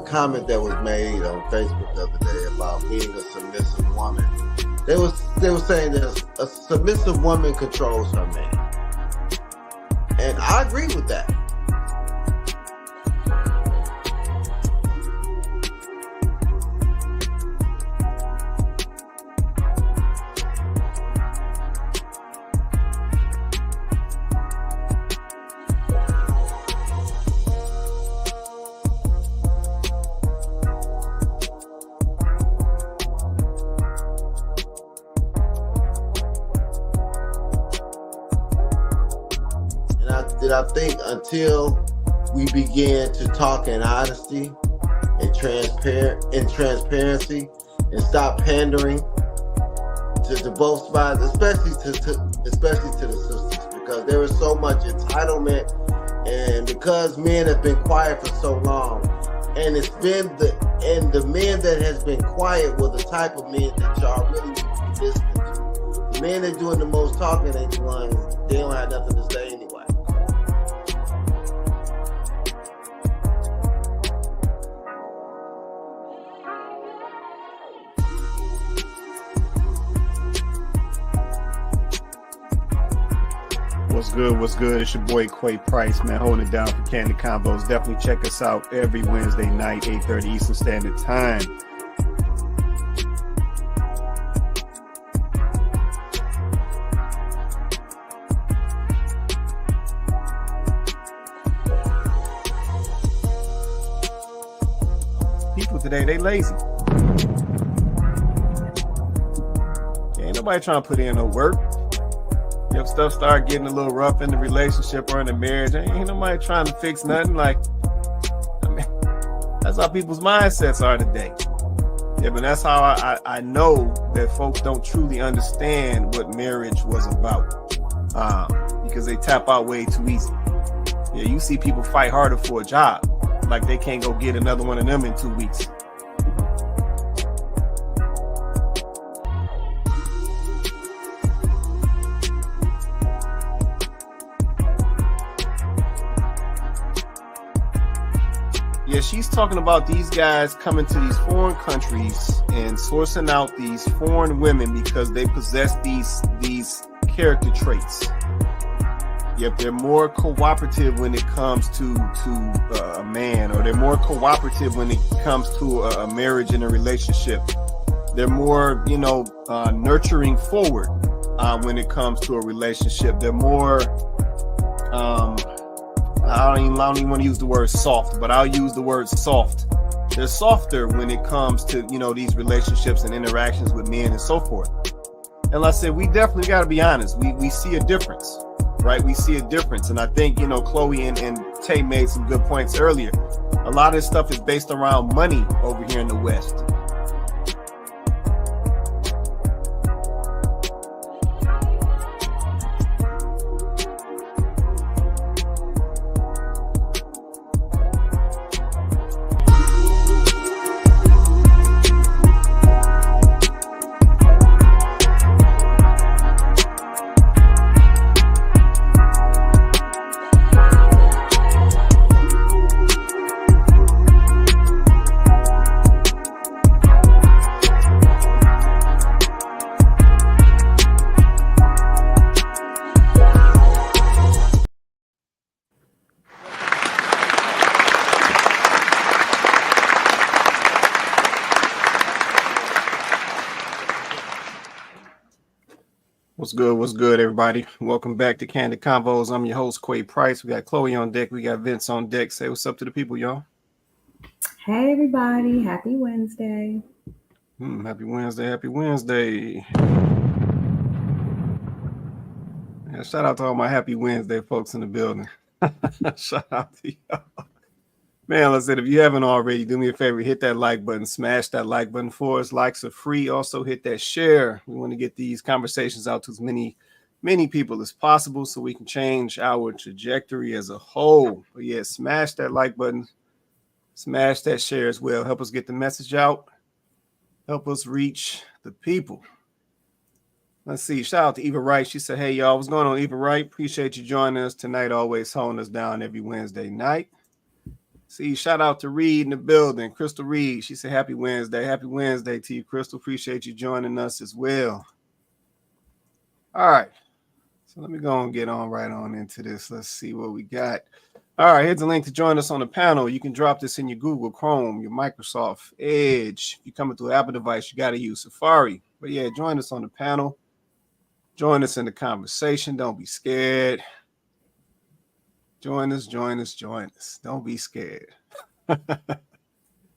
comment that was made on Facebook the other day about being a submissive woman. They were saying that a submissive woman controls her man, and I agree with that. I think until we begin to talk in honesty and transparency and stop pandering to both sides, especially to the sisters, because there is so much entitlement, and because men have been quiet for so long, and it's been the men that has been quiet were the type of men that y'all really need to be listening to. The men that doing the most talking ain't the ones, they don't have nothing to say anyway. What's good? It's your boy Quay Price, man, holding it down for Kandid Konvos. Definitely check us out every Wednesday night, 8:30 Eastern Standard Time. People today, they lazy. Ain't nobody trying to put in no work. If stuff start getting a little rough in the relationship or in the marriage, ain't nobody trying to fix nothing. Like, I mean, that's how people's mindsets are today. Yeah, but that's how I know that folks don't truly understand what marriage was about, because they tap out way too easy. Yeah, you see people fight harder for a job, like they can't go get another one of them in 2 weeks. Yeah, she's talking about these guys coming to these foreign countries and sourcing out these foreign women because they possess these character traits. Yep, they're more cooperative when it comes to a man, or they're more cooperative when it comes to a marriage and a relationship. They're more, nurturing forward when it comes to a relationship. They're more I don't even want to use the word soft, but I'll use the word soft. They're softer when it comes to, these relationships and interactions with men and so forth. And like I said, we definitely got to be honest. We see a difference, right? We see a difference. And I think, Chloe and Tay made some good points earlier. A lot of this stuff is based around money over here in the West. What's good, everybody? Welcome back to Kandid Konvos. I'm your host, Quay Price. We got Chloe on deck. We got Vince on deck. Say what's up to the people, y'all. Hey, everybody. Happy Wednesday. Happy Wednesday. Yeah, shout out to all my Happy Wednesday folks in the building. Shout out to y'all. Man, let's say, if you haven't already, do me a favor, hit that like button, smash that like button for us. Likes are free. Also hit that share. We want to get these conversations out to as many people as possible so we can change our trajectory as a whole. But yeah, smash that like button, smash that share as well. Help us get the message out. Help us reach the people. Let's see. Shout out to Eva Wright. She said, hey, y'all, what's going on, Eva Wright? Appreciate you joining us tonight. Always holding us down every Wednesday night. See, shout out to Reed in the building. Crystal Reed. She said, happy Wednesday. Happy Wednesday to you, Crystal. Appreciate you joining us as well. All right. So let me go and get on right on into this. Let's see what we got. All right, here's a link to join us on the panel. You can drop this in your Google Chrome, your Microsoft Edge. If you're coming through an Apple device, you got to use Safari. But yeah, join us on the panel. Join us in the conversation. Don't be scared. Join us. Don't be scared.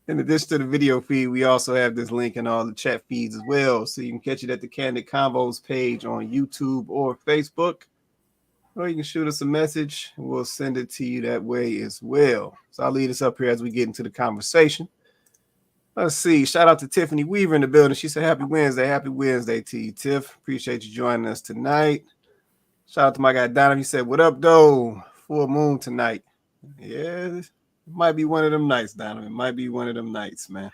In addition to the video feed, we also have this link in all the chat feeds as well. So you can catch it at the Kandid Konvos page on YouTube or Facebook. Or you can shoot us a message and we'll send it to you that way as well. So I'll lead us up here as we get into the conversation. Let's see. Shout out to Tiffany Weaver in the building. She said, happy Wednesday. Happy Wednesday to you, Tiff. Appreciate you joining us tonight. Shout out to my guy, Donovan. He said, what up, though? Full moon tonight. Yeah, it might be one of them nights, Donovan. It might be one of them nights, man.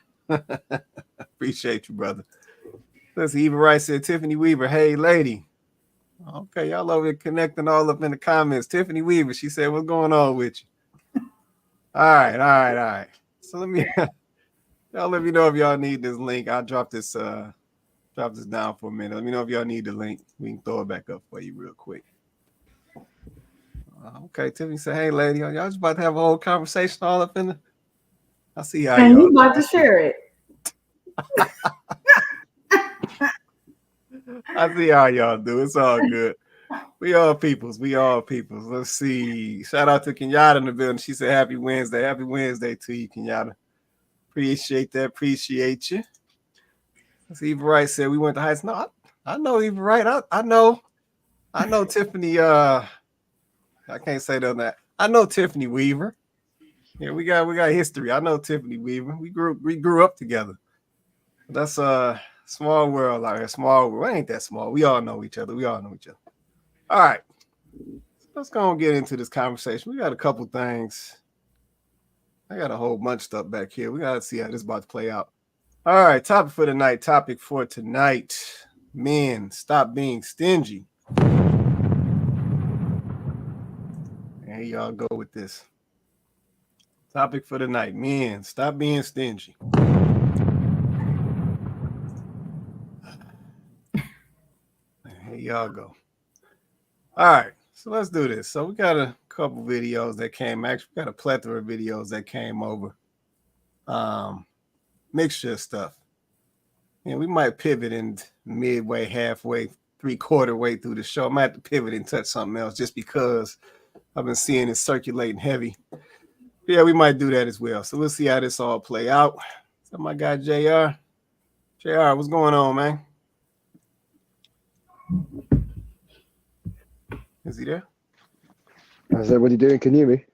Appreciate you, brother. Let's see. Eva Rice said, Tiffany Weaver, hey, lady. Okay, y'all over here connecting all up in the comments. Tiffany Weaver, she said, what's going on with you? All right. So let me y'all let me know if y'all need this link. I'll drop this down for a minute. Let me know if y'all need the link. We can throw it back up for you real quick. Okay, Tiffany said, hey lady, y'all just about to have a whole conversation all up in the. I see how and y'all you about to share it. I see how y'all do. It's all good. We all peoples. Let's see. Shout out to Kenyatta in the building. She said, happy Wednesday. Happy Wednesday to you, Kenyatta. Appreciate that. Appreciate you. Let's see. Eva Wright said, we went to high school. No, I know Eva Wright. I know Tiffany. I can't say that. I know Tiffany Weaver. Yeah, we got history. I know Tiffany Weaver. We grew up together. That's small world out here. Small world. It ain't that small. We all know each other. All right. Let's go and get into this conversation. We got a couple things. I got a whole bunch of stuff back here. We got to see how this is about to play out. All right. Topic for tonight. Men, stop being stingy. And here y'all go with this. Topic for tonight. Men, stop being stingy. Here y'all go. All right, so let's do this. So we got a couple videos that came. Actually, we got a plethora of videos that came over. Mixture of stuff. And we might pivot in midway, halfway, 3/4 way through the show. I might have to pivot and touch something else just because I've been seeing it circulating heavy. Yeah, we might do that as well. So we'll see how this all play out. So my guy JR. JR, what's going on, man? Is he there? How's everybody doing? Can you hear me?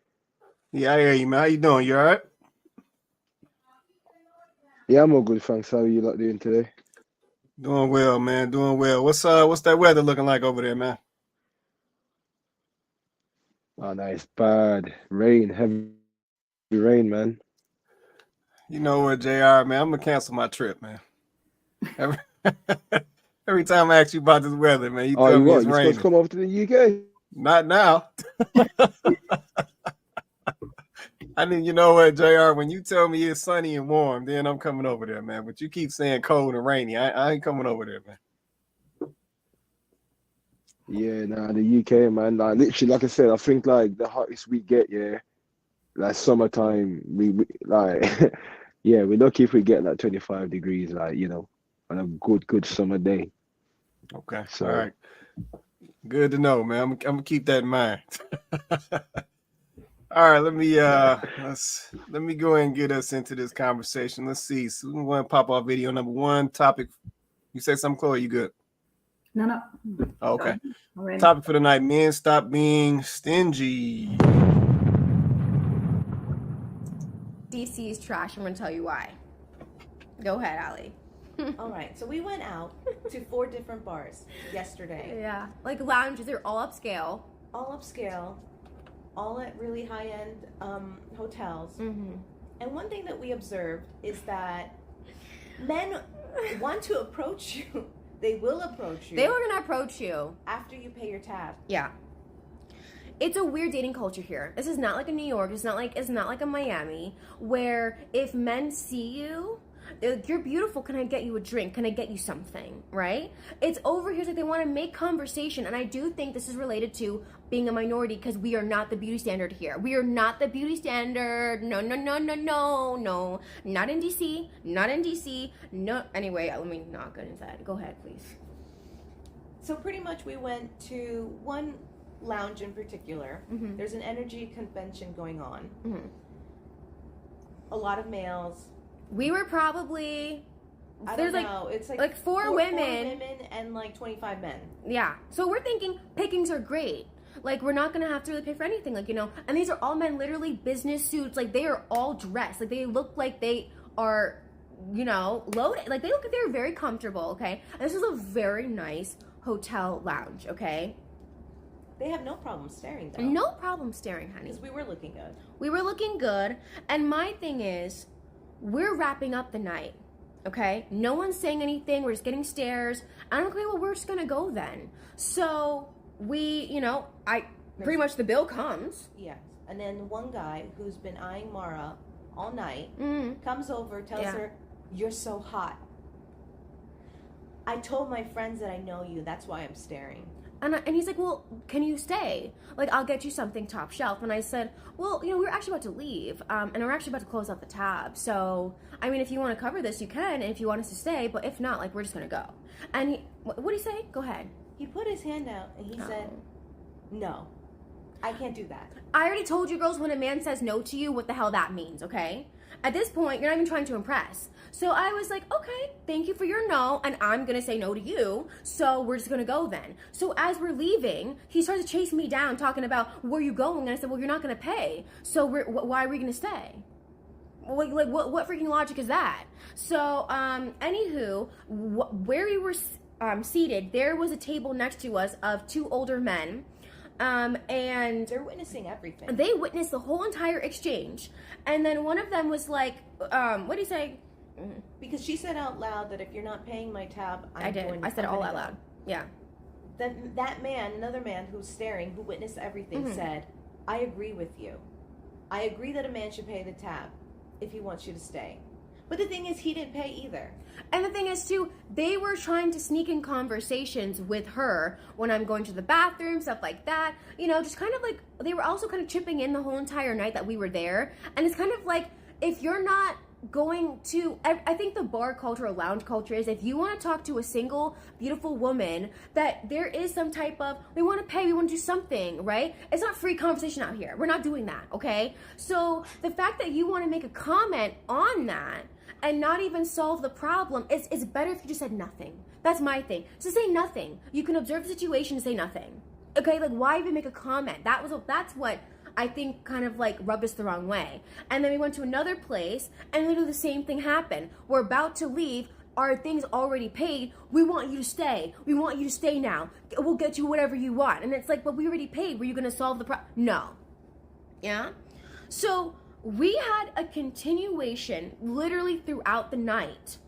Yeah, I hear you, man. How you doing? You all right? Yeah, I'm all good, thanks. How are you lot doing today? Doing well, man. Doing well. What's that weather looking like over there, man? Oh, nice. Bad rain, heavy rain, man. You know what, JR, man? I'm gonna cancel my trip, man. Every time I ask you about this weather, man, you tell me it's You're raining. supposed to come over to the UK? Not now. I mean, you know what, JR? When you tell me it's sunny and warm, then I'm coming over there, man. But you keep saying cold and rainy. I ain't coming over there, man. Yeah, nah, the UK, man. Like, literally, like I said, I think like the hottest we get, yeah, like summertime, we like, yeah, we're lucky if we get like 25 degrees, like, you know, on a good summer day. Okay. So, all right. Good to know, man. I'm gonna keep that in mind. All right, let me go ahead and get us into this conversation. Let's see. So we're going to pop off video number one. Topic. You say something, Chloe? You good? No. Oh, okay. Already. Topic for tonight: men, stop being stingy. DC's trash. I'm gonna tell you why. Go ahead, Allie. All right, so we went out to 4 different bars yesterday. Yeah, like lounges. They're all upscale. All upscale, all at really high-end hotels. Mm-hmm. And one thing that we observed is that men want to approach you. They will approach you. They were gonna approach you after you pay your tab. Yeah. it's a weird dating culture here. This is not like a New York. It's not like a Miami, where if men see you, they're like, you're beautiful, can I get you a drink? Can I get you something, right? It's over here, it's like they want to make conversation, and I do think this is related to being a minority, because we are not the beauty standard here. We are not the beauty standard. No. Not in DC. No. Anyway, let me not get into that. Go ahead, please. So pretty much we went to one lounge in particular. Mm-hmm. There's an energy convention going on. Mm-hmm. A lot of males. We were probably... I There's don't know. It's like four women. 4 women and like 25 men. Yeah. So we're thinking pickings are great. Like, we're not going to have to really pay for anything. Like, you know, and these are all men, literally business suits. Like, they are all dressed. Like, they look like they are, you know, loaded. Like, they look like they're very comfortable, okay? And this is a very nice hotel lounge, okay? They have no problem staring, though. No problem staring, honey. Because we were looking good. We were looking good. And my thing is, we're wrapping up the night, okay? No one's saying anything. We're just getting stares. I'm like, okay, well, we're just going to go then. So we, you know, pretty much the bill comes. Yes. And then one guy who's been eyeing Mara all night Mm. comes over, tells her, "You're so hot. I told my friends that I know you. That's why I'm staring." And he's like, well, can you stay? Like, I'll get you something top shelf. And I said, well, you know, we're actually about to leave. And we're actually about to close out the tab. So, I mean, if you want to cover this, you can. And if you want us to stay. But if not, like, we're just going to go. And he, what did he say? Go ahead. He put his hand out and he said, "No, I can't do that." I already told you girls, when a man says no to you, what the hell that means, okay? At this point, you're not even trying to impress. So I was like, okay, thank you for your no, and I'm gonna say no to you, so we're just gonna go then. So as we're leaving, he starts to chase me down, talking about, where are you going? And I said, well, you're not gonna pay, so why are we gonna stay? Like what freaking logic is that? So, anywho, where we were seated, there was a table next to us of two older men. And they're witnessing everything. They witnessed the whole entire exchange. And then one of them was like, what did he say? Because she said out loud that if you're not paying my tab, I said it all out loud. Yeah. Then that man, another man who's staring, who witnessed everything, said, "I agree with you. I agree that a man should pay the tab if he wants you to stay." But the thing is, he didn't pay either. And the thing is, too, they were trying to sneak in conversations with her when I'm going to the bathroom, stuff like that. You know, just kind of like, they were also kind of chipping in the whole entire night that we were there. And it's kind of like, if you're not going to, I think the bar culture or lounge culture is, if you want to talk to a single, beautiful woman, that there is some type of, we want to pay, we want to do something, right? It's not free conversation out here. We're not doing that, okay? So the fact that you want to make a comment on that, and not even solve the problem, it's better if you just said nothing. That's my thing. So say nothing. You can observe the situation and say nothing. Okay, like, why even make a comment? That's what I think kind of like rubbed us the wrong way. And then we went to another place, and literally the same thing happened. We're about to leave. Our thing's already paid. We want you to stay. We want you to stay now. We'll get you whatever you want. And it's like, but we already paid. Were you going to solve the problem? No. Yeah? So we had a continuation literally throughout the night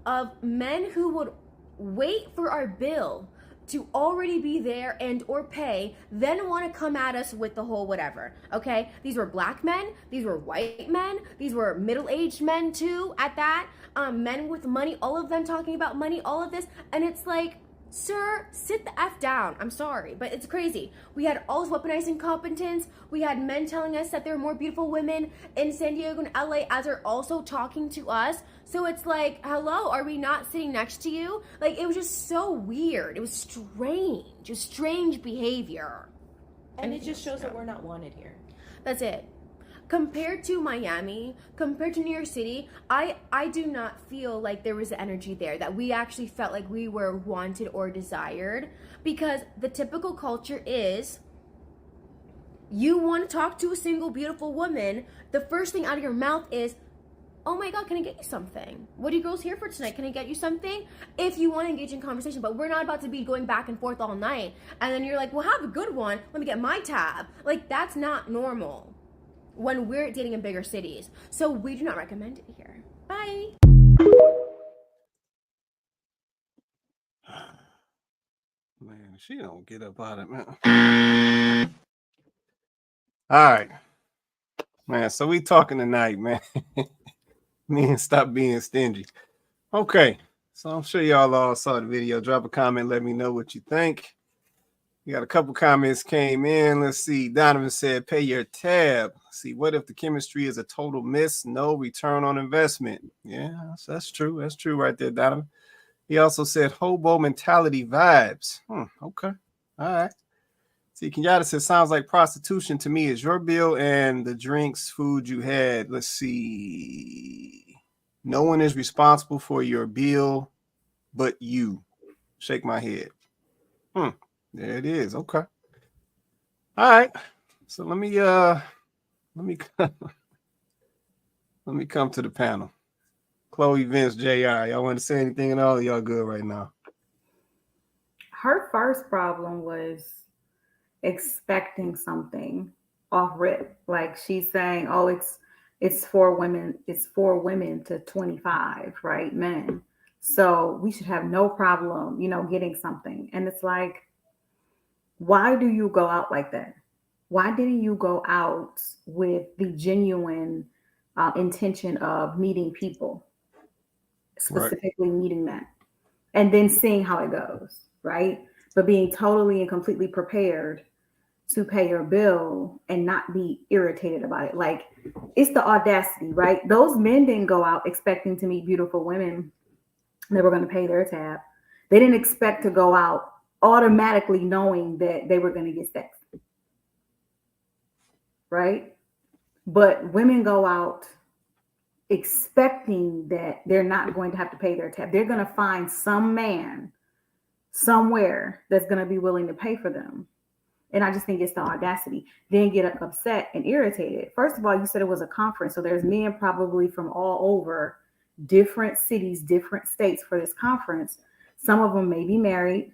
of men who would wait for our bill to already be there and or pay, then want to come at us with the whole whatever, okay? These were black men, these were white men, these were middle-aged men too at that, men with money, all of them talking about money, all of this, and it's like, sir, sit the F down. I'm sorry, but it's crazy. We had all this weaponized incompetence. We had men telling us that there are more beautiful women in San Diego and LA as they're also talking to us. So it's like, hello, are we not sitting next to you? Like, it was just so weird. It was strange. It was strange behavior. And it just shows that we're not wanted here. That's it. Compared to Miami, compared to New York City, I do not feel like there was the energy there, that we actually felt like we were wanted or desired, because the typical culture is, you want to talk to a single beautiful woman, the first thing out of your mouth is, oh my God, can I get you something? What are you girls here for tonight? Can I get you something? If you want to engage in conversation, but we're not about to be going back and forth all night, and then you're like, well, have a good one, let me get my tab. Like, that's not normal when we're dating in bigger cities. So we do not recommend it here. Bye. Man, she don't get up out of it, man. All right, man. So we talking tonight, man. Men, stop being stingy. Okay, so I'm sure y'all all saw the video. Drop a comment, let me know what you think. We got a couple comments came in. Let's see. Donovan said, pay your tab. Let's see, what if the chemistry is a total miss? No return on investment. Yeah, that's true. That's true right there, Donovan. He also said, hobo mentality vibes. Okay. All right. See, Kenyatta says, sounds like prostitution to me. Is your bill and the drinks, food you had? Let's see. No one is responsible for your bill but you. Shake my head. There it is. Okay. All right. So let me come to the panel. Chloe, Vince, JR. Y'all want to say anything at all? Y'all good right now? Her first problem was expecting something off rip. Like she's saying, oh, it's for women to 25, right? Men. So we should have no problem, getting something. And it's like, why do you go out like that? Why didn't you go out with the genuine intention of meeting people, specifically meeting them, and then seeing how it goes, right? But being totally and completely prepared to pay your bill and not be irritated about it. Like, it's the audacity, right? Those men didn't go out expecting to meet beautiful women that were going to pay their tab. They didn't expect to go out automatically knowing that they were going to get sex, right? But women go out expecting that they're not going to have to pay their tab. They're going to find some man somewhere that's going to be willing to pay for them. And I just think it's the audacity. Then get upset and irritated. First of all, you said it was a conference. So there's men probably from all over different cities, different states for this conference. Some of them may be married.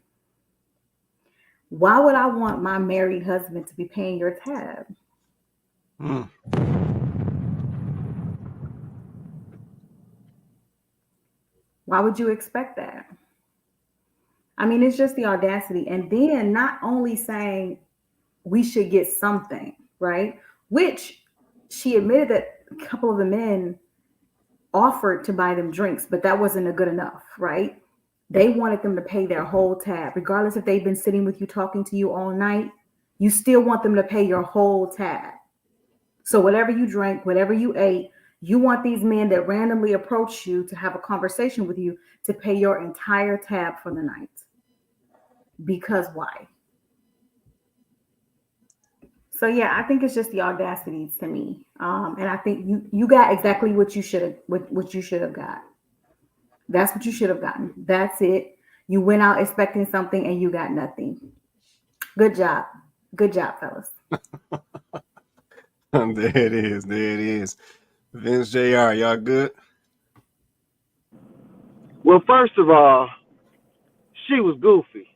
Why would I want my married husband to be paying your tab? Why would you expect that? I mean, it's just the audacity. And then not only saying we should get something, right? Which she admitted that a couple of the men offered to buy them drinks, but that wasn't good enough, right? They wanted them to pay their whole tab. Regardless if they've been sitting with you, talking to you all night, you still want them to pay your whole tab. So whatever you drank, whatever you ate, you want these men that randomly approach you to have a conversation with you to pay your entire tab for the night. Because why? So yeah, I think it's just the audacity to me, and I think you got exactly what you should have got. That's what you should have gotten. That's it. You went out expecting something and you got nothing. Good job, fellas. There it is. There it is. Vince, JR, y'all good? Well, first of all, she was goofy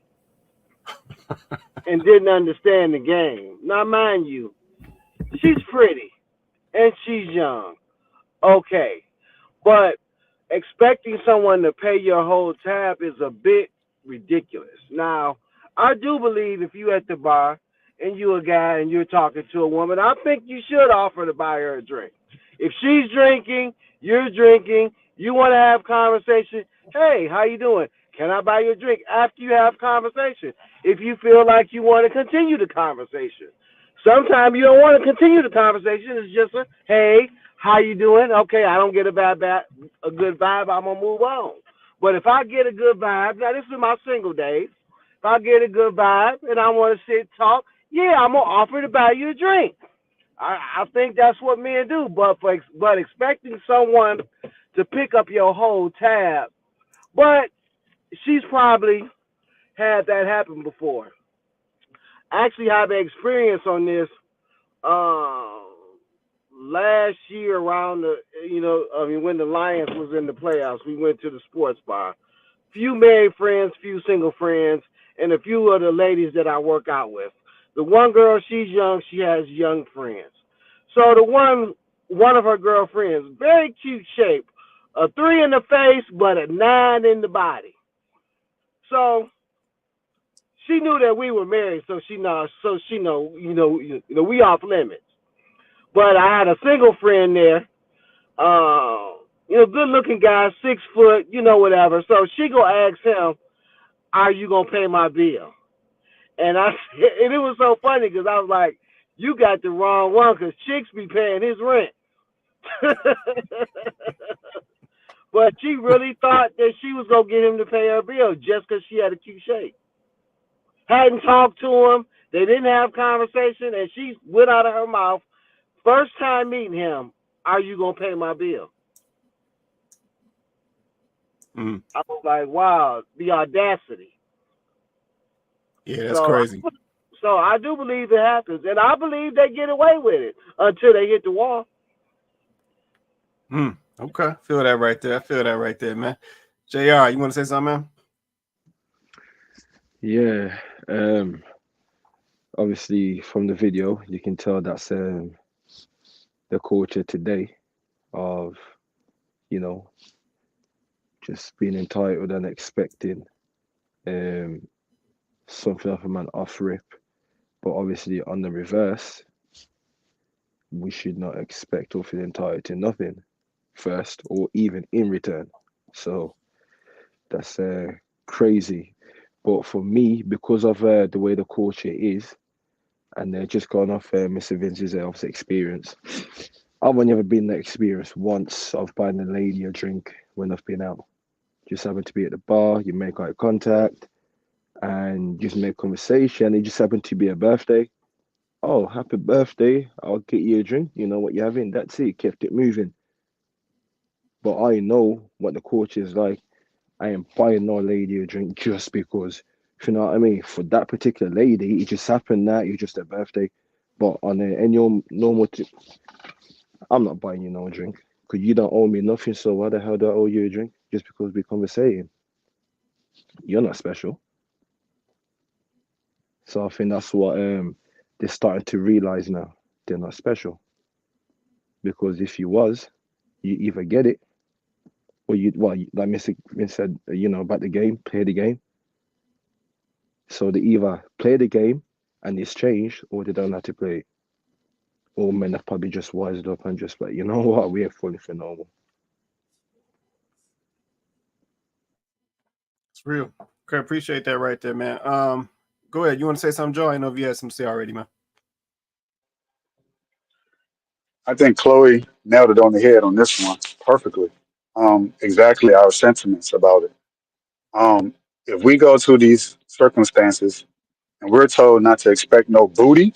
and didn't understand the game. Now, mind you, she's pretty and she's young. Okay. But expecting someone to pay your whole tab is a bit ridiculous. Now, I do believe if you at the bar and you a guy and you're talking to a woman, I think you should offer to buy her a drink. If she's drinking, you're drinking, you want to have conversation, hey, how you doing? Can I buy you a drink? After you have conversation, if you feel like you want to continue the conversation. Sometimes you don't want to continue the conversation. It's just a, hey, how you doing? Okay, I don't get a good vibe, I'm going to move on. But if I get a good vibe, now this is my single days, if I get a good vibe and I want to sit talk, yeah, I'm going to offer to buy you a drink. I think that's what men do. But expecting someone to pick up your whole tab, but she's probably had that happen before. I actually have an experience on this last year around when the Lions was in the playoffs. We went to the sports bar. Few married friends, few single friends, and a few of the ladies that I work out with. The one girl, she's young, she has young friends. So the one of her girlfriends, very cute shape, a 3 in the face, but a 9 in the body. So she knew that we were married, so she know, we off limits. But I had a single friend there. Good looking guy, 6 foot, whatever. So she gonna ask him, "Are you gonna pay my bill?" And and it was so funny because I was like, "You got the wrong one, because chicks be paying his rent." But she really thought that she was gonna get him to pay her bill just because she had a cute shape. Hadn't talked to him. They didn't have conversation, and she went out of her mouth. First time meeting him, "Are you gonna pay my bill?" Mm. I was like, wow, the audacity. Yeah, that's So, crazy. so I do believe it happens, and I believe they get away with it until they hit the wall. Okay, feel that right there. I feel that right there, man. JR, you want to say something, man? Yeah. Obviously, from the video, you can tell that's the culture today of, you know, just being entitled and expecting something off a man off rip. But obviously, on the reverse, we should not expect or feel entitled to nothing first or even in return. So that's crazy. But for me, because of the way the culture is, and just going off Mr. Vince's obviously experience, I've only ever been that experience once of buying a lady a drink when I've been out. Just happened to be at the bar, you make eye contact, and just make conversation. It just happened to be a birthday. Oh, happy birthday! I'll get you a drink. You know what you're having. That's it. Kept it moving. But I know what the culture is like. I am buying no lady a drink just because, if you know what I mean. For that particular lady, it just happened that it's just a birthday. But on any normal, I'm not buying you no drink because you don't owe me nothing. So why the hell do I owe you a drink just because we're conversating? You're not special. So I think that's what they're starting to realize now. They're not special because if you was, you either get it or like Mr. Vince said, about the game, play the game. So they either play the game and it's changed, or they don't have to play it. Or men have probably just wised up and just like, you know what, we are fully for normal. It's real. Okay, appreciate that right there, man. Go ahead. You want to say something, Joe? I know if you had some to say already, man. I think Chloe nailed it on the head on this one perfectly. Exactly our sentiments about it. Um, if we go to these circumstances and we're told not to expect no booty,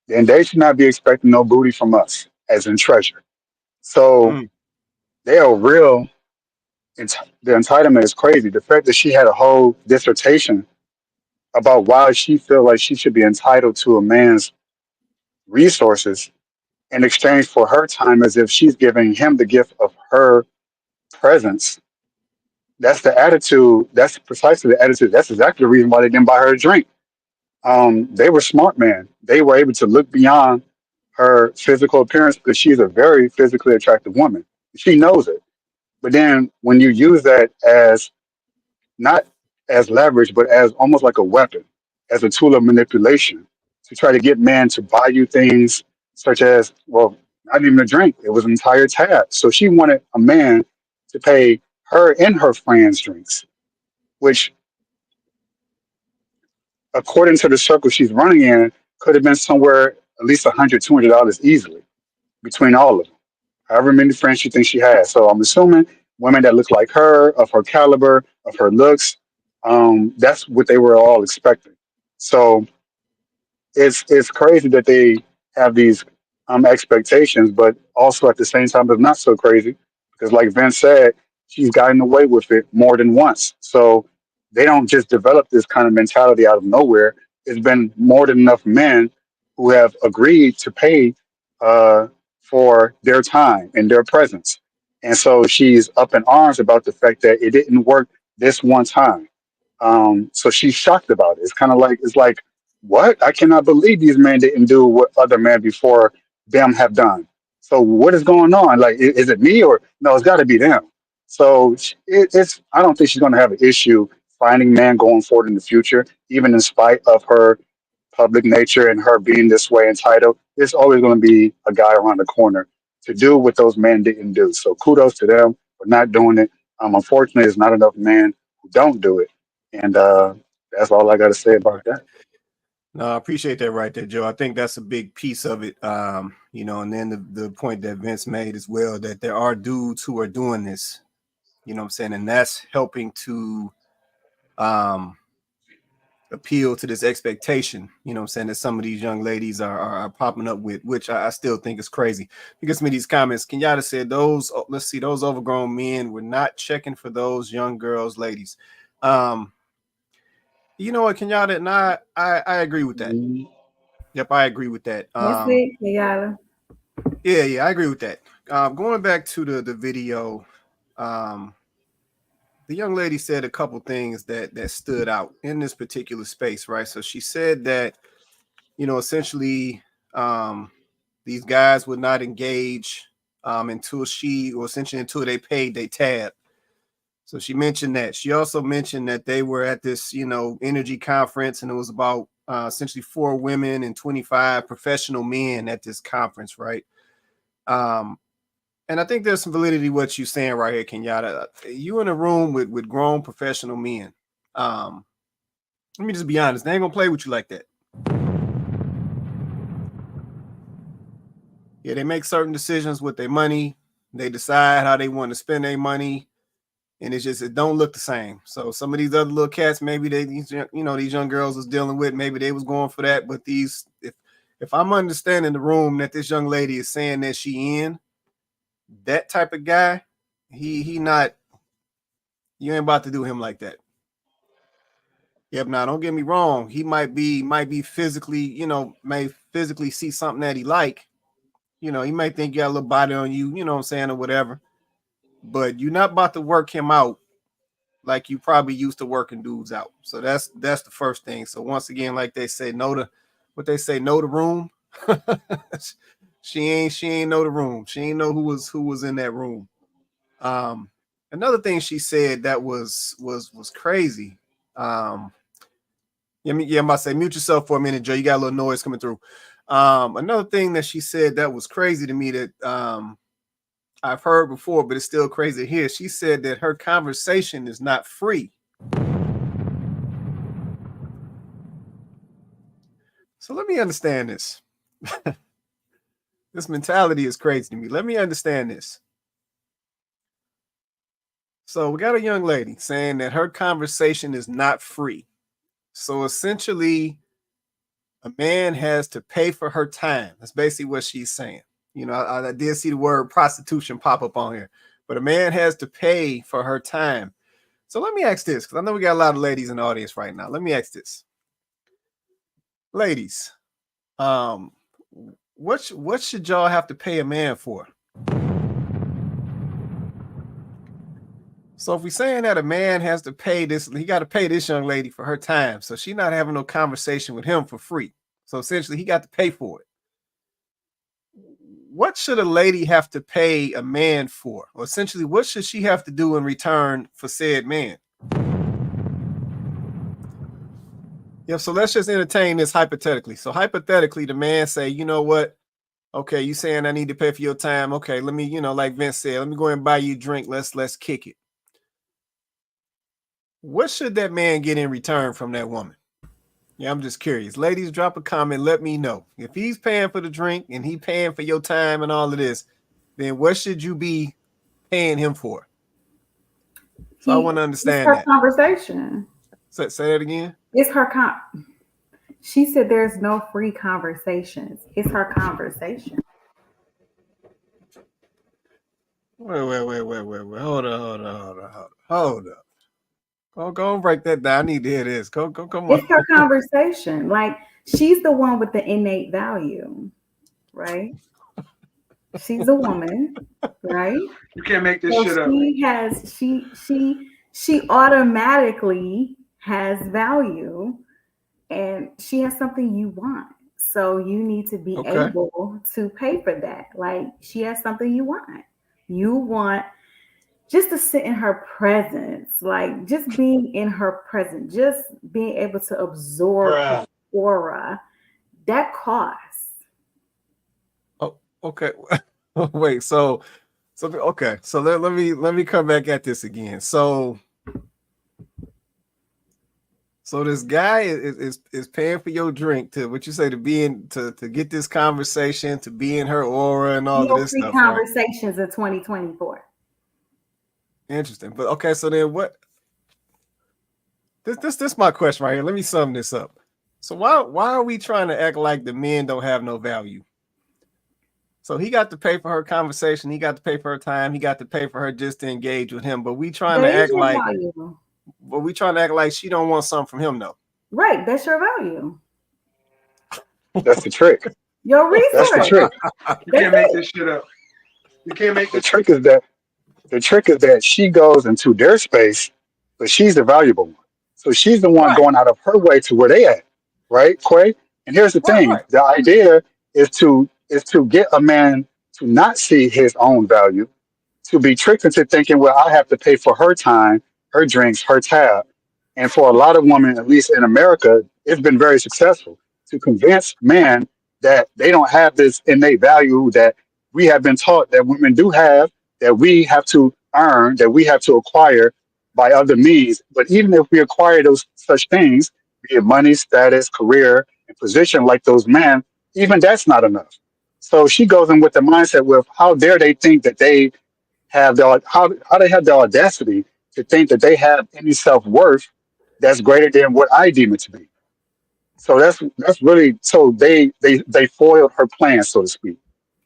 then they should not be expecting no booty from us, as in treasure. So Mm. they are real. The entitlement is crazy. The fact that she had a whole dissertation about why she feel like she should be entitled to a man's resources in exchange for her time, as if she's giving him the gift of her presence. That's the attitude. That's precisely the attitude. That's exactly the reason why they didn't buy her a drink. They were smart, man. They were able to look beyond her physical appearance because she's a very physically attractive woman. She knows it. But then when you use that as not as leverage, but as almost like a weapon, as a tool of manipulation to try to get men to buy you things such as, well, not even a drink, it was an entire tab. So she wanted a man to pay her and her friends drinks, which, according to the circle she's running in, could have been somewhere at least $100, $200 easily between all of them, however many friends she thinks she has. So I'm assuming women that look like her, of her caliber, of her looks, that's what they were all expecting. So it's crazy that they have these expectations, but also at the same time, it's not so crazy because, like Vince said, she's gotten away with it more than once. So they don't just develop this kind of mentality out of nowhere. It's been more than enough men who have agreed to pay uh, for their time and their presence. And so she's up in arms about the fact that it didn't work this one time. So she's shocked about it. It's like what? I cannot believe these men didn't do what other men before them have done. So what is going on? Like, is it me or no? It's got to be them. So it's. I don't think she's going to have an issue finding men going forward in the future, even in spite of her public nature and her being this way entitled. there's always going to be a guy around the corner to do what those men didn't do. So kudos to them for not doing it. Unfortunately, there's not enough men who don't do it, and that's all I got to say about Right. that. No, I appreciate that right there, Joe. I think that's a big piece of it. And then the point that Vince made as well, that there are dudes who are doing this, you know what I'm saying? And that's helping to appeal to this expectation, you know what I'm saying, that some of these young ladies are popping up with, which I still think is crazy. Because some of these comments, Kenyatta said those overgrown men were not checking for those young girls, ladies. You know what, Kenyatta, and I agree with that. Yep, I agree with that. That's it, Yala. Yeah, I agree with that. Going back to the video, the young lady said a couple things that stood out in this particular space, right? So she said that, essentially, these guys would not engage until they paid their tab. So she mentioned that. She also mentioned that they were at this, energy conference, and it was about essentially 4 women and 25 professional men at this conference, right? And I think there's some validity to what you're saying right here, Kenyatta. You in a room with grown professional men. Let me just be honest. They ain't gonna play with you like that. Yeah, they make certain decisions with their money. They decide how they want to spend their money, and it don't look the same. So some of these other little cats, maybe these young girls was dealing with, maybe they was going for that. But if I'm understanding the room that this young lady is saying that she in, that type of guy, he not, you ain't about to do him like that. Yep. Now, don't get me wrong. He might be physically, may physically see something that he like. He might think you got a little body on you, you know what I'm saying, or whatever. But you're not about to work him out like you probably used to working dudes out. So that's the first thing. So once again, like they say, know the room. she ain't know the room. She ain't know who was in that room. Another thing she said that was crazy. I'm about to say mute yourself for a minute, Joe. You got a little noise coming through. Another thing that she said that was crazy to me that I've heard before, but it's still crazy to hear. She said that her conversation is not free. So let me understand this. This mentality is crazy to me. Let me understand this. So we got a young lady saying that her conversation is not free. So essentially, a man has to pay for her time. That's basically what she's saying. I did see the word prostitution pop up on here, but a man has to pay for her time. So let me ask this, because I know we got a lot of ladies in the audience right now. Let me ask this. Ladies, what should y'all have to pay a man for? So if we're saying that a man has to pay this, he got to pay this young lady for her time. So she's not having no conversation with him for free. So essentially, he got to pay for it. What should a lady have to pay a man for? Or essentially, what should she have to do in return for said man? Yeah, so let's just entertain this hypothetically. So hypothetically, the man say, you know what? Okay, you saying I need to pay for your time. Okay, let me, like Vince said, let me go and buy you a drink. Let's kick it. What should that man get in return from that woman? Yeah, I'm just curious. Ladies, drop a comment. Let me know. If he's paying for the drink and he paying for your time and all of this, then what should you be paying him for? So I want to understand that. Conversation. Say that again. It's her She said there's no free conversations. It's her conversation. Wait. Hold up. Go and break that down. I need to hear this. Come on. It's her conversation. Like, she's the one with the innate value, right? She's a woman, right? You can't make this shit up. She automatically has value, and she has something you want. So you need to be able to pay for that. Like, she has something you want. You want just to sit in her presence, like just being in her presence, just being able to absorb her aura, that costs. Okay. Wait, so okay. So let me come back at this again. So this guy is paying for your drink to what you say to be in to get this conversation, to be in her aura and all of this Free stuff, right? conversations of 2024. Interesting. But okay, so then what this my question right here. Let me sum this up. So why are we trying to act like the men don't have no value? So he got to pay for her conversation, he got to pay for her time, he got to pay for her just to engage with him. But we trying to act like she don't want something from him though. Right, that's your value. That's the trick. Your resource. That's the trick. You can't make this shit up. You can't make the trick is that she goes into their space, but she's the valuable one. So she's the one going out of her way to where they at, right, Quay? And here's the thing: the idea is to get a man to not see his own value, to be tricked into thinking, well, I have to pay for her time, her drinks, her tab. And for a lot of women, at least in America, it's been very successful to convince men that they don't have this innate value that we have been taught that women do have, that we have to earn, that we have to acquire by other means. But even if we acquire those such things, be it money, status, career, and position like those men, even that's not enough. So she goes in with the mindset with how dare they think that they have how they have the audacity to think that they have any self worth that's greater than what I deem it to be. So that's really so they foiled her plan, so to speak.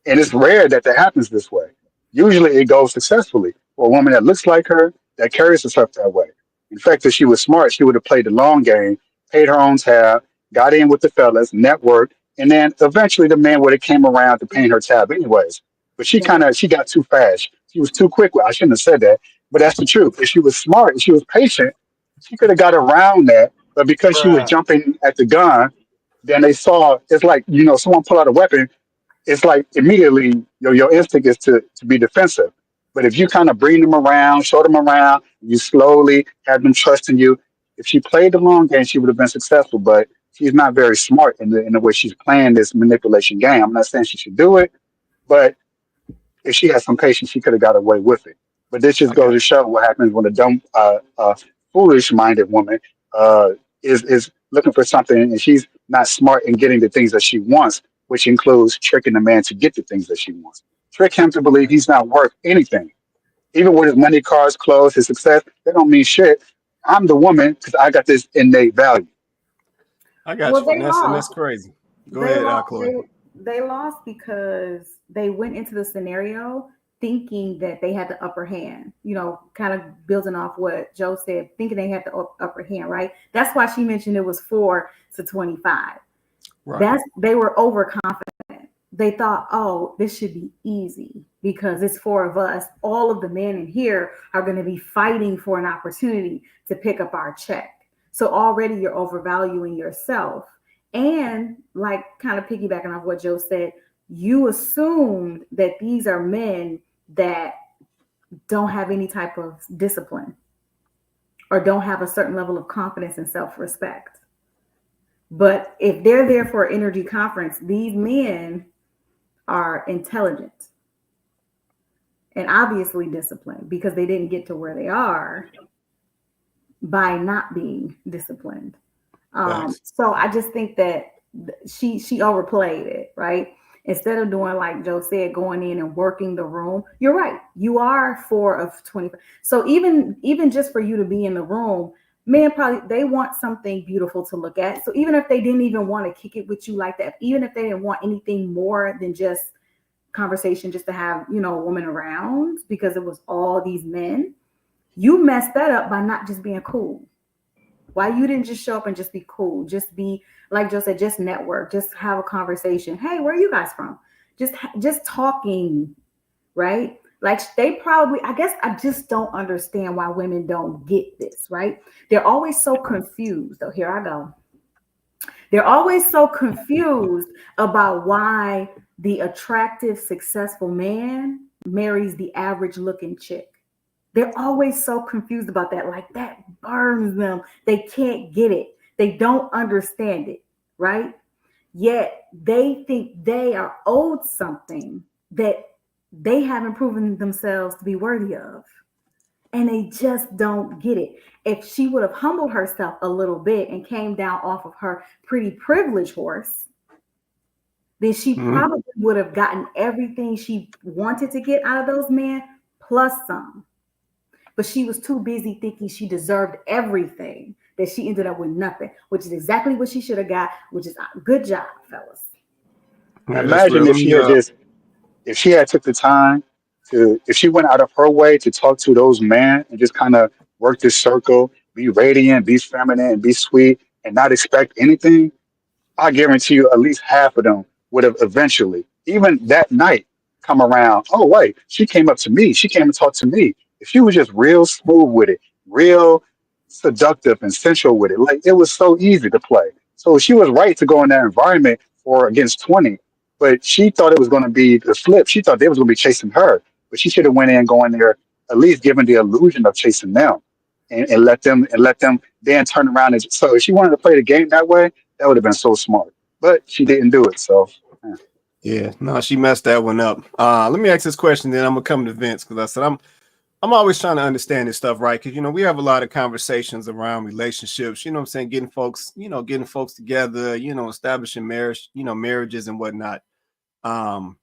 And it's rare that happens this way. Usually it goes successfully for a woman that looks like her, that carries herself that way. In fact, if she was smart, she would have played the long game, paid her own tab, got in with the fellas, networked, and then eventually the man would have came around to paying her tab anyways. But she got too fast. She was too quick. Well, I shouldn't have said that, but that's the truth. If she was smart and she was patient, she could have got around that. But because she was jumping at the gun, then they saw it's like, someone pull out a weapon, it's like immediately your instinct is to be defensive. But if you kind of bring them around, show them around, you slowly have them trusting you. If she played the long game, she would have been successful. But she's not very smart in the way she's playing this manipulation game. I'm not saying she should do it, but if she had some patience, she could have got away with it. But this just goes to show what happens when a dumb, foolish-minded woman is looking for something and she's not smart in getting the things that she wants, which includes tricking the man to get the things that she wants. Trick him to believe he's not worth anything. Even with his money, cars, clothes, his success, they don't mean shit. I'm the woman because I got this innate value. I got you, and that's crazy. Go ahead, Chloe. They lost because they went into the scenario thinking that they had the upper hand, kind of building off what Joe said, thinking they had the upper hand, right? That's why she mentioned it was 4-25. Right. They were overconfident. They thought, oh, this should be easy because it's 4 of us. All of the men in here are going to be fighting for an opportunity to pick up our check. So already you're overvaluing yourself. And like kind of piggybacking off what Joe said, you assumed that these are men that don't have any type of discipline or don't have a certain level of confidence and self-respect. But if they're there for an energy conference, these men are intelligent and obviously disciplined because they didn't get to where they are by not being disciplined. So I just think that she overplayed it, right? Instead of doing like Joe said, going in and working the room, you're right. You are 4 of 25. So even just for you to be in the room, men they want something beautiful to look at. So even if they didn't even want to kick it with you like that, even if they didn't want anything more than just conversation, just to have, a woman around because it was all these men, you messed that up by not just being cool. Why you didn't just show up and just be cool? Just be, like Joe said, just network, just have a conversation. Hey, where are you guys from? Just talking, right? Like they probably, I guess I just don't understand why women don't get this, right? They're always so confused. Oh, here I go. They're always so confused about why the attractive, successful man marries the average looking chick. They're always so confused about that. Like that burns them. They can't get it. They don't understand it, right? Yet they think they are owed something that they haven't proven themselves to be worthy of. And they just don't get it. If she would have humbled herself a little bit and came down off of her pretty privileged horse, then she probably would have gotten everything she wanted to get out of those men, plus some. But she was too busy thinking she deserved everything that she ended up with nothing, which is exactly what she should have got, which is a good job, fellas. Yeah, that's Imagine real. if she had just, if she had took the time to, if she went out of her way to talk to those men and just kind of work this circle, be radiant, be feminine, be sweet, and not expect anything, I guarantee you at least half of them would have eventually, even that night, come around. Oh, wait, she came up to me. She came and talked to me. If she was just real smooth with it, real seductive and sensual with it, like it was so easy to play. So she was right to go in that environment for against 20, but she thought it was going to be the flip. She thought they was going to be chasing her, but she should have went in going there at least given the illusion of chasing them and let them then turn around. And so if she wanted to play the game that way, that would have been so smart, but she didn't do it. So, yeah, no, she messed that one up. Let me ask this question, then I'm gonna come to Vince because I said I'm always trying to understand this stuff, right? Because we have a lot of conversations around relationships. You know what I'm saying? Getting folks together. Establishing marriage. Marriages and whatnot. But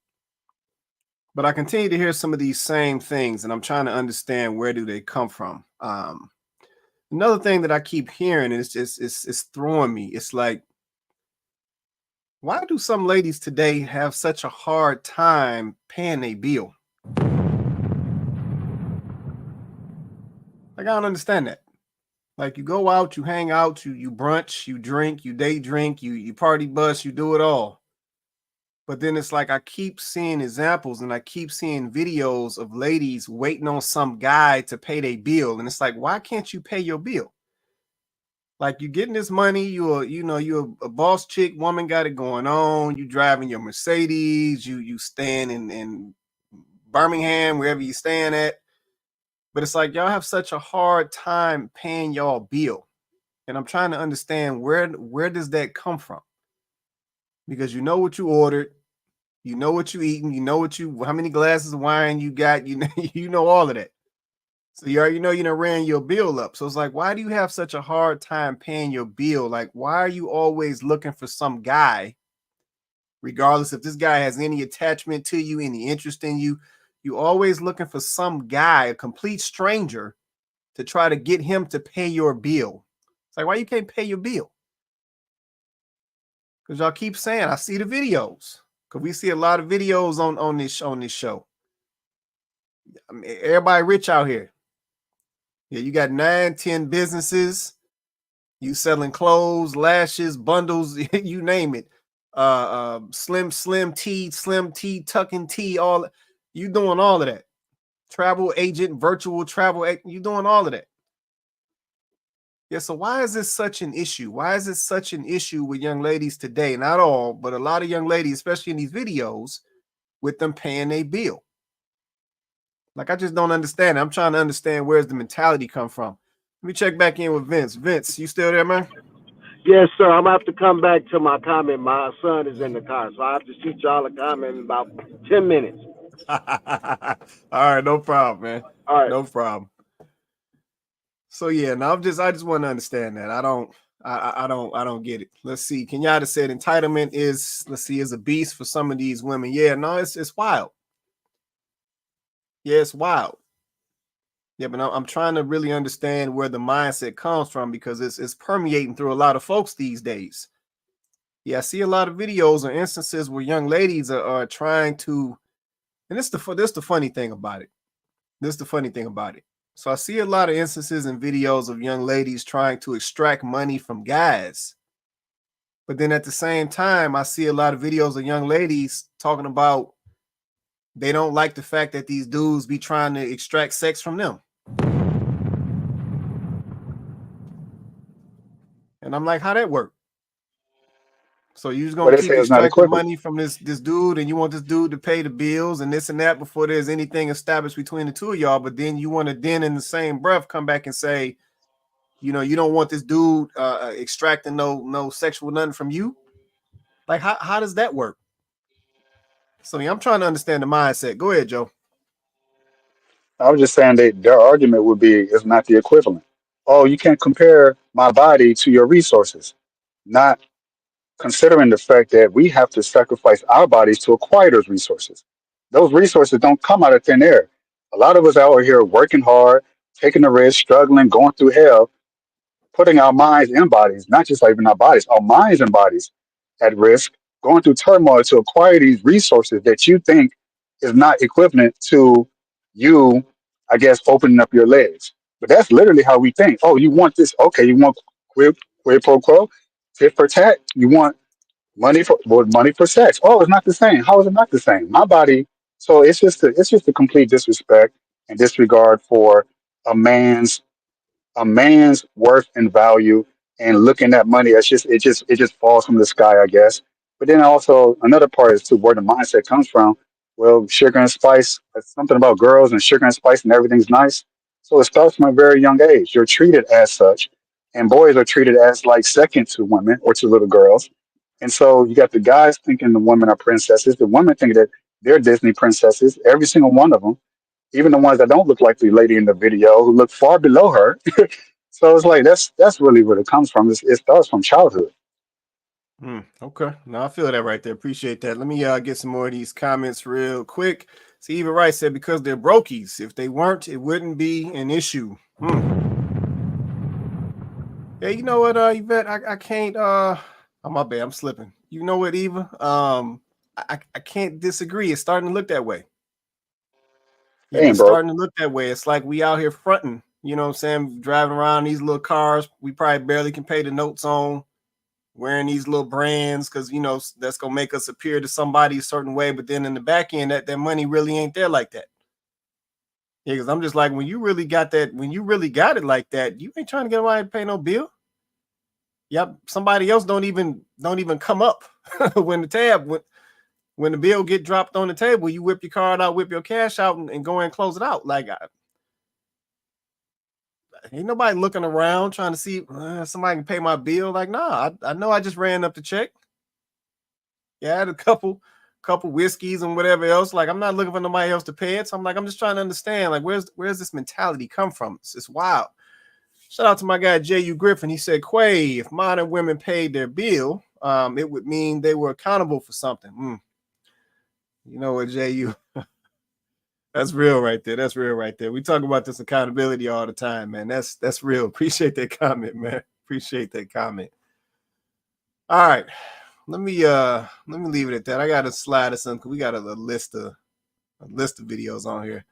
I continue to hear some of these same things, and I'm trying to understand where do they come from. Another thing that I keep hearing is just it's throwing me. It's like, why do some ladies today have such a hard time paying a bill? Like, I don't understand that. Like, you go out, you hang out, you brunch, you drink, you day drink, you party bus, you do it all. But then it's like I keep seeing examples and I keep seeing videos of ladies waiting on some guy to pay their bill. And it's like, why can't you pay your bill? Like, you're getting this money, you're a boss chick, woman got it going on, you driving your Mercedes, you staying in Birmingham, wherever you staying at. But it's like y'all have such a hard time paying y'all bill. And I'm trying to understand where does that come from? Because you know what you ordered, you know what you eating, you know how many glasses of wine you got, you know all of that. So you already know you done ran your bill up. So it's like, why do you have such a hard time paying your bill? Like, why are you always looking for some guy, regardless if this guy has any attachment to you, any interest in you? You always looking for some guy, a complete stranger, to try to get him to pay your bill. It's like, why you can't pay your bill? Because y'all keep saying, I see the videos. Because we see a lot of videos on this show. I mean, everybody rich out here. Yeah, you got 9, 10 businesses. You selling clothes, lashes, bundles, you name it. Slim tea, tucking tea, all you doing all of that. Travel agent, virtual travel, you doing all of that. Yeah, so why is this such an issue? Why is it such an issue with young ladies today? Not all, but a lot of young ladies, especially in these videos, with them paying a bill. Like, I just don't understand. I'm trying to understand where's the mentality come from. Let me check back in with Vince. Vince, you still there, man? Yes, sir. I'm gonna have to come back to my comment. My son is in the car, so I have to shoot y'all a comment in about 10 minutes. All right, no problem, man. All right. No problem. So yeah, now I just want to understand that. I don't get it. Let's see. Kenyatta said entitlement is a beast for some of these women. Yeah, no, it's wild. Yeah, it's wild. Yeah, but I'm trying to really understand where the mindset comes from because it's permeating through a lot of folks these days. Yeah, I see a lot of videos or instances where young ladies are trying to, and this the funny thing about it. This is the funny thing about it. So I see a lot of instances and videos of young ladies trying to extract money from guys. But then at the same time, I see a lot of videos of young ladies talking about they don't like the fact that these dudes be trying to extract sex from them. And I'm like, how that work? So you just what gonna they say keep is not extracting equivalent. money from this dude, and you want this dude to pay the bills and this and that before there's anything established between the two of y'all. But then you want to then in the same breath come back and say, you don't want this dude extracting no sexual nothing from you. Like, how does that work? So I'm trying to understand the mindset. Go ahead, Joe. I was just saying that their argument would be it's not the equivalent. Oh, you can't compare my body to your resources. Not considering the fact that we have to sacrifice our bodies to acquire those resources. Those resources don't come out of thin air. A lot of us out here working hard, taking the risk, struggling, going through hell, putting our minds and bodies, not just even our bodies, our minds and bodies at risk, going through turmoil to acquire these resources that you think is not equivalent to you, I guess, opening up your legs. But that's literally how we think. Oh, you want this? Okay, you want quid pro quo, tit for tat. You want money for sex. Oh, it's not the same. How is it not the same? My body. So it's just a complete disrespect and disregard for a man's a man's worth and value, and looking at money as it just falls from the sky, I guess. But then also another part is to where the mindset comes from. Well, sugar and spice, it's something about girls and sugar and spice and everything's nice. So it starts from a very young age. You're treated as such, and boys are treated as like second to women or to little girls. And so you got the guys thinking the women are princesses, the women think that they're Disney princesses, every single one of them, even the ones that don't look like the lady in the video who look far below her. So it's like that's really where it comes from. It starts from childhood. Okay. No, I feel that right there. Appreciate that. Let me get some more of these comments real quick. See, Eva Wright said because they're brokies. If they weren't, it wouldn't be an issue. Yeah, you know what, Yvette? I can't oh my bad, I'm slipping. You know what, Eva? I can't disagree. It's starting to look that way. It's starting to look that way. It's like we out here fronting, you know what I'm saying? Driving around these little cars we probably barely can pay the notes on, wearing these little brands because, you know, that's going to make us appear to somebody a certain way. But then in the back end, that money really ain't there like that. Yeah, because I'm just like, when you really got it like that, you ain't trying to get away and pay no bill. Yep, somebody else don't even come up when the bill get dropped on the table. You whip your card out, whip your cash out, and go and close it out. Like, ain't nobody looking around trying to see somebody can pay my bill. Like, nah, I know I just ran up the check. Yeah, I had a couple whiskeys and whatever else. Like, I'm not looking for nobody else to pay it. So I'm like, I'm just trying to understand, like, where's this mentality come from? It's wild. Shout out to my guy J.U. Griffin. He said, Quay, if modern women paid their bill, it would mean they were accountable for something. You know what, J.U.? That's real right there. That's real right there. We talk about this accountability all the time, man. That's real. Appreciate that comment, man. Appreciate that comment. All right. Let me leave it at that. I got a slide or something because we got a list of videos on here.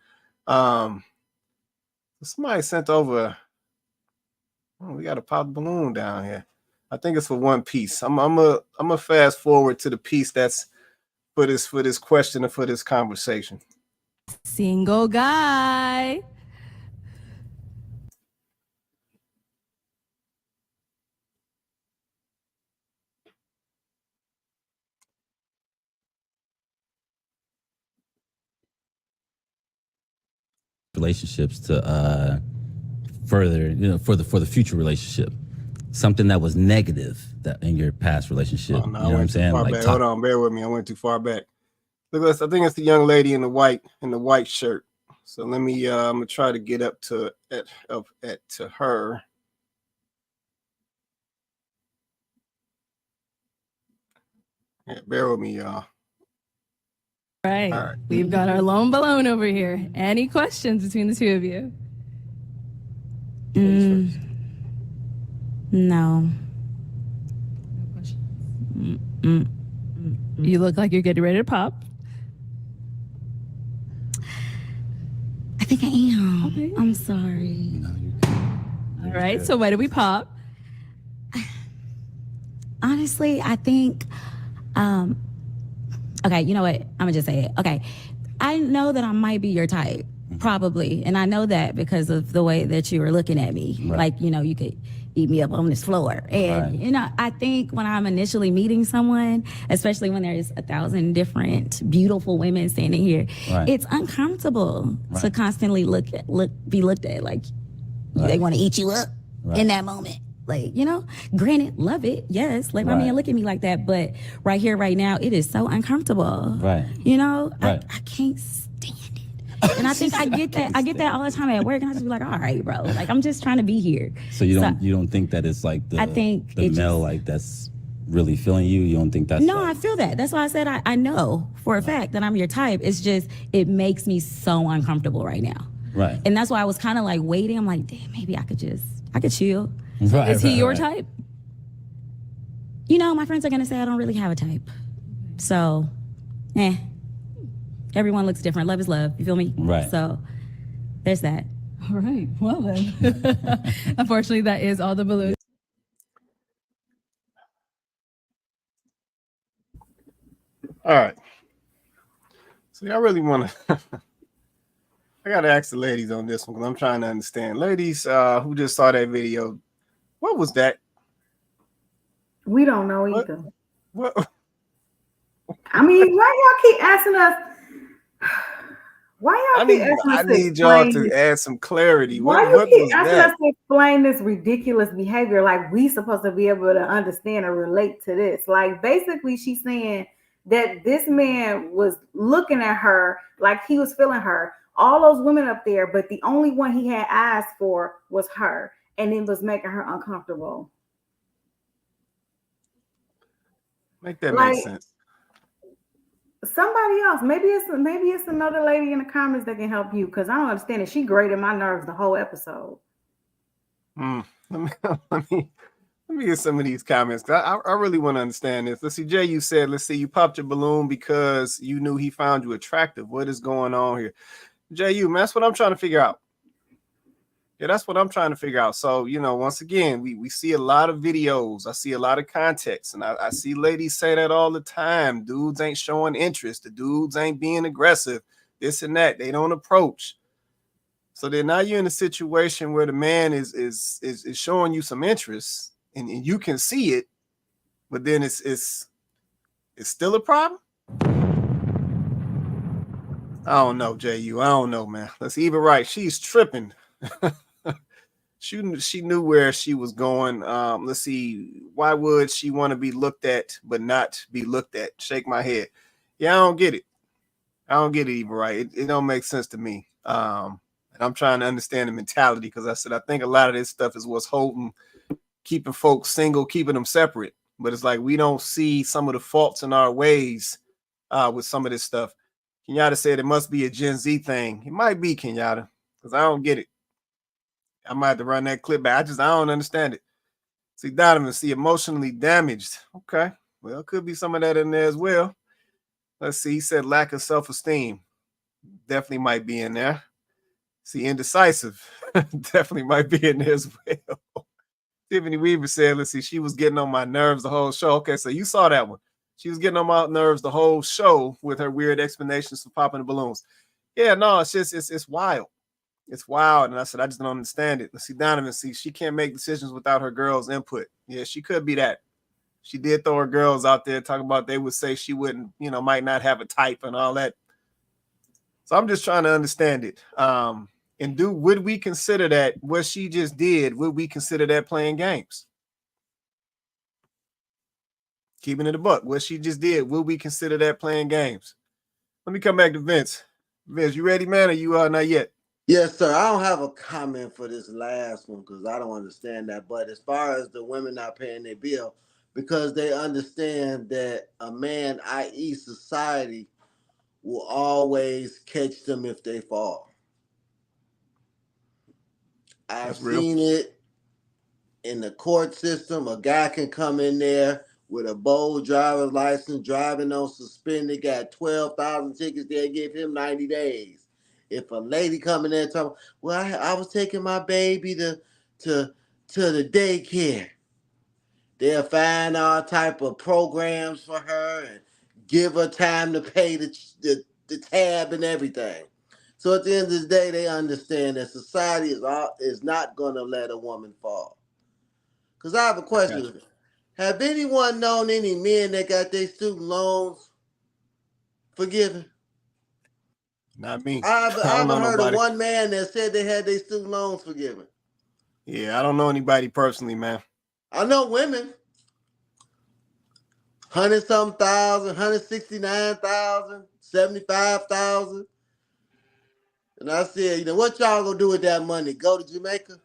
Somebody sent over. We got a pop balloon down here. I think it's for one piece. I'm a fast forward to the piece that's for this question and for this conversation. Single guy. Relationships to further, you know, for the future relationship, something that was negative that in your past relationship. Oh, no, you know what I'm saying? Like, hold on, bear with me. I went too far back. Look, I think it's the young lady in the white shirt. So let me I'm gonna try to get up to her. Yeah, bear with me, y'all. All right. We've got our lone balloon over here. Any questions between the two of you? No. You look like you're getting ready to pop. I think I am. Okay. I'm sorry. All right. So why do we pop? Honestly, I think, okay, you know what? I'm gonna just say it. Okay. I know that I might be your type, probably. And I know that because of the way that you were looking at me. Right. Like, you know, you could eat me up on this floor. And, you know, I think when I'm initially meeting someone, especially when there's 1,000 different beautiful women standing here, it's uncomfortable to constantly be looked at like they want to eat you up in that moment. Like, granted, love it. Yes, let my man look at me like that. But right here, right now, it is so uncomfortable. Right. I can't stand it. And I think I get that. I get that all the time at work. And I just be like, all right, bro. Like, I'm just trying to be here. So you don't think that it's like the male like that's really feeling you? You don't think that's No, I feel that. That's why I said I know for a fact that I'm your type. It's just it makes me so uncomfortable right now. Right. And that's why I was kind of like waiting. I'm like, damn, maybe I could chill. Right, is he your type? My friends are gonna say I don't really have a type. So, everyone looks different. Love is love. You feel me? Right. So, there's that. All right. Well then, unfortunately, that is all the balloons. All right. So I really want to. I got to ask the ladies on this one because I'm trying to understand. Ladies who just saw that video, what was that? We don't know either. What? I mean, why y'all keep asking us? Why y'all keep asking us? I need y'all to add some clarity. Why what you keep was asking that? us to explain this ridiculous behavior? Like we supposed to be able to understand or relate to this. Like basically, she's saying that this man was looking at her like he was feeling her. All those women up there, but the only one he had eyes for was her, and it was making her uncomfortable. Make that make sense. Somebody else, maybe it's another lady in the comments that can help you because I don't understand it. She grated my nerves the whole episode. Let me get some of these comments. I really want to understand this. Let's see, Jay, you said, you popped your balloon because you knew he found you attractive. What is going on here? Jay, man, that's what I'm trying to figure out. Yeah, that's what I'm trying to figure out. So, once again, we see a lot of videos. I see a lot of context, and I see ladies say that all the time. Dudes ain't showing interest. The dudes ain't being aggressive, this and that. They don't approach. So then now you're in a situation where the man is showing you some interest, and you can see it, but then it's still a problem. I don't know, JU. I don't know, man. Let's even right. She's tripping. She knew where she was going. Let's see. Why would she want to be looked at but not be looked at? Shake my head. Yeah, I don't get it. I don't get it even right. It don't make sense to me. And I'm trying to understand the mentality because I think a lot of this stuff is what's keeping folks single, keeping them separate. But it's like we don't see some of the faults in our ways with some of this stuff. Kenyatta said it must be a Gen Z thing. It might be, Kenyatta, because I don't get it. I might have to run that clip back. I don't understand it. See, Donovan, emotionally damaged. Okay. Well, it could be some of that in there as well. Let's see. He said lack of self-esteem. Definitely might be in there. See, indecisive. Definitely might be in there as well. Tiffany Weaver said, let's see, she was getting on my nerves the whole show. Okay, so you saw that one. She was getting on my nerves the whole show with her weird explanations for popping the balloons. Yeah, no, it's just, it's wild. It's wild. And I said, I just don't understand it. Let's see, Donovan, she can't make decisions without her girls' input. Yeah, she could be that. She did throw her girls out there talking about they would say she wouldn't, might not have a type and all that. So I'm just trying to understand it. And would we consider that what she just did, would we consider that playing games? Keeping it a buck, what she just did, would we consider that playing games? Let me come back to Vince. Vince, you ready, man, or you are not yet? Yes, sir. I don't have a comment for this last one because I don't understand that. But as far as the women not paying their bill, because they understand that a man, i.e. society, will always catch them if they fall. I've seen it in the court system. A guy can come in there with a bold driver's license, driving on suspended, got 12,000 tickets, they give him 90 days. If a lady come in there and talk, well, I was taking my baby to the daycare, they'll find all type of programs for her and give her time to pay the tab and everything. So at the end of the day, they understand that society is not going to let a woman fall. Because I have a question. Gotcha. Have anyone known any men that got their student loans forgiven? Not me. I haven't heard of one man that said they had their student loans forgiven. Yeah, I don't know anybody personally, man. I know women, 100-something thousand, 169,000, 75,000. And I said, you know, what y'all gonna do with that money? Go to Jamaica?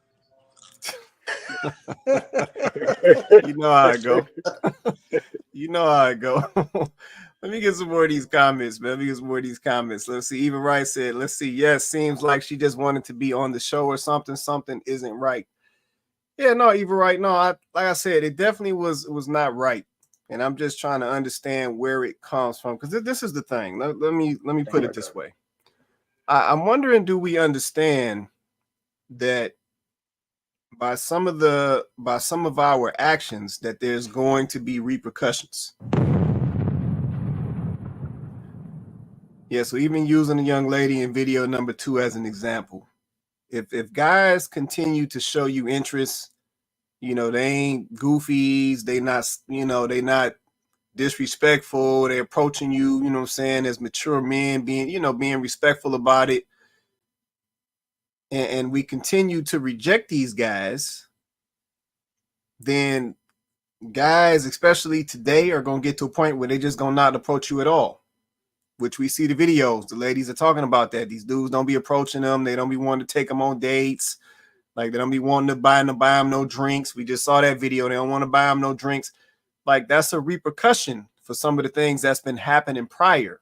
You know how I go. You know how I go. Let me get some more of these comments, man. Let's see. Even Wright said, let's see. Yes, seems like she just wanted to be on the show or something. Something isn't right. Yeah, no, Even Wright. No, like I said, it definitely was not right. And I'm just trying to understand where it comes from. Because this is the thing. Let me put it this way. I'm wondering, do we understand that by some of our actions that there's going to be repercussions? Yeah, so even using a young lady in video number 2 as an example, if guys continue to show you interest, you know, they ain't goofies, they not disrespectful, they're approaching you, you know what I'm saying, as mature men, being respectful about it, and we continue to reject these guys, then guys, especially today, are going to get to a point where they just going to not approach you at all, which we see the videos. The ladies are talking about that. These dudes don't be approaching them. They don't be wanting to take them on dates. Like, they don't be wanting to buy them no drinks. We just saw that video. They don't want to buy them no drinks. Like, that's a repercussion for some of the things that's been happening prior.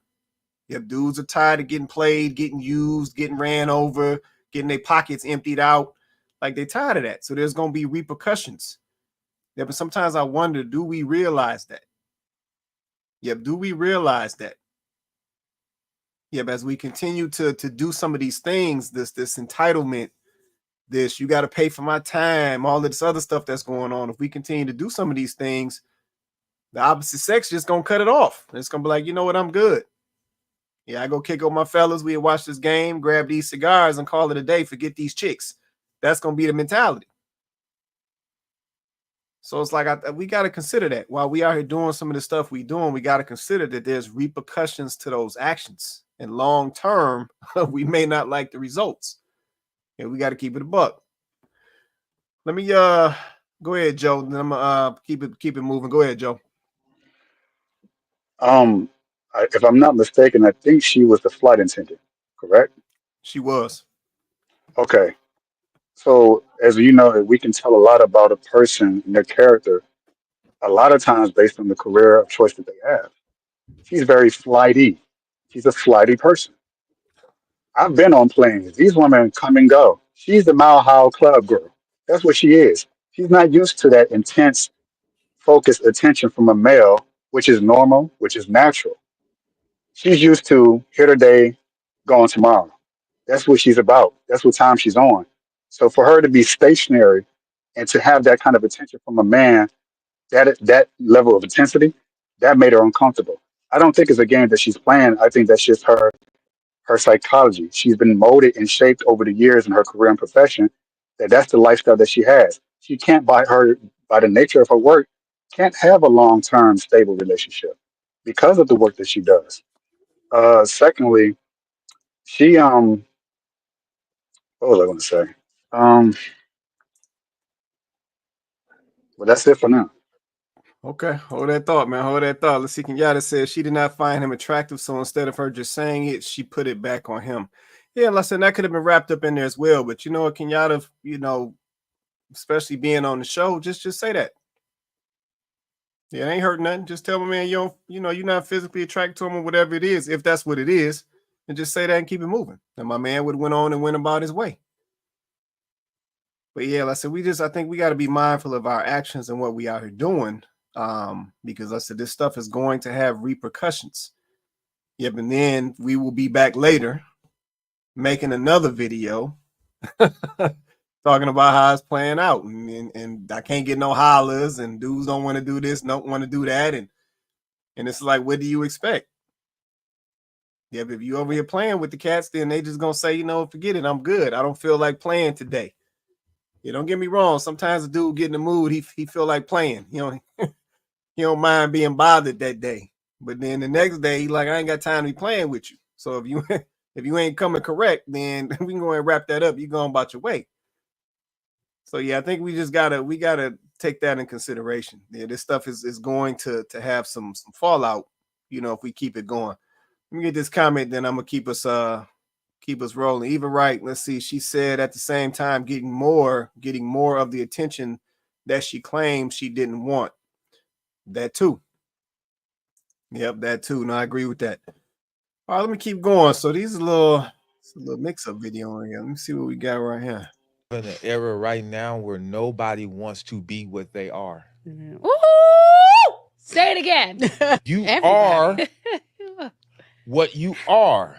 If dudes are tired of getting played, getting used, getting ran over, getting their pockets emptied out, like, they're tired of that. So there's going to be repercussions. Yeah, but sometimes I wonder, do we realize that? Yep, do we realize that? Yep, as we continue to do some of these things, this entitlement, this, you got to pay for my time, all of this other stuff that's going on. If we continue to do some of these things, the opposite sex just going to cut it off. It's going to be like, you know what, I'm good. Yeah, I go kick up my fellas. We watch this game, grab these cigars and call it a day, forget these chicks. That's going to be the mentality. So it's like, we got to consider that while we out here doing some of the stuff we doing, we got to consider that there's repercussions to those actions. And long term, we may not like the results. And we got to keep it a buck. Let me go ahead, Joe. Then I'm gonna keep it moving. Go ahead, Joe. If I'm not mistaken, I think she was the flight attendant, correct? She was. Okay. So as you know, we can tell a lot about a person and their character a lot of times based on the career of choice that they have. She's very flighty. She's a flighty person. I've been on planes. These women come and go. She's the Mile High Club girl. That's what she is. She's not used to that intense, focused attention from a male, which is normal, which is natural. She's used to here today, gone tomorrow. That's what she's about. That's what time she's on. So for her to be stationary and to have that kind of attention from a man, that level of intensity, that made her uncomfortable. I don't think it's a game that she's playing. I think that's just her psychology. She's been molded and shaped over the years in her career and profession that's the lifestyle that she has. She can't by the nature of her work, can't have a long-term stable relationship because of the work that she does. Secondly, she what was I going to say? Um, well, that's it for now. Okay, hold that thought, man. Hold that thought. Let's see. Kenyatta says she did not find him attractive, so instead of her just saying it, she put it back on him. Yeah, listen, that could have been wrapped up in there as well. But you know what, Kenyatta, especially being on the show, just say that. Yeah, it ain't hurt nothing. Just tell my man you're not physically attracted to him or whatever it is, if that's what it is, and just say that and keep it moving. And my man would have went on and went about his way. But yeah, like I said, I think we got to be mindful of our actions and what we out here doing. Because I said this stuff is going to have repercussions. Yep, and then we will be back later making another video talking about how it's playing out, and I can't get no hollers, and dudes don't want to do this, don't want to do that, and it's like, what do you expect? Yep, if you over here playing with the cats, then they just gonna say, forget it, I'm good. I don't feel like playing today. Yeah, don't get me wrong. Sometimes a dude get in the mood, he feel like playing, he don't mind being bothered that day. But then the next day, he like, I ain't got time to be playing with you. So if you ain't coming correct, then we can go and wrap that up. You going about your way. So yeah, I think we gotta take that in consideration. Yeah, this stuff is going to have some fallout, you know, if we keep it going. Let me get this comment, then I'm gonna keep us rolling. Eva Wright, let's see. She said at the same time, getting more of the attention that she claimed she didn't want. That too. Yep, that too. No, I agree with that. All right, let me keep going. So these are a little mix-up video on here. Let me see what we got right here. In an era right now where nobody wants to be what they are. Ooh, say it again. You are what you are.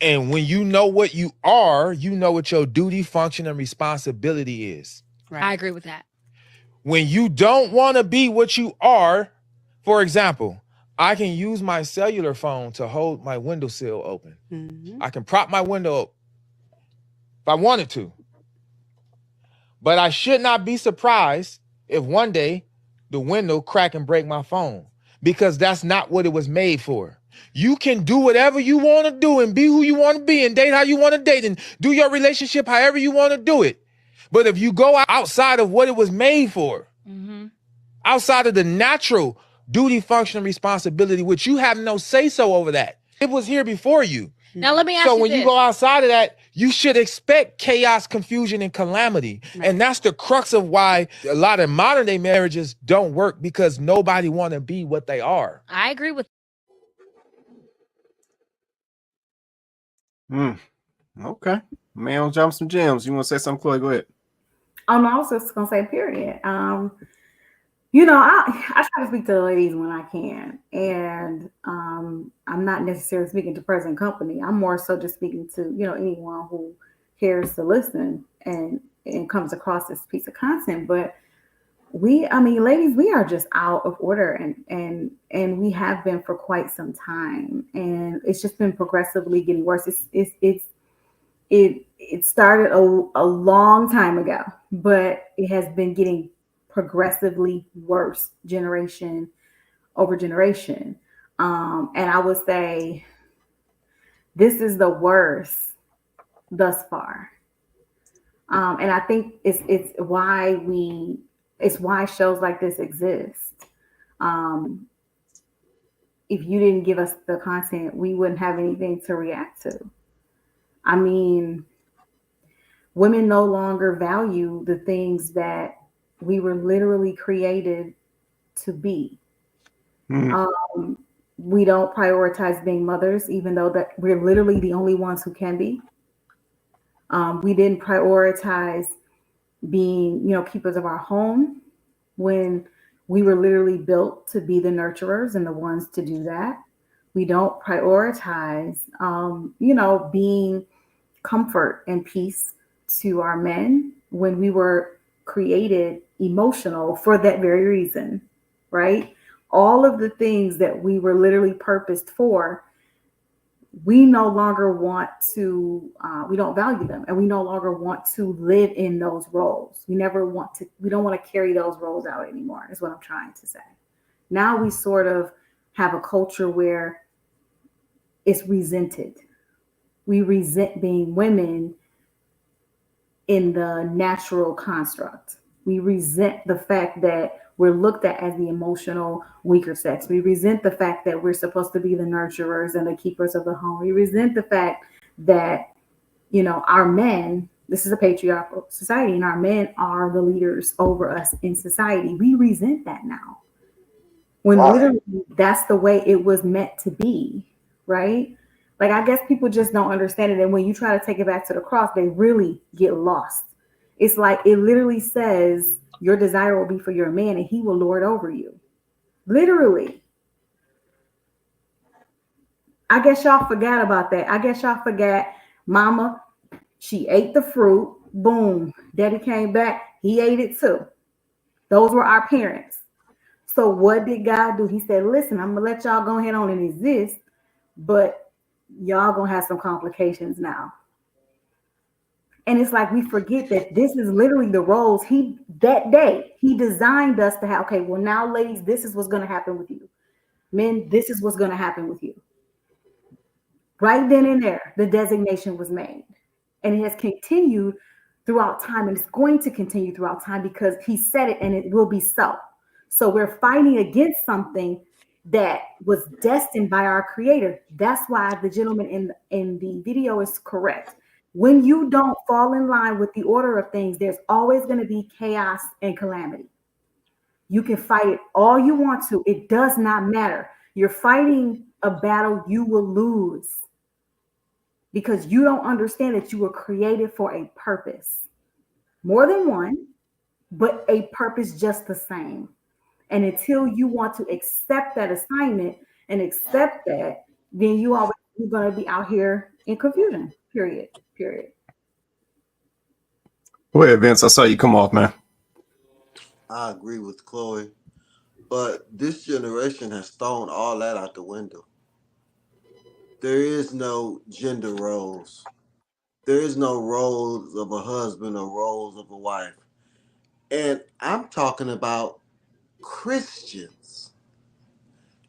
And when you know what you are, you know what your duty, function, and responsibility is. Right. I agree with that. When you don't want to be what you are, for example, I can use my cellular phone to hold my windowsill open. Mm-hmm. I can prop my window up if I wanted to. But I should not be surprised if one day the window crack and break my phone, because that's not what it was made for. You can do whatever you want to do and be who you want to be and date how you want to date and do your relationship however you want to do it. But if you go outside of what it was made for, outside of the natural duty, function, and responsibility, which you have no say-so over that. It was here before you. Now let me ask you So when you go outside of that, you should expect chaos, confusion, and calamity. Right. And that's the crux of why a lot of modern day marriages don't work, because nobody want to be what they are. I agree with. Okay. Man, drop some gems. You want to say something, Chloe? Go ahead. Oh no, I was just gonna say period. You know, I try to speak to the ladies when I can, and I'm not necessarily speaking to present company. I'm more so just speaking to, you know, anyone who cares to listen and comes across this piece of content. But ladies, we are just out of order, and we have been for quite some time, and it's just been progressively getting worse. It started a long time ago, but it has been getting progressively worse generation over generation. And I would say this is the worst thus far. And I think it's why shows like this exist. If you didn't give us the content, we wouldn't have anything to react to. I mean, women no longer value the things that we were literally created to be. We don't prioritize being mothers, even though that we're literally the only ones who can be. We didn't prioritize being, you know, keepers of our home, when we were literally built to be the nurturers and the ones to do that. We don't prioritize, you know, being comfort and peace to our men, when we were created emotional for that very reason, right? All of the things that we were literally purposed for, we no longer want to, we don't value them, and we no longer want to live in those roles. We don't want to carry those roles out anymore, is what I'm trying to say. Now we sort of have a culture where it's resented. We resent being women in the natural construct. We resent the fact that we're looked at as the emotional weaker sex. We resent the fact that we're supposed to be the nurturers and the keepers of the home. We resent the fact that, you know, our men, this is a patriarchal society, and our men are the leaders over us in society. We resent that now, when literally that's the way it was meant to be, right? Like, I guess people just don't understand it. And when you try to take it back to the cross, they really get lost. It's like, it literally says your desire will be for your man and he will lord over you. Literally. I guess y'all forgot about that. I guess y'all forgot mama, she ate the fruit. Boom. Daddy came back. He ate it too. Those were our parents. So what did God do? He said, listen, I'm going to let y'all go ahead on and exist, but y'all gonna have some complications now. And it's like, we forget that this is literally the roles that day he designed us to have. Okay, well now, ladies, this is what's gonna happen with you. Men, this is what's gonna happen with you. Right then and there, the designation was made, and it has continued throughout time, and it's going to continue throughout time because he said it and it will be so. So we're fighting against something that was destined by our creator. That's why the gentleman in the video is correct. When you don't fall in line with the order of things, there's always going to be chaos and calamity. You can fight it all you want to. It does not matter. You're fighting a battle you will lose because you don't understand that you were created for a purpose. More than one, but a purpose just the same. And until you want to accept that assignment and accept that, then you're going to be out here in confusion. Period. Go ahead, Vince. I saw you come off, man. I agree with Chloe, but this generation has thrown all that out the window. There is no gender roles. There is no roles of a husband or roles of a wife. And I'm talking about Christians.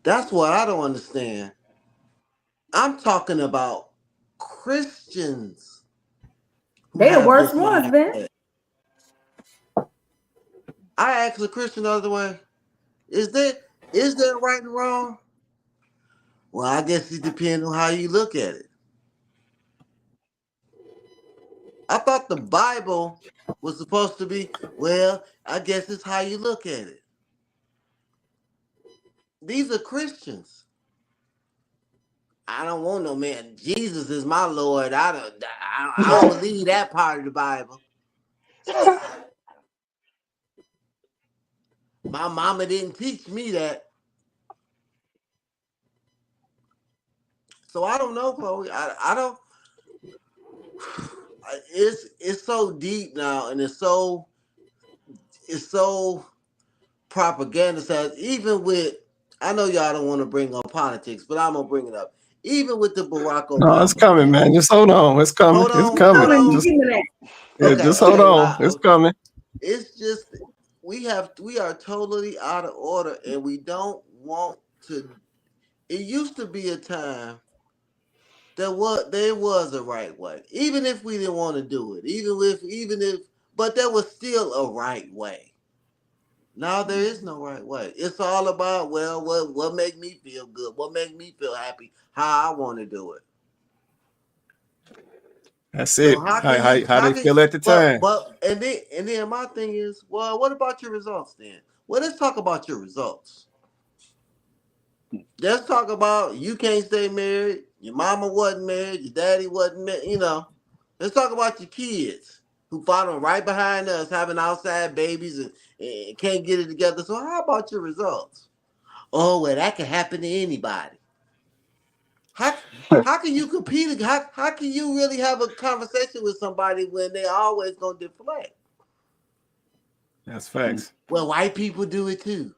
That's what I don't understand. I'm talking about Christians. They the worst ones, man. I asked a Christian the other way, is there right and wrong? Well, I guess it depends on how you look at it. I thought the Bible was supposed to be, well, I guess it's how you look at it. These are Christians. I don't want no man. Jesus is my Lord. I don't believe that part of the Bible. My mama didn't teach me that. So I don't know, Chloe. I don't. It's so deep now, and it's so propaganda. Even with, I know y'all don't want to bring up politics, but I'm gonna bring it up. Even with the Barack Obama. No, it's coming, man. Just hold on. It's coming. It's coming. Just hold on. Wow. It's coming. It's just we are totally out of order, and we don't want to. It used to be a time there was a right way, even if we didn't want to do it, even if, but there was still a right way. Now there is no right way. It's all about, well, what make me feel good, what make me feel happy, how I want to do it. That's it. So how they feel at the time. But and then my thing is, well, what about your results then? Well, let's talk about your results. Let's talk about you can't stay married, your mama wasn't married, your daddy wasn't married, Let's talk about your kids who following right behind us, having outside babies and can't get it together. So how about your results? Oh, well, that can happen to anybody. How can you compete? How can you really have a conversation with somebody when they always gonna deflect? That's facts. Well, white people do it too.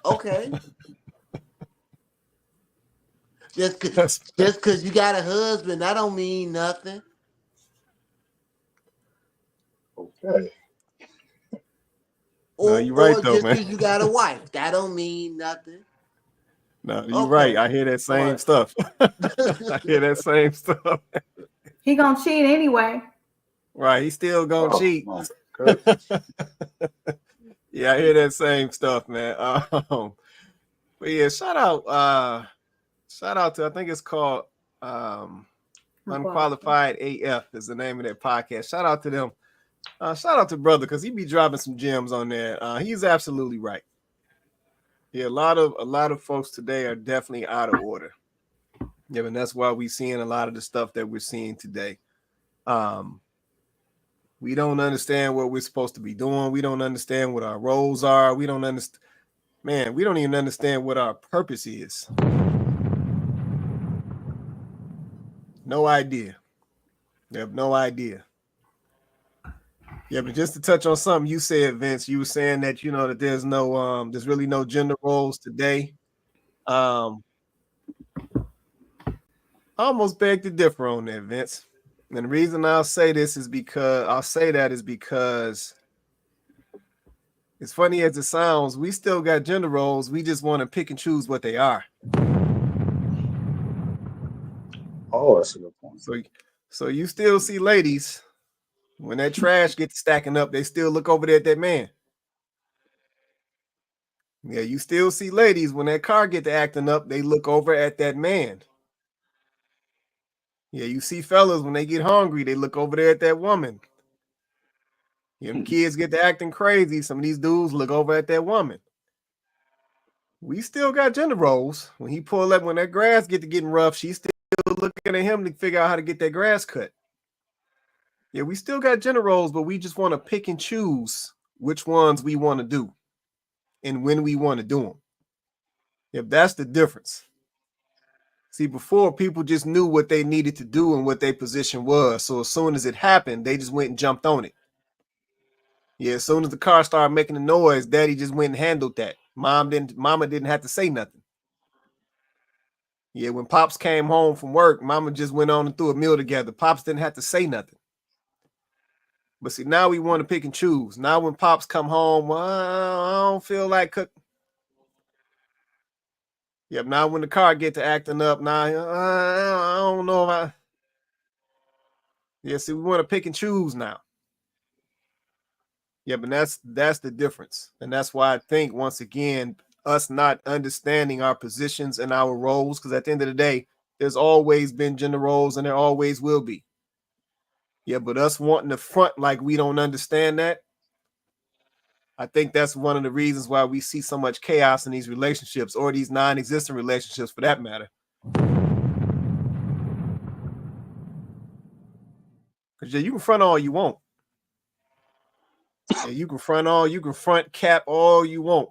Okay. Just because you got a husband, that don't mean nothing. Okay. No, you're right, though, just man. because you got a wife, that don't mean nothing. No, you're right. I hear that same stuff. I hear that same stuff. He gonna cheat anyway. Right, he still gonna cheat. Yeah, I hear that same stuff, man. But yeah, shout out to, I think it's called Unqualified AF is the name of that podcast. Shout out to them. Shout out to brother, because he be dropping some gems on there. He's absolutely right. Yeah, a lot of folks today are definitely out of order. Yeah, and that's why we're seeing a lot of the stuff that we're seeing today. We don't understand what we're supposed to be doing. We don't understand what our roles are. We don't understand. Man, we don't even understand what our purpose is. No idea. They have no idea. Yeah, but just to touch on something you said, Vince, you were saying that, that there's really no gender roles today. I almost beg to differ on that, Vince. And the reason I'll say that is because as funny as it sounds, we still got gender roles. We just want to pick and choose what they are. Oh, that's a good point. So you still see ladies when that trash gets stacking up, they still look over there at that man. Yeah, you still see ladies when that car get to acting up, they look over at that man. Yeah, you see fellas when they get hungry, they look over there at that woman. Yeah, them kids get to acting crazy, some of these dudes look over at that woman. We still got gender roles. When he pull up, when that grass get to getting rough, she's still looking at him to figure out how to get that grass cut. Yeah, we still got gender roles, but we just want to pick and choose which ones we want to do and when we want to do them. If that's the difference. See, before people just knew what they needed to do and what their position was. So as soon as it happened, they just went and jumped on it. Yeah, as soon as the car started making a noise, daddy just went and handled that. Mama didn't have to say nothing. Yeah, when Pops came home from work, Mama just went on and threw a meal together. Pops didn't have to say nothing. But see, now we want to pick and choose. Now when Pops come home, well, I don't feel like cooking. Yep, now when the car get to acting up, now I don't know if I... Yeah, see, we want to pick and choose now. Yeah, but that's the difference. And that's why I think, once again, us not understanding our positions and our roles, because at the end of the day, there's always been gender roles and there always will be. Yeah, but us wanting to front like we don't understand that, I think that's one of the reasons why we see so much chaos in these relationships, or these non-existent relationships for that matter. Because yeah, you can front all you want. Yeah, you can front cap all you want.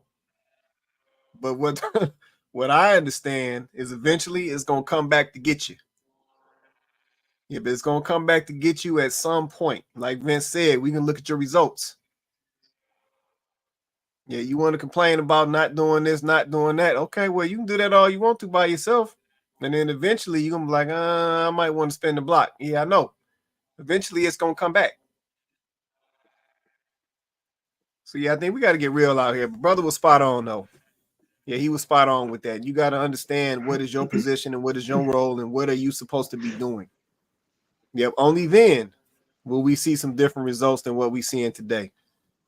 But what I understand is eventually it's gonna come back to get you. Yeah, but it's gonna come back to get you at some point. Like Vince said, we can look at your results. Yeah, you want to complain about not doing this, not doing that. Okay, well, you can do that all you want to by yourself. And then eventually you're gonna be like, I might want to spin the block. Yeah, I know. Eventually it's gonna come back. So yeah, I think we got to get real out here. Brother was spot on though. Yeah, he was spot on with that. You got to understand what is your position and what is your role and what are you supposed to be doing. Yep, only then will we see some different results than what we seeing today.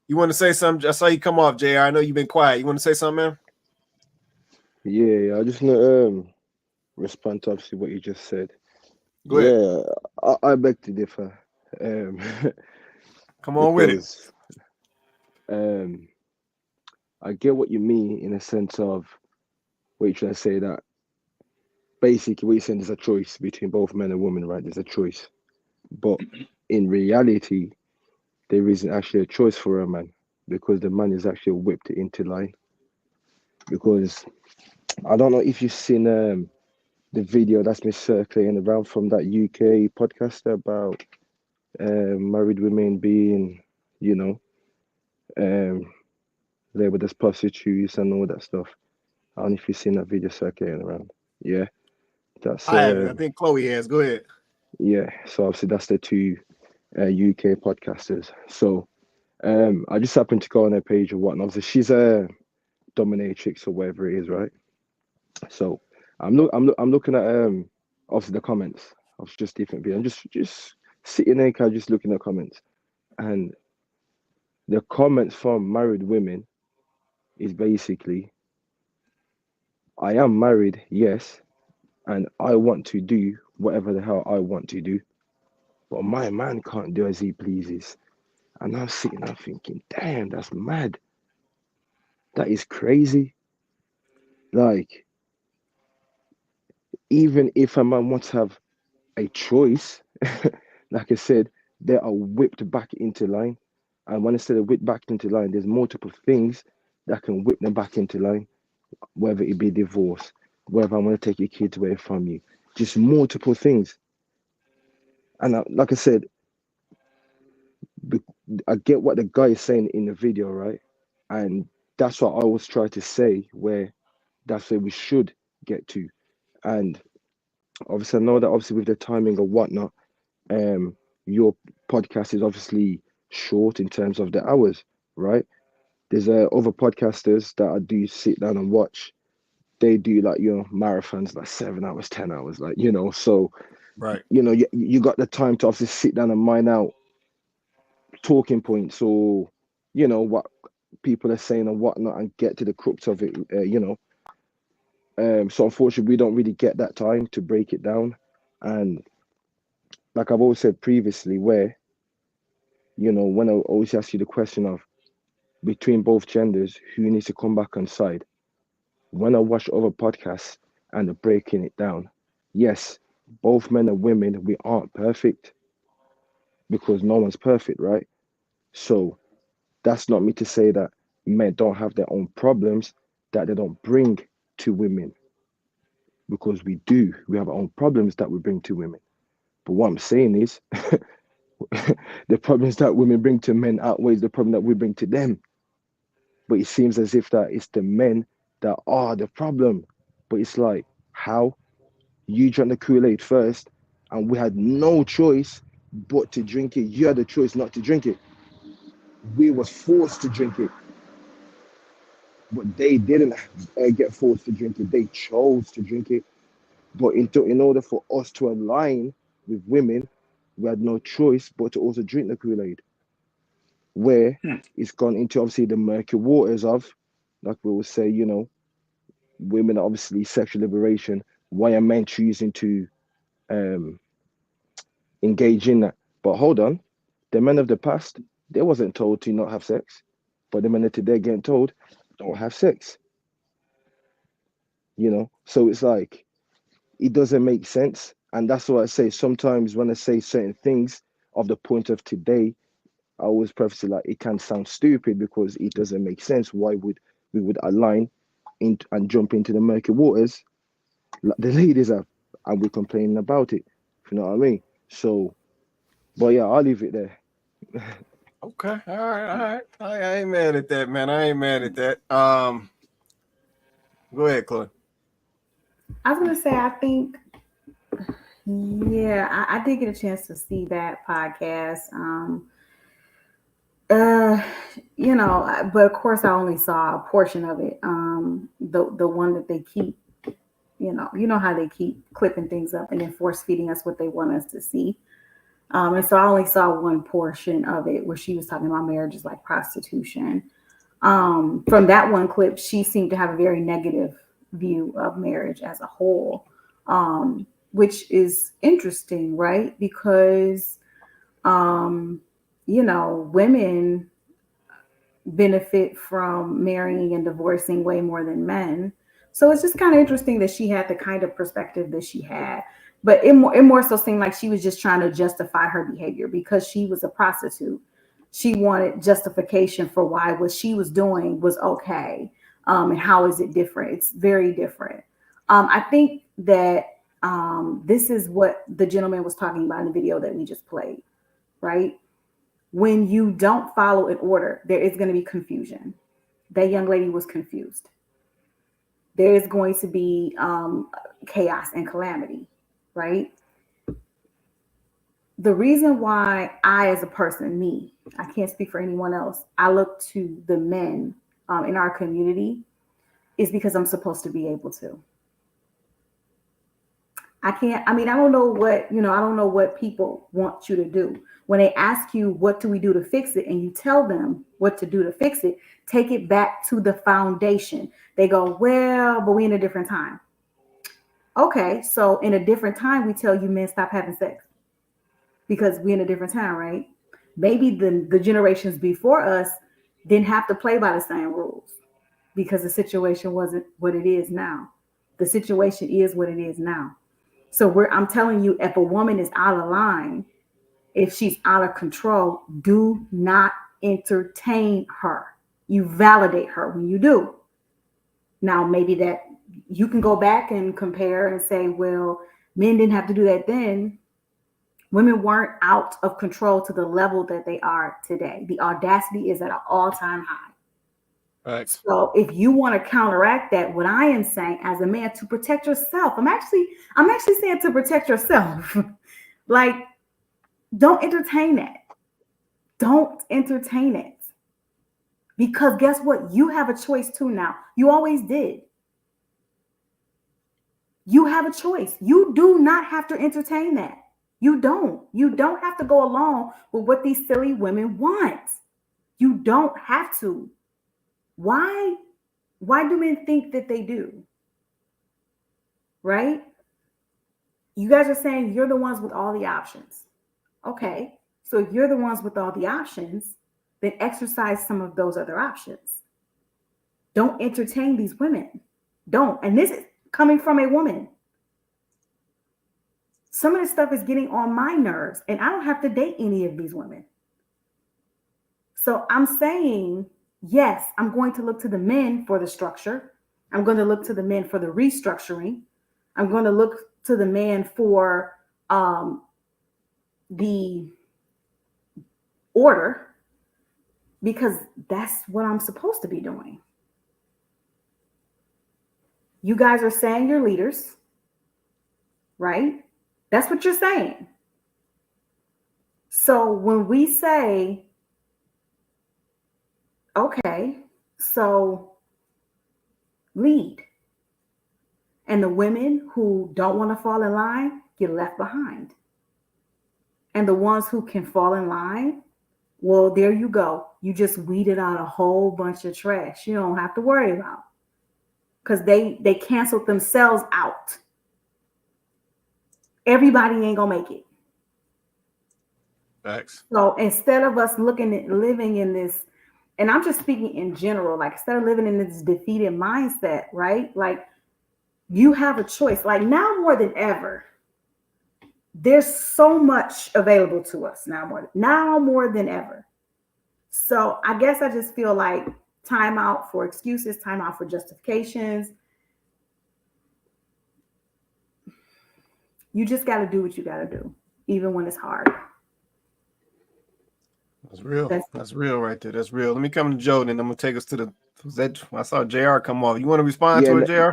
You want to say something? I saw you come off, JR. I know you've been quiet. You want to say something, man? Yeah, I just want to respond to obviously what you just said. Go ahead. Yeah, I beg to differ. Come on with it. I get what you mean in a sense of what you're trying to say, that basically what you're saying, there's a choice between both men and women, right? There's a choice. But in reality, there isn't actually a choice for a man, because the man is actually whipped into line. Because I don't know if you've seen the video that's been circulating around from that UK podcaster about married women being, labeled as prostitutes and all that stuff. I don't know if you've seen that video circulating around. Yeah, that's I haven't. I think Chloe has. Go ahead. Yeah, so obviously that's the two UK podcasters. So I just happened to go on her page or whatnot. Obviously she's a dominatrix or whatever it is, right? So I'm looking at obviously the comments of just different videos. I'm just sitting there, kind of just looking at comments, and the comments from married women is basically, I am married, yes, and I want to do whatever the hell I want to do, but my man can't do as he pleases. And I'm sitting there thinking, damn, that's mad. That is crazy. Like, even if a man wants to have a choice, like I said, they are whipped back into line. And when I say they're whipped back into line, there's multiple things that can whip them back into line, whether it be divorce, whether I want to take your kids away from you, just multiple things. And like I said, I get what the guy is saying in the video, right? And that's what I always try to say, where that's where we should get to. And obviously I know that obviously with the timing or whatnot, your podcast is obviously short in terms of the hours, right? There's other podcasters that I do sit down and watch. They do like, marathons, like 7 hours, 10 hours, like, so Right. You know, you got the time to obviously sit down and mine out talking points or, you know, what people are saying and whatnot and get to the crux of it, you know. So unfortunately, we don't really get that time to break it down. And like I've always said previously, where, you know, when I always ask you the question of between both genders, who needs to come back on side? When I watch other podcasts and they're breaking it down, yes, both men and women, we aren't perfect because no one's perfect, right? So that's not me to say that men don't have their own problems that they don't bring to women, because we do. We have our own problems that we bring to women. But what I'm saying is the problems that women bring to men outweighs the problem that we bring to them. But it seems as if that it's the men that are the problem. But it's like, how? You drank the Kool-Aid first, and we had no choice but to drink it. You had the choice not to drink it. We was forced to drink it. But they didn't get forced to drink it. They chose to drink it. But in order for us to align with women, we had no choice but to also drink the Kool-Aid, where it's gone into obviously the murky waters of, like we will say, you know, women obviously sexual liberation. Why are men choosing to engage in that? But hold on, the men of the past, they wasn't told to not have sex, but the men of today getting told don't have sex. You know, so it's like it doesn't make sense, and that's why I say sometimes when I say certain things of the point of today, I always preface it like it can sound stupid because it doesn't make sense. Why would we would align in and jump into the murky waters like the ladies have, and we're complaining about it? If you know what I mean. So, but yeah, I'll leave it there. Okay. All right. I ain't mad at that, man. I ain't mad at that. Go ahead, Chloe. I was gonna say, I think, yeah, I did get a chance to see that podcast. You know, but of course, I only saw a portion of it. The one that they keep, you know how they keep clipping things up and then force feeding us what they want us to see. And so I only saw one portion of it where she was talking about marriages like prostitution. From that one clip, she seemed to have a very negative view of marriage as a whole, which is interesting, right? Because, you know, women benefit from marrying and divorcing way more than men. So it's just kind of interesting that she had the kind of perspective that she had. But it more so seemed like she was just trying to justify her behavior because she was a prostitute. She wanted justification for why what she was doing was okay. And how is it different? It's very different. I think that this is what the gentleman was talking about in the video that we just played, right? When you don't follow an order, there is going to be confusion. That young lady was confused. There is going to be chaos and calamity, right? The reason why I, as a person, I can't speak for anyone else, I look to the men in our community is because I'm supposed to be able to. I don't know what people want you to do. When they ask you, what do we do to fix it? And you tell them what to do to fix it, take it back to the foundation. They go, well, but we in a different time. Okay, so in a different time, we tell you men stop having sex because we in a different time, right? Maybe the generations before us didn't have to play by the same rules because the situation wasn't what it is now. The situation is what it is now. So I'm telling you, if a woman is out of line, if she's out of control, do not entertain her. You validate her when you do. Now, maybe that you can go back and compare and say, well, men didn't have to do that then. Women weren't out of control to the level that they are today. The audacity is at an all-time high. Right. So if you want to counteract that, what I am saying as a man, to protect yourself, I'm actually saying to protect yourself. Like, don't entertain that. Don't entertain it. Because guess what? You have a choice too now. You always did. You have a choice. You do not have to entertain that. You don't. You don't have to go along with what these silly women want. You don't have to. Why do men think that they do? Right? You guys are saying you're the ones with all the options. Okay. So if you're the ones with all the options, then exercise some of those other options. Don't entertain these women. Don't. And this is coming from a woman. Some of this stuff is getting on my nerves, and I don't have to date any of these women. So I'm saying, yes, I'm going to look to the men for the structure. I'm going to look to the men for the restructuring. I'm going to look to the man for the order, because that's what I'm supposed to be doing. You guys are saying you're leaders, right? That's what you're saying. So when we say, okay, so lead, and the women who don't want to fall in line get left behind. And the ones who can fall in line, well, there you go. You just weeded out a whole bunch of trash you don't have to worry about, because they canceled themselves out. Everybody ain't gonna make it. Thanks. So instead of us living in this, and I'm just speaking in general, like instead of living in this defeated mindset, right? Like you have a choice. Like now more than ever, there's so much available to us now more than ever. So I guess I just feel like time out for excuses, time out for justifications. You just got to do what you got to do, even when it's hard. That's real. That's real right there. That's real. Let me come to Joe, and I'm gonna take us to the. I saw JR come off. You want to respond to it, JR?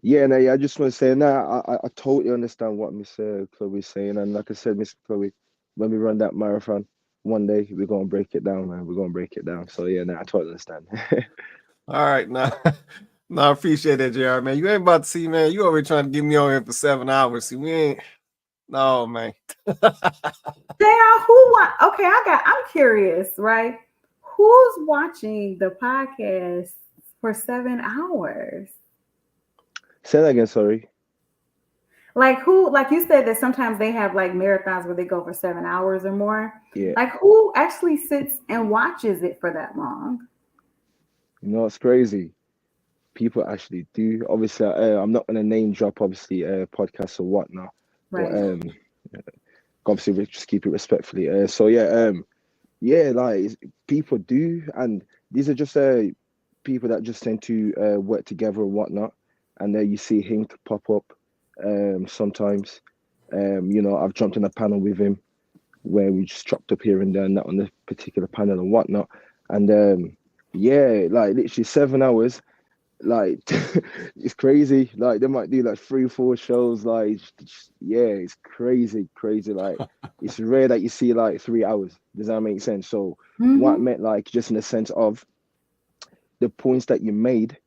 Yeah, I just want to say, I totally understand what Miss Chloe's saying, and like I said, Miss Chloe, when we run that marathon one day, we're gonna break it down, man. We're gonna break it down. So yeah, I totally understand. All right, now, I appreciate that, JR, man. You ain't about to see, man. You already trying to get me on here for 7 hours. See, we ain't. No, man. JR, okay, I'm curious, right? Who's watching the podcast for 7 hours? Say that again, sorry. Like who, like you said that sometimes they have like marathons where they go for 7 hours or more. Yeah. Like who actually sits and watches it for that long? You know, it's crazy. People actually do. Obviously, I'm not gonna name drop obviously podcasts or whatnot. Right. But obviously we just keep it respectfully. So yeah, like people do, and these are just people that just tend to work together and whatnot. And then you see Hink pop up sometimes. I've jumped in a panel with him where we just chopped up here and there and that on the particular panel and whatnot. And yeah, like literally 7 hours. Like it's crazy. Like they might do like 3-4 shows. Like yeah, it's crazy. Like it's rare that you see like 3 hours. Does that make sense? So what I meant, like, just in the sense of the points that you made,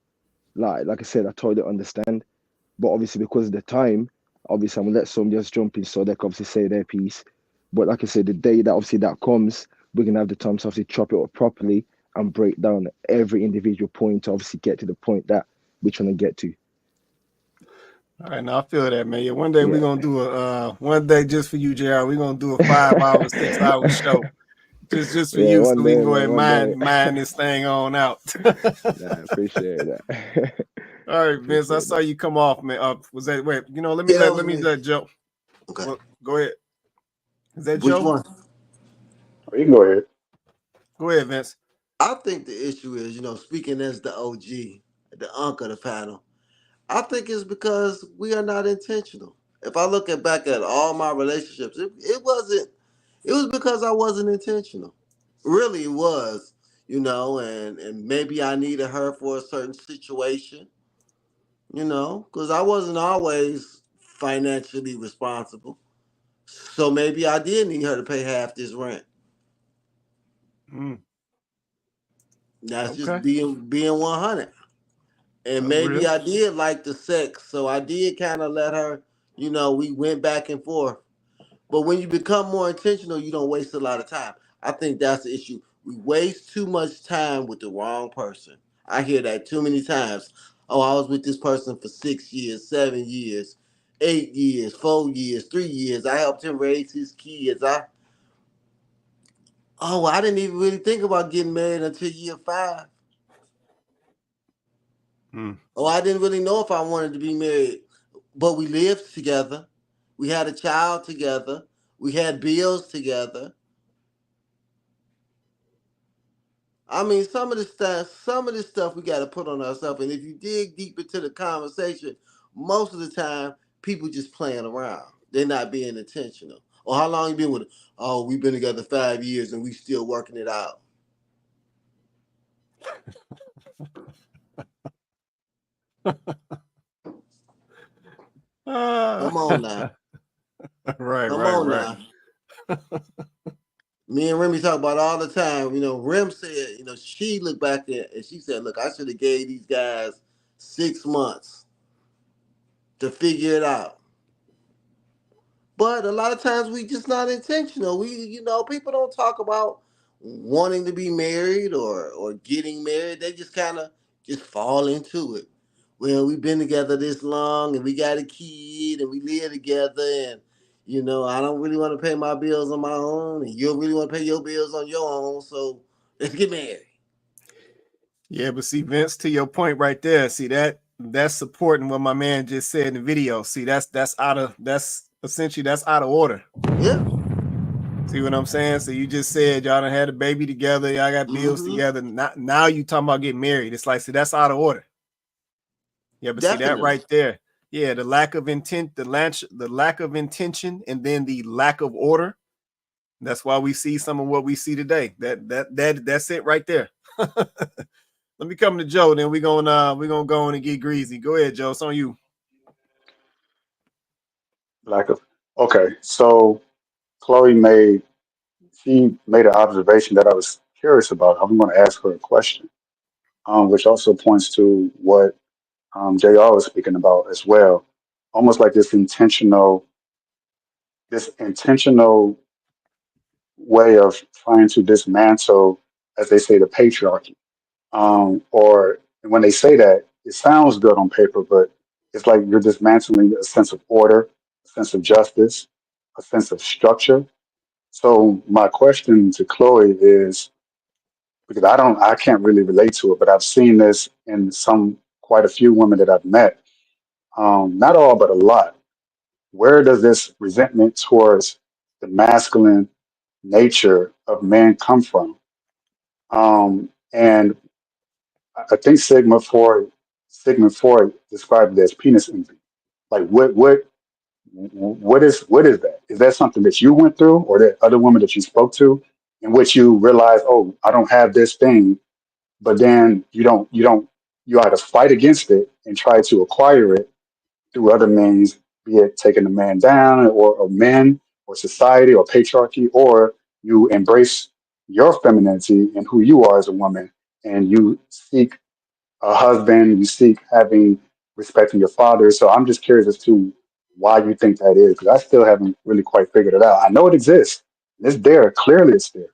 like I said, I totally understand. But obviously because of the time, obviously I'm gonna let somebody else jump in so they can obviously say their piece. But like I said, the day that obviously that comes, we're gonna have the time to obviously chop it up properly and break down every individual point to obviously get to the point that we're trying to get to. All right, now I feel that, man. Yeah, one day we're gonna do one day just for you, JR. We're gonna do a 5-hour, 6-hour show. Just for you, so we can go ahead and mine this thing on out. I appreciate that. All right, Vince, I saw you come off, man. Was that let me let Joe. Okay. Well, go ahead. Is that Which Joe? one? Oh, you can go ahead. Go ahead, Vince. I think the issue is, speaking as the OG, the unk of the panel, I think it's because we are not intentional. If I look back at all my relationships, it was because I wasn't intentional. Really, it was, and maybe I needed her for a certain situation, because I wasn't always financially responsible. So maybe I did need her to pay half this rent. That's just being 100. And maybe I did like the sex, so I did kind of let her, we went back and forth. But when you become more intentional, you don't waste a lot of time. I think that's the issue. We waste too much time with the wrong person. I hear that too many times. Oh, I was with this person for 6 years, 7 years, 8 years, 4 years, 3 years. I helped him raise his kids. I didn't even really think about getting married until year 5. Oh, I didn't really know if I wanted to be married. But we lived together. We had a child together. We had bills together. I mean, some of this stuff we got to put on ourselves. And if you dig deep into the conversation, most of the time people just playing around. They're not being intentional. Or how long you been with it? Oh, we've been together 5 years and we still working it out. Come on now. Right. Come on now. Me and Remy talk about it all the time. Rem said, she looked back and she said, look, I should have gave these guys 6 months to figure it out. But a lot of times we just not intentional. People don't talk about wanting to be married or getting married. They just kind of just fall into it. Well, we've been together this long and we got a kid and we live together and I don't really want to pay my bills on my own and you don't really want to pay your bills on your own, so let's get married. Yeah, but see, Vince, to your point right there, see that's supporting what my man just said in the video. See, that's essentially out of order. Yeah. See what I'm saying? So you just said y'all done had a baby together, y'all got bills together. Now you talking about getting married. It's like, see, that's out of order. Yeah, but Definitely. See that right there. Yeah, the lack of intent, the lack of intention, and then the lack of order. That's why we see some of what we see today. That's it right there. Let me come to Joe, then we're gonna go on and get greasy. Go ahead, Joe. It's on you. Okay, so Chloe made an observation that I was curious about. I'm going to ask her a question, which also points to what JR was speaking about as well. Almost like this intentional way of trying to dismantle, as they say, the patriarchy. Or when they say that, it sounds good on paper, but it's like you're dismantling a sense of order, a sense of justice, a sense of structure. So my question to Chloe is, because I can't really relate to it, but I've seen this in quite a few women that I've met. Not all, but a lot. Where does this resentment towards the masculine nature of men come from? And I think Sigmund Freud described it as penis envy. Like what is that? Is that something that you went through, or that other women that you spoke to, in which you realize, oh, I don't have this thing, but then you either fight against it and try to acquire it through other means, be it taking the man down, or men, or society, or patriarchy, or you embrace your femininity and who you are as a woman, and you seek a husband, you seek having respect for your father. So I'm just curious as to why you think that is, because I still haven't really quite figured it out. I know it exists. It's there. Clearly it's there.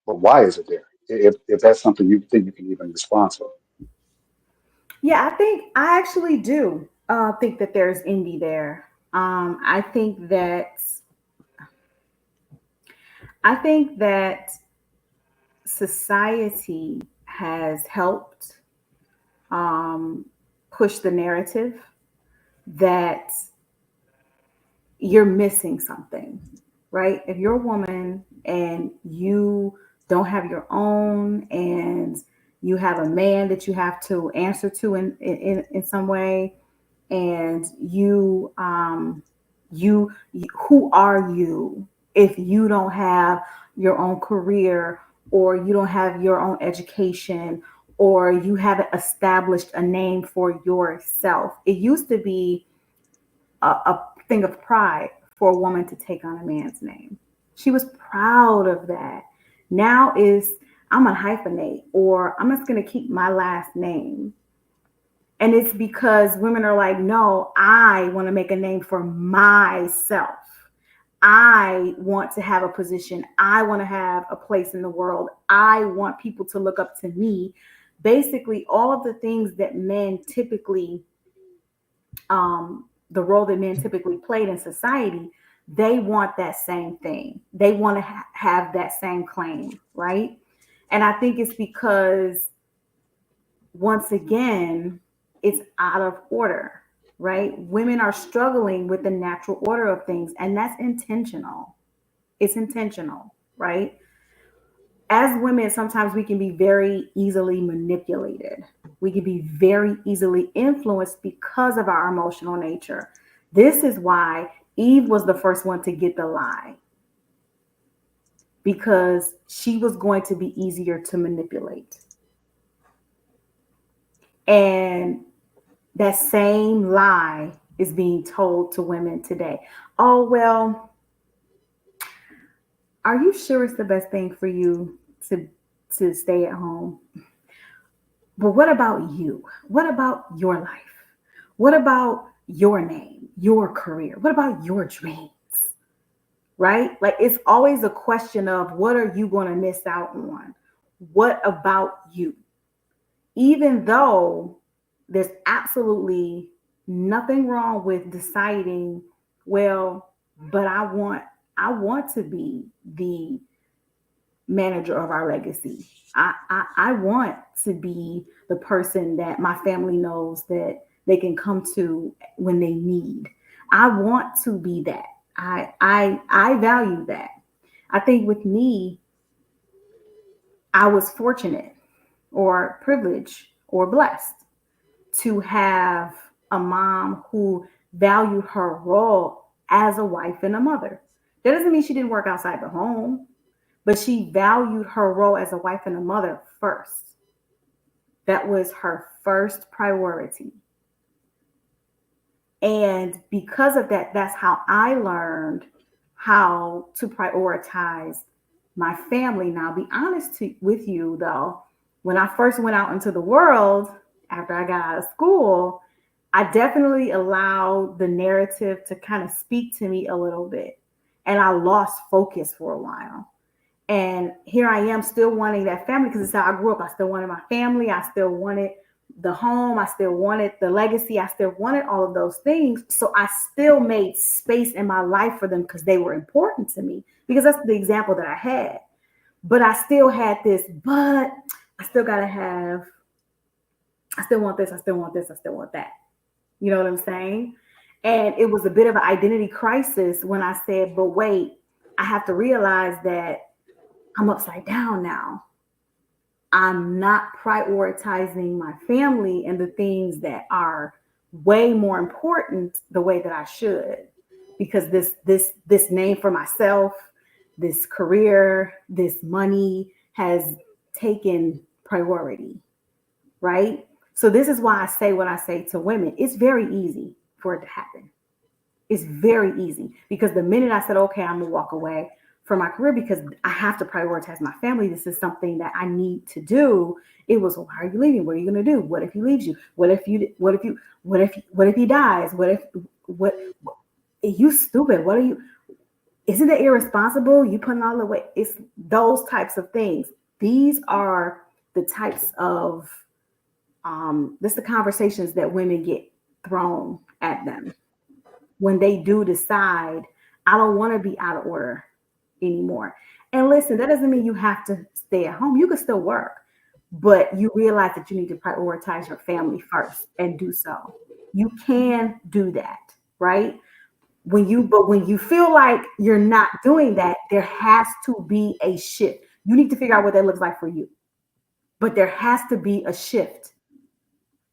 But why is it there? If that's something you think you can even respond to. Yeah, I actually do think that there's envy there. I think that society has helped push the narrative that you're missing something, right? If you're a woman and you don't have your own and you have a man that you have to answer to in some way, and who are you if you don't have your own career, or you don't have your own education, or you haven't established a name for yourself? It used to be a thing of pride for a woman to take on a man's name. She was proud of that. Now I'm gonna hyphenate, or I'm just gonna keep my last name. And it's because women are like, no, I want to make a name for myself. I want to have a position. I want to have a place in the world. I want people to look up to me. Basically, all of the things that men typically, the role that men typically played in society, they want that same thing. They want to have that same claim, right? And I think it's because, once again, it's out of order, right? Women are struggling with the natural order of things, and that's intentional. It's intentional, right? As women, sometimes we can be very easily manipulated. We can be very easily influenced because of our emotional nature. This is why Eve was the first one to get the lie, because she was going to be easier to manipulate. And that same lie is being told to women today. Oh, well, are you sure it's the best thing for you to stay at home? But what about you? What about your life? What about your name, your career? What about your dreams? Right? Like, it's always a question of, what are you going to miss out on? What about you? Even though there's absolutely nothing wrong with deciding, well, but I want to be the manager of our legacy. I want to be the person that my family knows that they can come to when they need. I want to be that. I value that. I think with me, I was fortunate or privileged or blessed to have a mom who valued her role as a wife and a mother. That doesn't mean she didn't work outside the home, but she valued her role as a wife and a mother first. That was her first priority. And because of that, that's how I learned how to prioritize my family. Now, I'll be honest with you, though, when I first went out into the world, after I got out of school, I definitely allowed the narrative to kind of speak to me a little bit. And I lost focus for a while. And here I am still wanting that family, because it's how I grew up. I still wanted my family. I still wanted the home. I still wanted the legacy. I still wanted all of those things. So I still made space in my life for them because they were important to me, because that's the example that I had. But I still had this, but I still got to have, I still want this. I still want this. I still want that. You know what I'm saying? And it was a bit of an identity crisis when I said, but wait, I have to realize that I'm upside down now. I'm not prioritizing my family and the things that are way more important the way that I should, because this name for myself, this career, this money has taken priority, right? So this is why I say what I say to women. It's very easy for it to happen. It's very easy, because the minute I said, okay, I'm gonna walk away from my career because I have to prioritize my family, this is something that I need to do. It was, well, why are you leaving? What are you going to do? What if he leaves you? What if he dies? What you stupid? What are you? Isn't it irresponsible? You putting all the way. It's those types of things. These are the types of this the conversations that women get thrown at them when they do decide, I don't want to be out of order anymore. And listen, that doesn't mean you have to stay at home. You can still work, but you realize that you need to prioritize your family first and do so. You can do that, right? When you feel like you're not doing that, there has to be a shift. You need to figure out what that looks like for you. But there has to be a shift,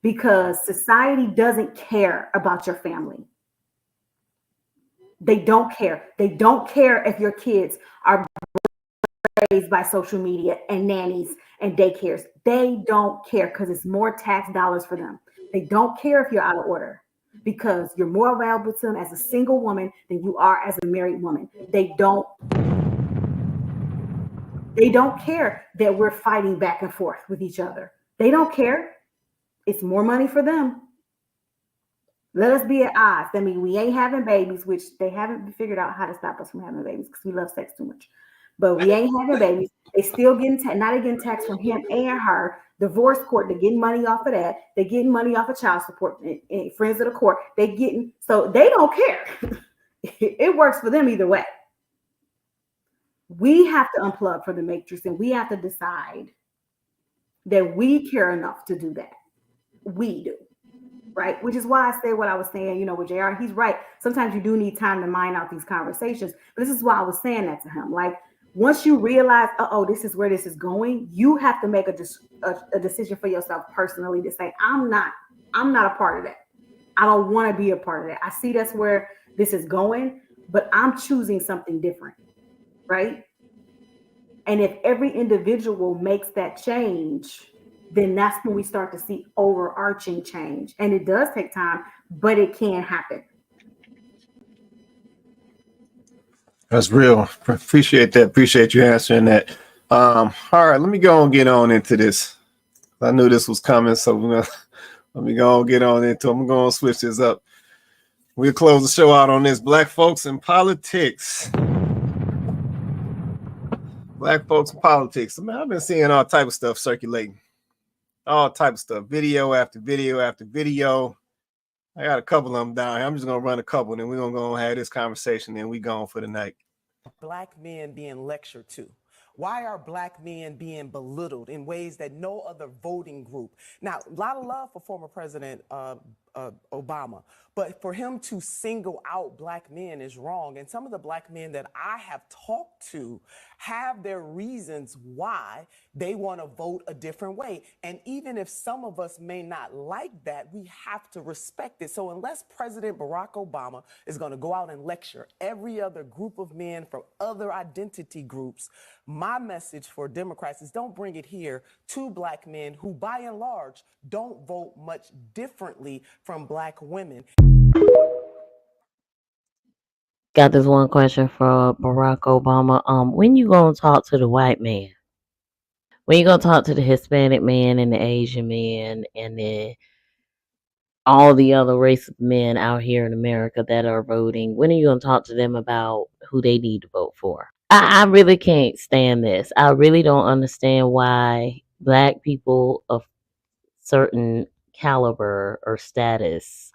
because society doesn't care about your family. They don't care. They don't care if your kids are raised by social media and nannies and daycares. They don't care, because it's more tax dollars for them. They don't care if you're out of order, because you're more valuable to them as a single woman than you are as a married woman. They don't care that we're fighting back and forth with each other. They don't care. It's more money for them. Let us be at odds. I mean, we ain't having babies, which they haven't figured out how to stop us from having babies because we love sex too much. But we ain't having babies. They still getting now they getting taxed from him and her. Divorce court, they're getting money off of that. They're getting money off of child support and friends of the court. They getting, so they don't care. It works for them either way. We have to unplug for the matrix, and we have to decide that we care enough to do that. We do. Right? Which is why I said what I was saying, you know, with JR, he's right. Sometimes you do need time to mine out these conversations. But this is why I was saying that to him. Like, once you realize, this is where this is going, you have to make a decision for yourself personally to say, I'm not a part of that. I don't want to be a part of that. I see that's where this is going, but I'm choosing something different. Right? And if every individual makes that change, then that's when we start to see overarching change. And it does take time, but it can happen. That's real. Appreciate that. Appreciate you answering that. All right, let me go and get on into this. I knew this was coming, so let me go and get on into it. I'm going to switch this up. We'll close the show out on this. Black folks in politics. Black folks in politics. I mean, I've been seeing all type of stuff circulating. All type of stuff. Video after video after video. I got a couple of them down here. I'm just going to run a couple, and then we're going to go and have this conversation, and we gone for the night. Black men being lectured to? Why are black men being belittled in ways that no other voting group? Now, a lot of love for former President Obama, but for him to single out black men is wrong. And some of the black men that I have talked to have their reasons why they want to vote a different way. And even if some of us may not like that, we have to respect it. So unless President Barack Obama is going to go out and lecture every other group of men from other identity groups, my message for Democrats is don't bring it here to black men who, by and large, don't vote much differently from black women. Got this one question for Barack Obama. When you gonna talk to the white man? When you gonna talk to the Hispanic man and the Asian man and then all the other race of men out here in America that are voting? When are you gonna talk to them about who they need to vote for? I really can't stand this. I really don't understand why black people of certain caliber or status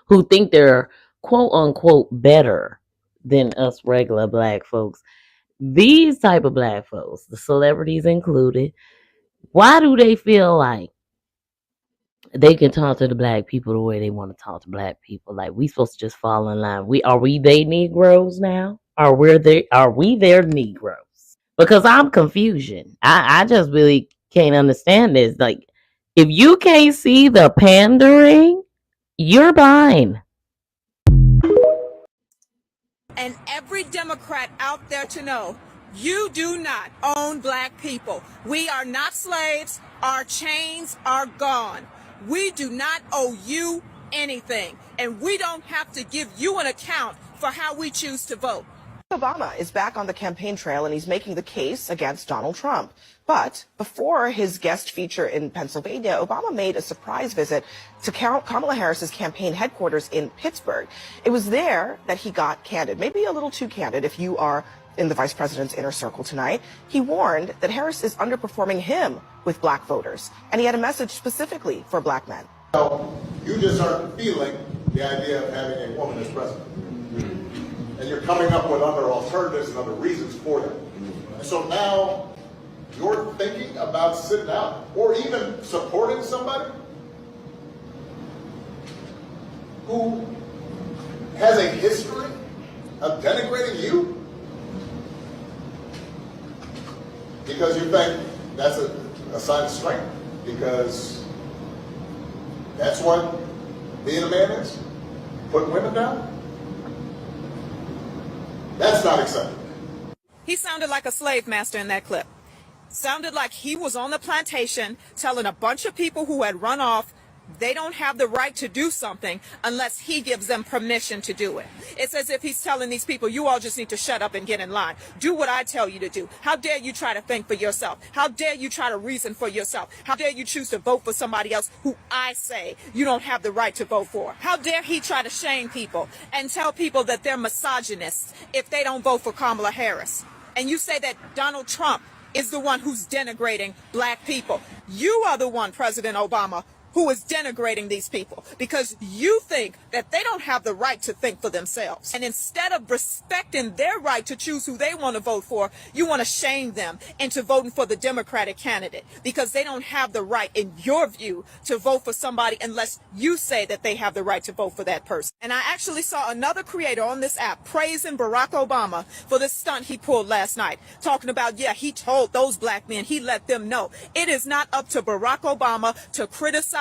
who think they're quote unquote better than us regular black folks, these type of black folks, the celebrities included, why do they feel like they can talk to the black people the way they want to talk to black people? Like, we supposed to just fall in line. Are we they Negroes now? Are we their Negroes? Because I'm confusion. I just really can't understand this. Like, if you can't see the pandering, you're blind. And every Democrat out there to know, you do not own black people. We are not slaves. Our chains are gone. We do not owe you anything. And we don't have to give you an account for how we choose to vote. Obama is back on the campaign trail and he's making the case against Donald Trump. But before his guest feature in Pennsylvania, Obama made a surprise visit to Kamala Harris's campaign headquarters in Pittsburgh. It was there that he got candid, maybe a little too candid if you are in the vice president's inner circle tonight. He warned that Harris is underperforming him with black voters, and he had a message specifically for black men. You just aren't feeling the idea of having a woman as president. And you're coming up with other alternatives and other reasons for that. And so now you're thinking about sitting out or even supporting somebody who has a history of denigrating you because you think that's a sign of strength, because that's what being a man is, putting women down. That's not acceptable. He sounded like a slave master in that clip. Sounded like he was on the plantation telling a bunch of people who had run off, they don't have the right to do something unless he gives them permission to do it. It's as if he's telling these people, you all just need to shut up and get in line. Do what I tell you to do. How dare you try to think for yourself? How dare you try to reason for yourself? How dare you choose to vote for somebody else who I say you don't have the right to vote for? How dare he try to shame people and tell people that they're misogynists if they don't vote for Kamala Harris? And you say that Donald Trump is the one who's denigrating black people. You are the one, President Obama, who is denigrating these people because you think that they don't have the right to think for themselves. And instead of respecting their right to choose who they want to vote for, you want to shame them into voting for the Democratic candidate because they don't have the right, in your view, to vote for somebody unless you say that they have the right to vote for that person. And I actually saw another creator on this app praising Barack Obama for this stunt he pulled last night, talking about, yeah, he told those black men, he let them know. It is not up to Barack Obama to criticize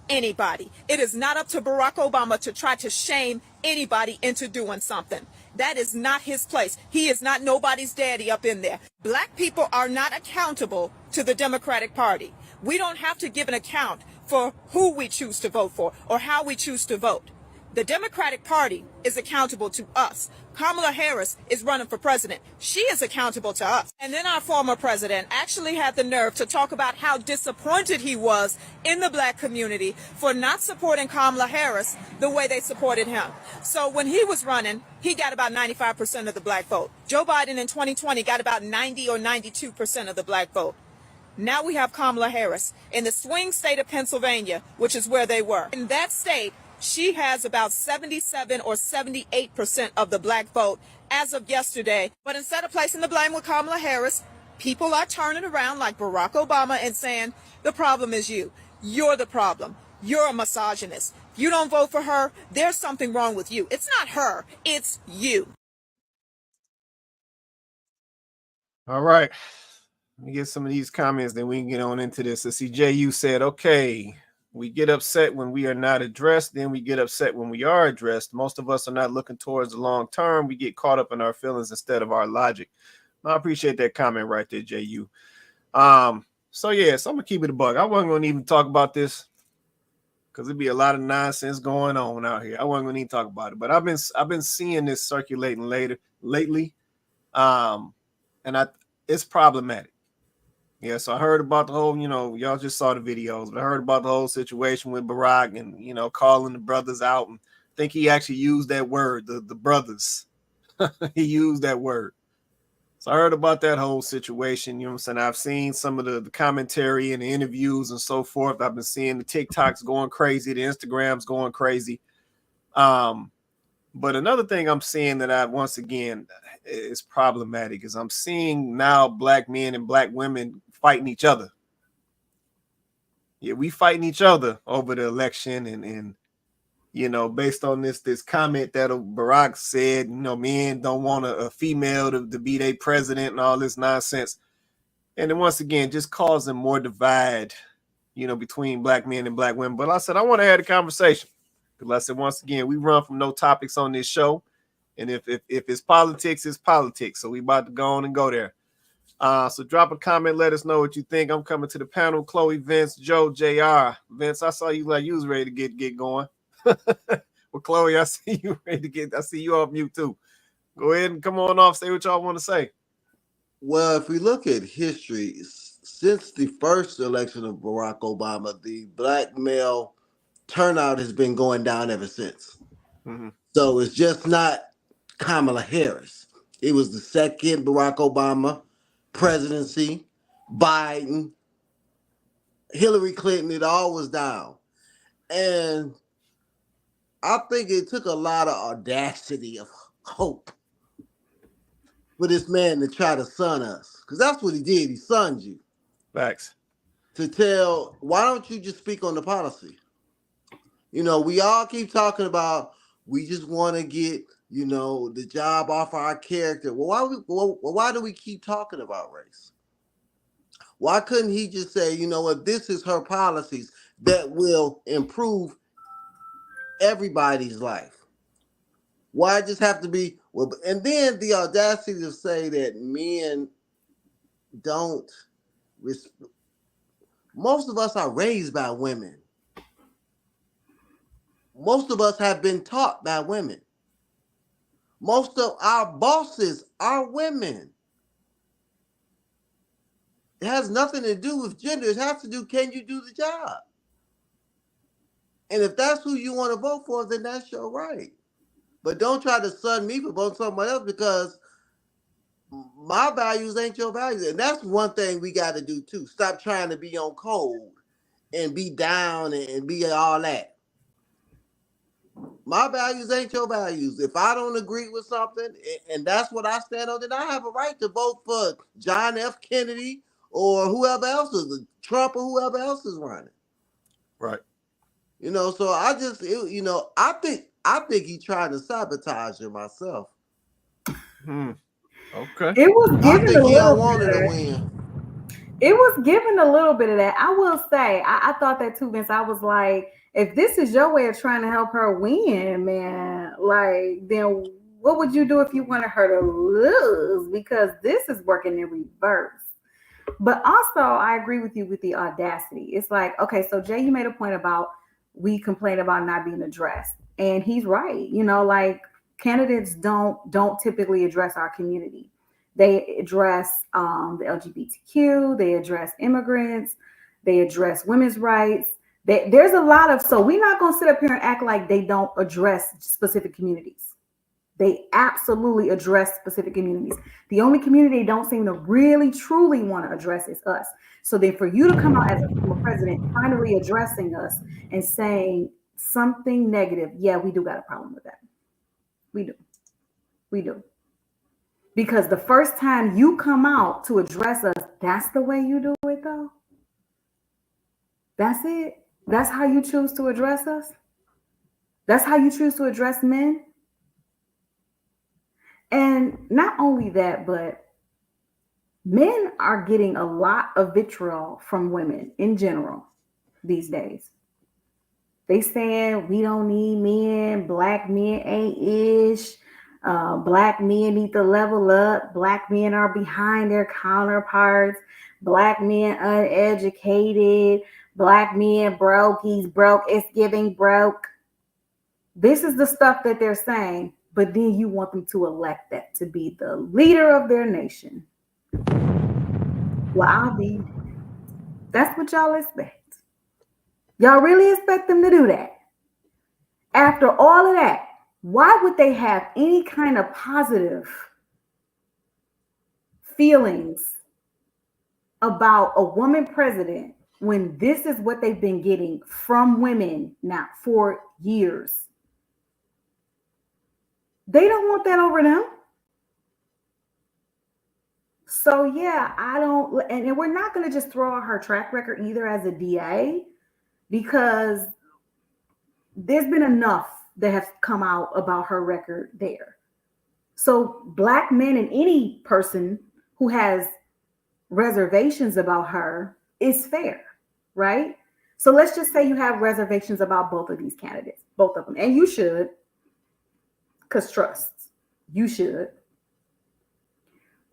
anybody. It is not up to Barack Obama to try to shame anybody into doing something. That is not his place. He is not nobody's daddy up in there. Black people are not accountable to the Democratic Party. We don't have to give an account for who we choose to vote for or how we choose to vote. The Democratic Party is accountable to us. Kamala Harris is running for president. She is accountable to us. And then our former president actually had the nerve to talk about how disappointed he was in the black community for not supporting Kamala Harris the way they supported him. So when he was running, he got about 95% of the black vote. Joe Biden in 2020 got about 90 or 92% of the black vote. Now we have Kamala Harris in the swing state of Pennsylvania, which is where they were. In that state, she has about 77 or 78% of the black vote as of yesterday. But instead of placing the blame with Kamala Harris, people are turning around like Barack Obama and saying, the problem is you. You're the problem. You're a misogynist. If you don't vote for her, there's something wrong with you. It's not her. It's you. All right. Let me get some of these comments, then we can get on into this. Let's see, JU said, okay, we get upset when we are not addressed, then we get upset when we are addressed. Most of us are not looking towards the long term. We get caught up in our feelings instead of our logic. I appreciate that comment right there, JU. So I'm gonna keep it a buck. I wasn't gonna even talk about this because it'd be a lot of nonsense going on out here. I wasn't gonna even talk about it, but I've been seeing this circulating lately. It's problematic. Yeah, so I heard about the whole, y'all just saw the videos, but I heard about the whole situation with Barack and, calling the brothers out. And I think he actually used that word, the brothers. He used that word. So I heard about that whole situation. You know what I'm saying? I've seen some of the commentary and the interviews and so forth. I've been seeing the TikToks going crazy, the Instagrams going crazy. But another thing I'm seeing that once again is problematic is I'm seeing now black men and black women fighting each other. Yeah, we fighting each other over the election and based on this comment that Barack said, men don't want a female to be their president and all this nonsense. And then once again, just causing more divide, between black men and black women. But I said, I want to have a conversation. Because I said, once again, we run from no topics on this show. And if it's politics, it's politics. So we about to go on and go there. So drop a comment. Let us know what you think. I'm coming to the panel. Chloe, Vince, Joe, JR. Vince, I saw you like you was ready to get going. Well, Chloe, I see you ready to I see you off mute too. Go ahead and come on off. Say what y'all want to say. Well, if we look at history, since the first election of Barack Obama, the black male turnout has been going down ever since. Mm-hmm. So it's just not Kamala Harris. It was the second Barack Obama presidency, Biden, Hillary Clinton, it all was down. And I think it took a lot of audacity of hope for this man to try to sun us. Because that's what he did. He sunned you. Facts. To tell, why don't you just speak on the policy? We all keep talking about, we just want to get, the job off our character. Well, why do we keep talking about race? Why couldn't he just say, this is her policies that will improve everybody's life? Why just have to be, and then the audacity to say that men don't, most of us are raised by women. most of us have been taught by women. Most of our bosses are women. It has nothing to do with gender. It has to do, can you do the job? And if that's who you want to vote for, then that's your right. But don't try to sun me for voting someone else, because my values ain't your values. And that's one thing we got to do too. Stop trying to be on cold and be down and be all that. My values ain't your values. If I don't agree with something and that's what I stand on, then I have a right to vote for John F. Kennedy or whoever else is, Trump or whoever else is running. Right. You know, so I just, you know, I think he's trying to sabotage her myself. Okay. It was I given think a he little don't want her bit. to win. It was given a little bit of that. I will say, I thought that too, Vince. I was like, if this is your way of trying to help her win, man, like, then what would you do if you wanted her to lose? Because this is working in reverse. But also, I agree with you with the audacity. It's like, okay, so Jay, you made a point about we complain about not being addressed, and he's right. You know, like candidates don't typically address our community. They address the LGBTQ. They address immigrants. They address women's rights. There's a lot of, so we're not going to sit up here and act like they don't address specific communities. They absolutely address specific communities. The only community they don't seem to really, truly want to address is us. So then for you to come out as a former president, finally addressing us and saying something negative, yeah, we do got a problem with that. We do. We do. Because the first time you come out to address us, that's the way you do it, though. That's it. That's how you choose to address us. That's how you choose to address men. And not only that, but men are getting a lot of vitriol from women in general these days. They saying we don't need men, black men ain't ish, black men need to level up, black men are behind their counterparts, black men uneducated, black men broke, he's broke, it's giving broke. This is the stuff that they're saying, but then you want them to elect that to be the leader of their nation. Well, I'll be. That's what y'all expect. Y'all really expect them to do that? After all of that, why would they have any kind of positive feelings about a woman president when this is what they've been getting from women now for years? They don't want that over them. So yeah, I don't, and we're not going to just throw out her track record either as a DA, because there's been enough that have come out about her record there. So black men and any person who has reservations about her is fair, right? So let's just say you have reservations about both of these candidates, both of them, and you should, because trust, you should.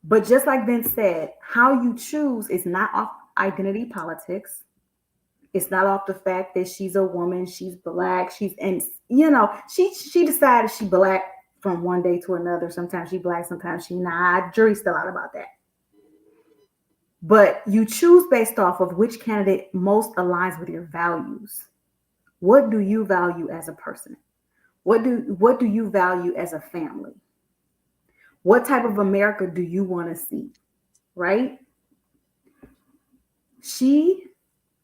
But just like Vince said, how you choose is not off identity politics. It's not off the fact that she's a woman, she's black, and you know, she decided she black from one day to another. Sometimes she black, sometimes she not. Jury's still out about that. But you choose based off of which candidate most aligns with your values. What do you value as a person? What do you value as a family? What type of America do you want to see? Right? She,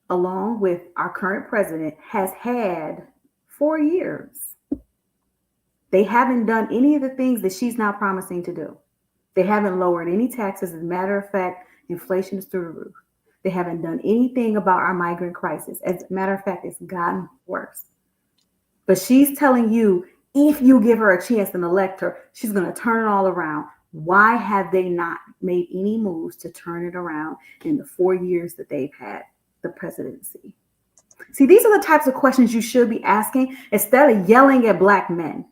along with our current president, has had 4 years. They haven't done any of the things that she's now promising to do. They haven't lowered any taxes. As a matter of fact, inflation is through the roof. They haven't done anything about our migrant crisis. As a matter of fact, it's gotten worse. But she's telling you, if you give her a chance and elect her, she's going to turn it all around. Why have they not made any moves to turn it around in the 4 years that they've had the presidency? See, these are the types of questions you should be asking instead of yelling at black men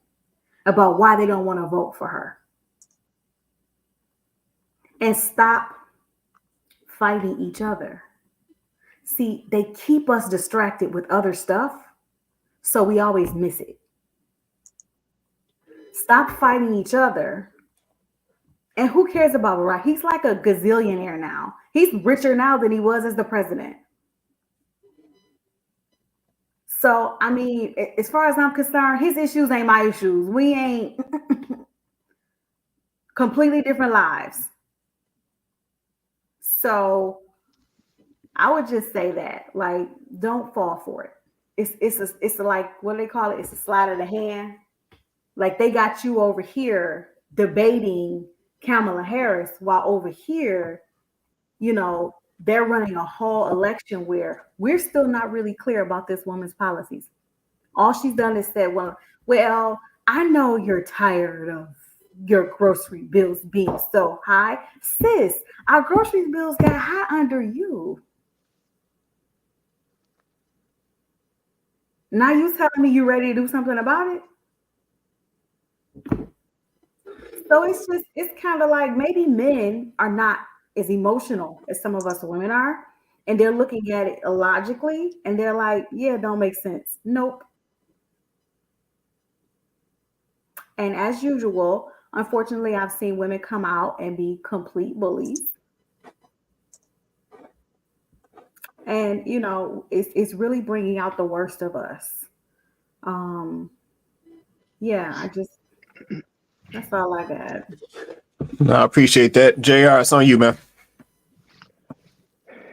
about why they don't want to vote for her. And stop fighting each other. See, they keep us distracted with other stuff So we always miss it. Stop fighting each other. And who cares about Barack? He's like a gazillionaire now. He's richer now than he was as the president. So, I mean, as far as I'm concerned, his issues ain't my issues. We ain't completely different lives. So I would just say that, like, don't fall for it. It's like, what do they call it? It's a slide of the hand. Like, they got you over here debating Kamala Harris while over here, you know, they're running a whole election where we're still not really clear about this woman's policies. All she's done is said, well, I know you're tired of your grocery bills being so high. Sis, our grocery bills got high under you. Now you telling me you ready to do something about it? So it's kind of like maybe men are not as emotional as some of us women are. And they're looking at it illogically and they're like, yeah, it don't make sense. Nope. And as usual, unfortunately, I've seen women come out and be complete bullies. And, you know, it's really bringing out the worst of us. Yeah, that's all I got. No, I appreciate that. JR, it's on you, man.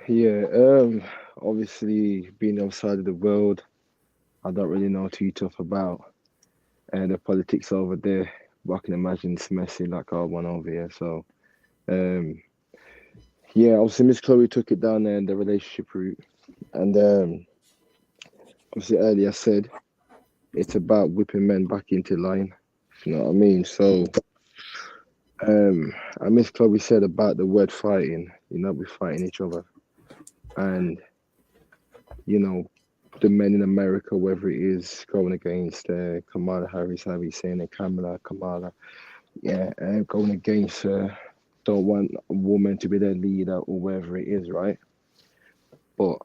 Yeah, obviously being the other side of the world, I don't really know too tough about the politics over there, but I can imagine it's messy like our one over here. So, yeah, obviously Miss Chloe took it down there in the relationship route, and obviously earlier I said it's about whipping men back into line. You know what I mean? So, and Miss Chloe said about the word fighting. You know, we're fighting each other, and you know, the men in America, whether it is going against Kamala Harris, how he's saying it, Kamala, yeah, going against don't want a woman to be their leader or whatever it is, right? But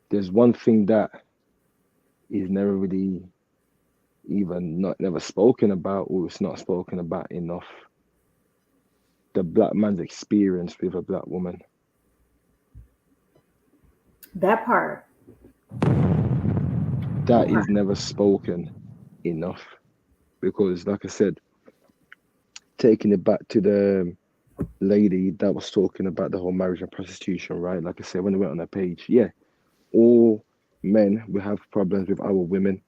there's one thing that is never really never spoken about, or it's not spoken about enough. The black man's experience with a black woman. That part. That is never spoken enough. Because like I said, taking it back to the lady that was talking about the whole marriage and prostitution, right? Like I said, when I went on that page, yeah, all men will have problems with our women.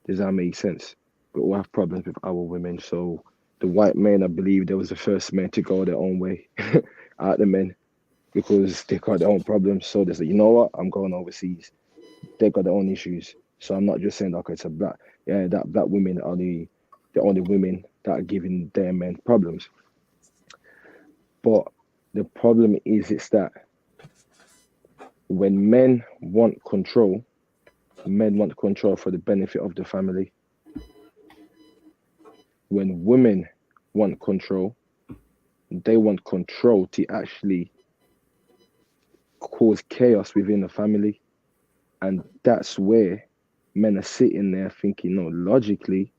Does that make sense? We all have problems with our women. So the white men, I believe, they was the first men to go their own way out the men because they got their own problems. So they said, you know what? I'm going overseas. They got their own issues. So I'm not just saying, okay, it's a black, yeah, that black women are the only women that are giving their men problems. But the problem is, it's that when men want control for the benefit of the family. When women want control, they want control to actually cause chaos within the family. And that's where men are sitting there thinking, no, logically,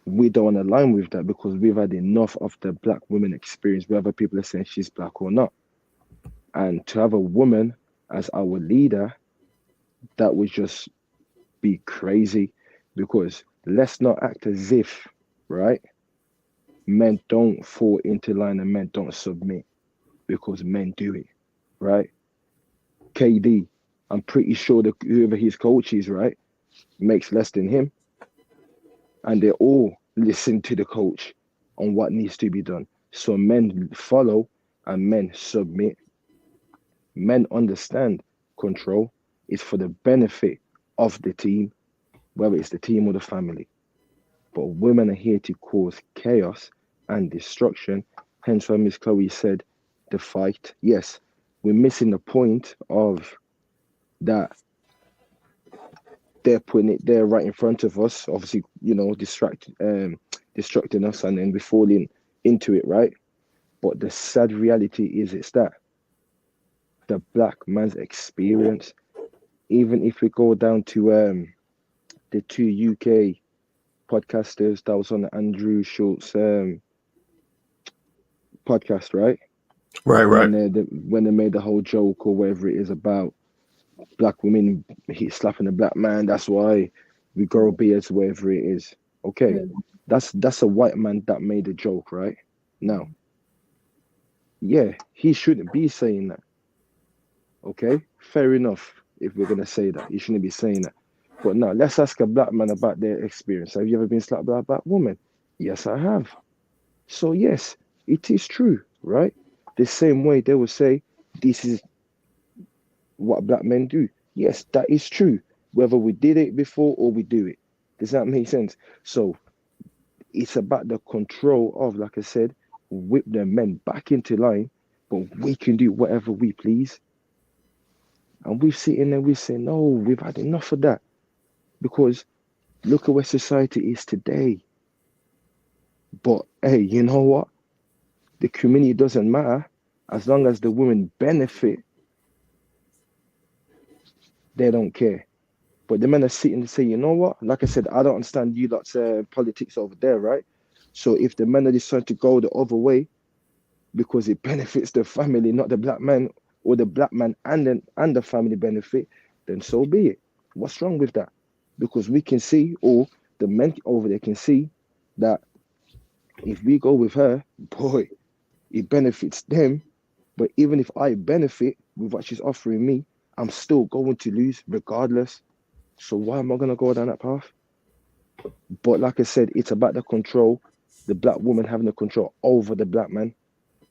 we don't align with that because we've had enough of the black women experience, whether people are saying she's black or not. And to have a woman as our leader, that would just be crazy, because let's not act as if, right, men don't fall into line and men don't submit, because men do it, right? KD, I'm pretty sure that whoever his coach is, right, makes less than him. And they all listen to the coach on what needs to be done. So men follow and men submit. Men understand control is for the benefit of the team, whether it's the team or the family. But women are here to cause chaos and destruction. Hence why Miss Chloe said the fight. Yes, we're missing the point of that. They're putting it there right in front of us, obviously, you know, distracting us, and then we're falling into it, right? But the sad reality is, it's that the black man's experience, even if we go down to the two UK podcasters that was on Andrew Schultz podcast, right? Right. When they made the whole joke or whatever it is about black women slapping a black man, that's why we grow beards, whatever it is. Okay, that's a white man that made a joke, right? Now, yeah, he shouldn't be saying that. Okay, fair enough. If we're gonna say that, he shouldn't be saying that. But now, let's ask a black man about their experience. Have you ever been slapped by a black woman? Yes, I have. So yes, it is true, right? The same way they will say, this is what black men do. Yes, that is true. Whether we did it before or we do it. Does that make sense? So it's about the control of, like I said, whip the men back into line, but we can do whatever we please. And we're sitting there, we say, no, we've had enough of that. Because look at where society is today. But hey, you know what? The community doesn't matter as long as the women benefit. They don't care. But the men are sitting and say, you know what? Like I said, I don't understand you lot's politics over there, right? So if the men are deciding to go the other way because it benefits the family, not the black man, or the black man and the family benefit, then so be it. What's wrong with that? Because we can see, or the men over there can see, that if we go with her, boy, it benefits them. But even if I benefit with what she's offering me, I'm still going to lose regardless. So why am I going to go down that path? But like I said, it's about the control, the black woman having the control over the black man,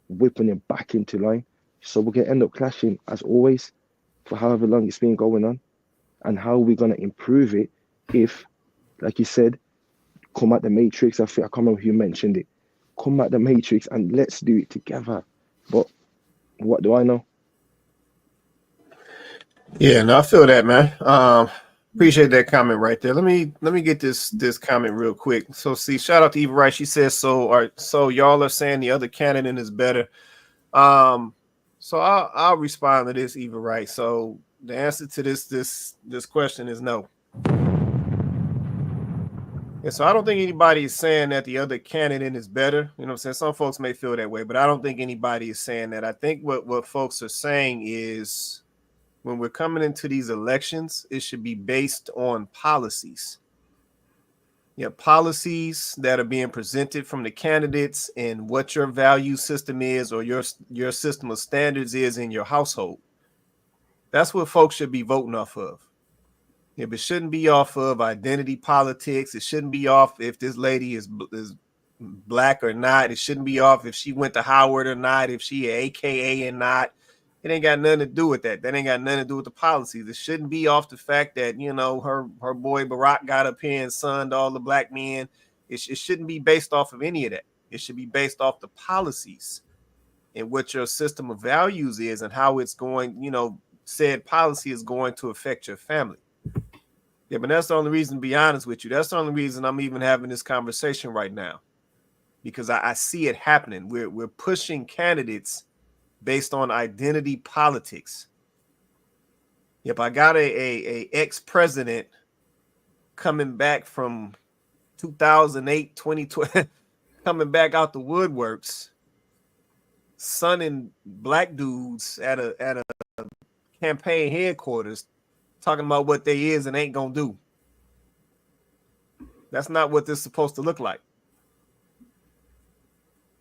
whipping him back into line. So we're going to end up clashing, as always, for however long it's been going on. And how are we going to improve it if, like you said, come at the matrix? I think I can't remember who mentioned it. Come at the matrix and let's do it together. But what do I know? Yeah, no, I feel that, man. Appreciate that comment right there. Let me get this comment real quick. So see, shout out to Eva Wright. She says, so y'all are saying the other candidate is better. So I'll respond to this, Eva Wright. So the answer to this question is no. Yeah, so I don't think anybody is saying that the other candidate is better. You know what I'm saying? Some folks may feel that way, but I don't think anybody is saying that. I think what folks are saying is when we're coming into these elections, it should be based on policies. Yeah, policies that are being presented from the candidates and what your value system is or your system of standards is in your household. That's what folks should be voting off of. It shouldn't be off of identity politics. It shouldn't be off if this lady is black or not. It shouldn't be off if she went to Howard or not, if she an AKA or not. It ain't got nothing to do with that. That ain't got nothing to do with the policies. It shouldn't be off the fact that, you know, her boy Barack got up here and sunned all the black men. It shouldn't be based off of any of that. It should be based off the policies and what your system of values is and how it's going, you know, said policy is going to affect your family. Yeah, but that's the only reason, to be honest with you. That's the only reason I'm even having this conversation right now, because I see it happening. We're pushing candidates based on identity politics. Yep, I got a ex-president coming back from 2008, 2012, coming back out the woodworks, sunning black dudes at a campaign headquarters, talking about what they is and ain't gonna do. That's not what this is supposed to look like.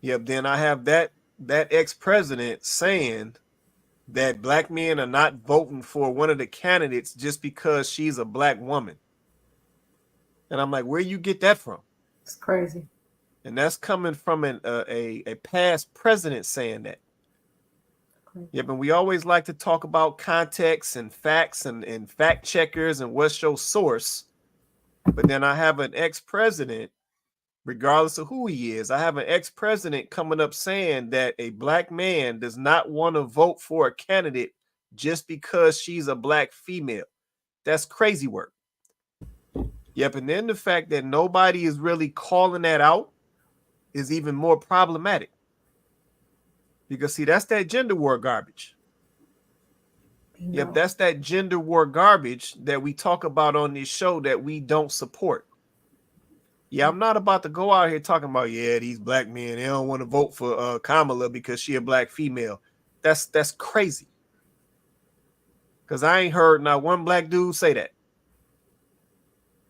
Yep, then I have that ex-president saying that black men are not voting for one of the candidates just because she's a black woman. And I'm like, where you get that from? It's crazy. And that's coming from a past president saying that. Yep, and we always like to talk about context and facts and fact checkers and what's your source. But then I have an ex-president, regardless of who he is, I have an ex-president coming up saying that a black man does not want to vote for a candidate just because she's a black female. That's crazy work. Yep, and then the fact that nobody is really calling that out is even more problematic. Because see, that's that gender war garbage. Yep, that's that gender war garbage that we talk about on this show that we don't support. Yeah, I'm not about to go out here talking about, these black men, they don't want to vote for Kamala because she a black female. That's crazy. Because I ain't heard not one black dude say that.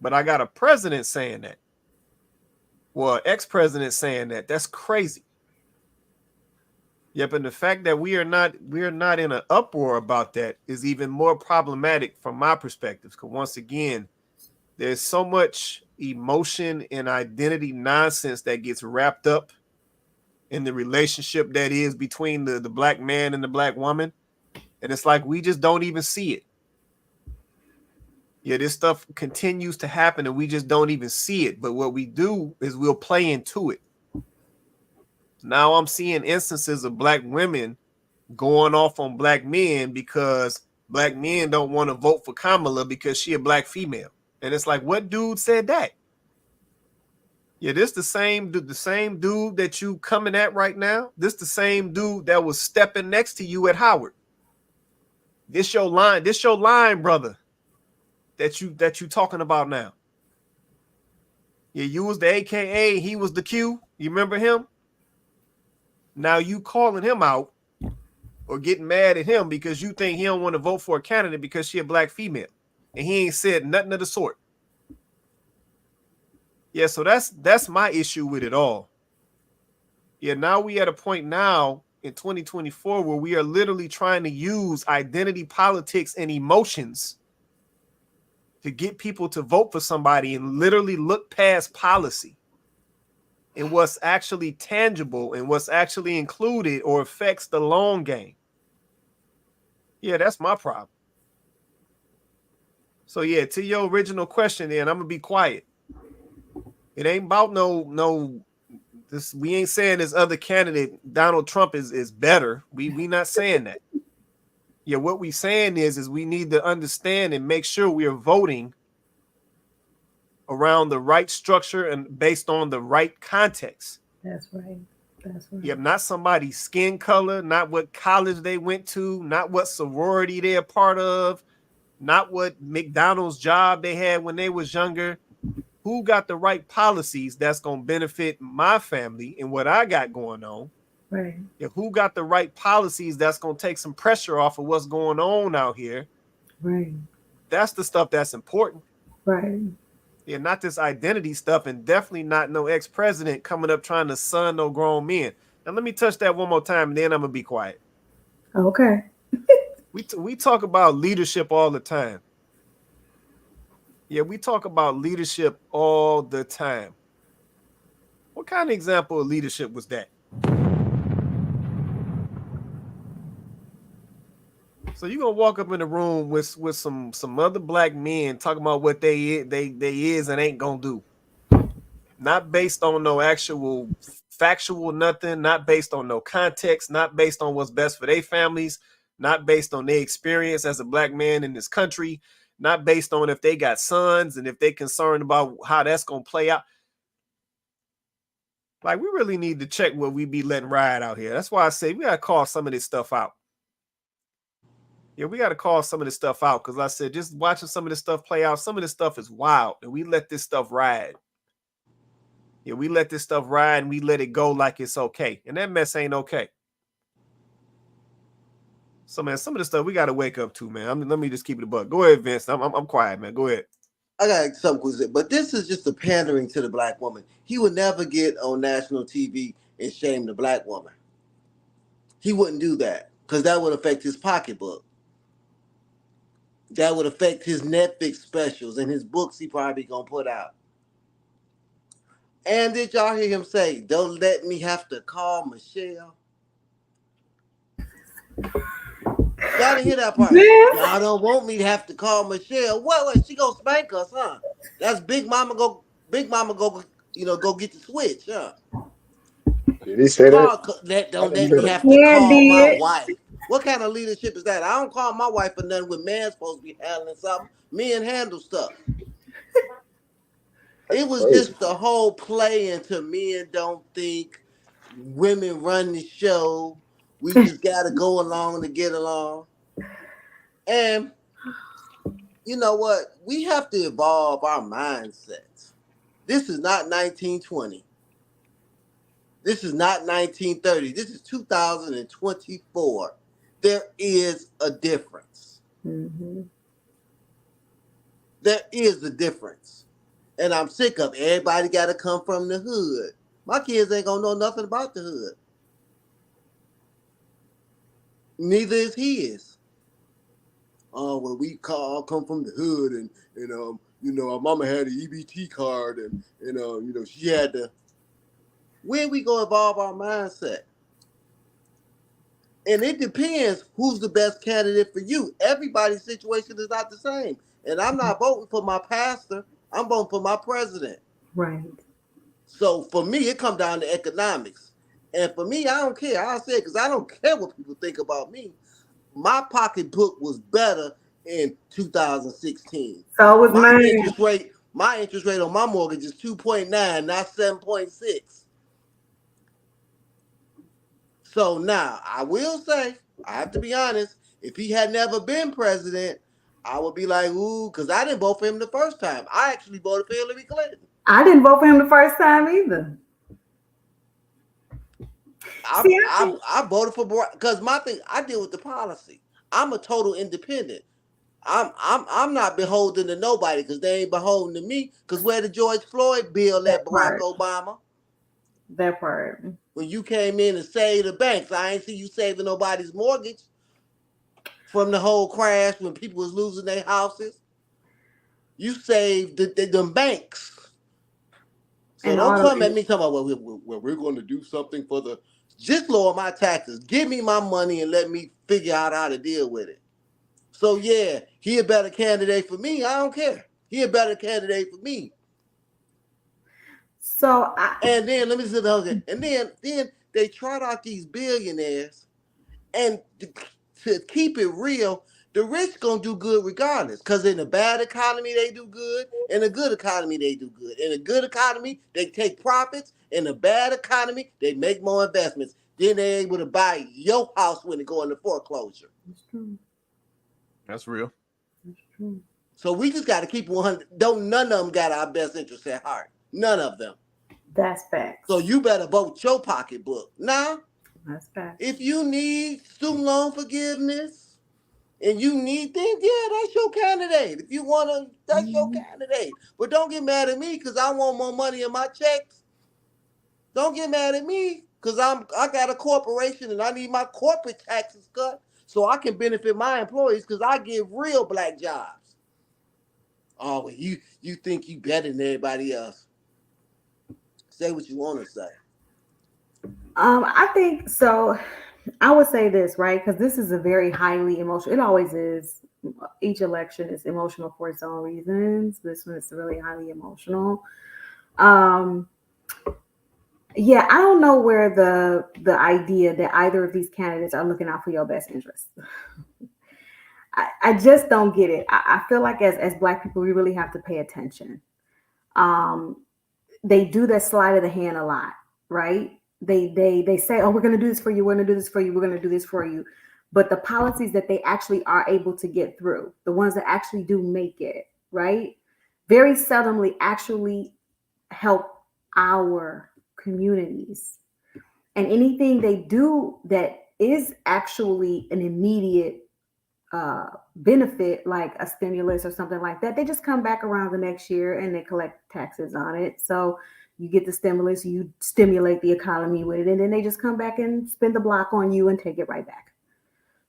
But I got a president saying that. Well, ex-president saying that. That's crazy. Yep, and the fact that we are not in an uproar about that is even more problematic from my perspective. Because once again, there's so much emotion and identity nonsense that gets wrapped up in the relationship that is between the black man and the black woman. And it's like we just don't even see it. Yeah, this stuff continues to happen and we just don't even see it. But what we do is we'll play into it. Now I'm seeing instances of black women going off on black men because black men don't want to vote for Kamala because she a black female. And it's like, what dude said that? Yeah, this the same dude that you coming at right now. This the same dude that was stepping next to you at Howard. This your line, brother. That you talking about now. Yeah, you was the AKA, he was the Q. You remember him? Now you calling him out or getting mad at him because you think he don't want to vote for a candidate because she a black female. And he ain't said nothing of the sort. Yeah, so that's my issue with it all. Yeah, now we at a point now in 2024 where we are literally trying to use identity politics and emotions to get people to vote for somebody and literally look past policy and what's actually tangible and what's actually included or affects the long game. Yeah, that's my problem. So yeah, to your original question, then I'm gonna be quiet. It ain't about no. This we ain't saying this other candidate Donald Trump is better. We not saying that. Yeah, what we saying is we need to understand and make sure we are voting around the right structure and based on the right context. That's right. That's right. Yeah, not somebody's skin color, not what college they went to, not what sorority they're part of, not what McDonald's job they had when they was younger. Who got the right policies that's going to benefit my family and what I got going on? Right. Yeah, who got the right policies that's going to take some pressure off of what's going on out here? Right. That's the stuff that's important. Right. Yeah, not this identity stuff, and definitely not no ex-president coming up trying to son no grown men. Now let me touch that one more time, and then I'm gonna be quiet. Okay. We talk about leadership all the time. Yeah, we talk about leadership all the time. What kind of example of leadership was that? So you gonna walk up in the room with some other black men talking about what they is and ain't gonna do. Not based on no actual factual nothing, not based on no context, not based on what's best for their families, not based on their experience as a black man in this country, not based on if they got sons and if they concerned about how that's gonna play out. Like, we really need to check what we be letting ride out here. That's why I say we gotta call some of this stuff out. Yeah, we got to call some of this stuff out because, like I said, just watching some of this stuff play out, some of this stuff is wild, and we let this stuff ride. Yeah, we let this stuff ride and we let it go like it's okay, and that mess ain't okay. So, man, some of the stuff we got to wake up to, man. Let me just keep it a buck. Go ahead, Vince. I'm quiet, man. Go ahead. I got something to say, but this is just a pandering to the black woman. He would never get on national TV and shame the black woman. He wouldn't do that because that would affect his pocketbook. That would affect his Netflix specials and his books he probably gonna put out. And did y'all hear him say, "Don't let me have to call Michelle"? Y'all didn't hear that part. Y'all don't want me to have to call Michelle. What? She gonna spank us, huh? That's Big Mama go, go get the switch, huh? Did he say that? Don't let me have to call my wife. What kind of leadership is that? I don't call my wife for nothing when man's supposed to be handling something. Men handle stuff. It was just the whole play into men don't think women run the show. We just got to go along to get along. And you know what? We have to evolve our mindsets. This is not 1920. This is not 1930. This is 2024. There is a difference. Mm-hmm. There is a difference. And I'm sick of everybody got to come from the hood. My kids ain't going to know nothing about the hood. Neither is his. Oh, well, we all come from the hood, and our mama had an EBT card, and she had to. When we go evolve our mindset, and it depends who's the best candidate for you. Everybody's situation is not the same, and I'm not voting for my pastor. I'm voting for my president. Right. So for me, it comes down to economics, and for me, I don't care. I say it because I don't care what people think about me. My pocketbook was better in 2016. So was my mine. interest rate. My interest rate on my mortgage is 2.9, not 7.6. So now I will say, I have to be honest. If he had never been president, I would be like, ooh, because I didn't vote for him the first time. I actually voted for Hillary Clinton. I didn't vote for him the first time either. I voted for Barack because my thing, I deal with the policy. I'm a total independent. I'm not beholden to nobody because they ain't beholden to me. Because where the George Floyd bill at, Barack Obama? That part. When you came in and saved the banks, I ain't see you saving nobody's mortgage from the whole crash when people was losing their houses. You saved them banks. So don't come at me talking about, well, we're going to do something for the... Just lower my taxes. Give me my money and let me figure out how to deal with it. So, yeah, he a better candidate for me. I don't care. He a better candidate for me. So, and then, let me say the other thing. And then they trot out these billionaires, and to keep it real, the rich gonna do good regardless. Because in a bad economy, they do good. In a good economy, they do good. In a good economy, they take profits. In a bad economy, they make more investments. Then they're able to buy your house when it go into foreclosure. That's true. That's real. That's true. So we just got to keep 100. None of them got our best interest at heart. None of them. That's facts. So you better vote your pocketbook. Now, that's facts. If you need student loan forgiveness and you need things, yeah, that's your candidate. If you want to, that's your candidate. But don't get mad at me because I want more money in my checks. Don't get mad at me because I got a corporation and I need my corporate taxes cut so I can benefit my employees because I give real black jobs. Oh, well, you think you better than everybody else. Say what you want to say. I think so. I would say this, right? Because this is a very highly emotional. It always is. Each election is emotional for its own reasons. This one is really highly emotional. Yeah, I don't know where the idea that either of these candidates are looking out for your best interests. I just don't get it. I feel like as Black people, we really have to pay attention. They do that sleight of the hand a lot, right? They say, oh, we're going to do this for you. We're going to do this for you. We're going to do this for you. But the policies that they actually are able to get through, the ones that actually do make it, right? Very seldomly actually help our communities. And anything they do that is actually an immediate benefit, like a stimulus or something like that, they just come back around the next year and they collect taxes on it. So you get the stimulus, you stimulate the economy with it, and then they just come back and spend the block on you and take it right back.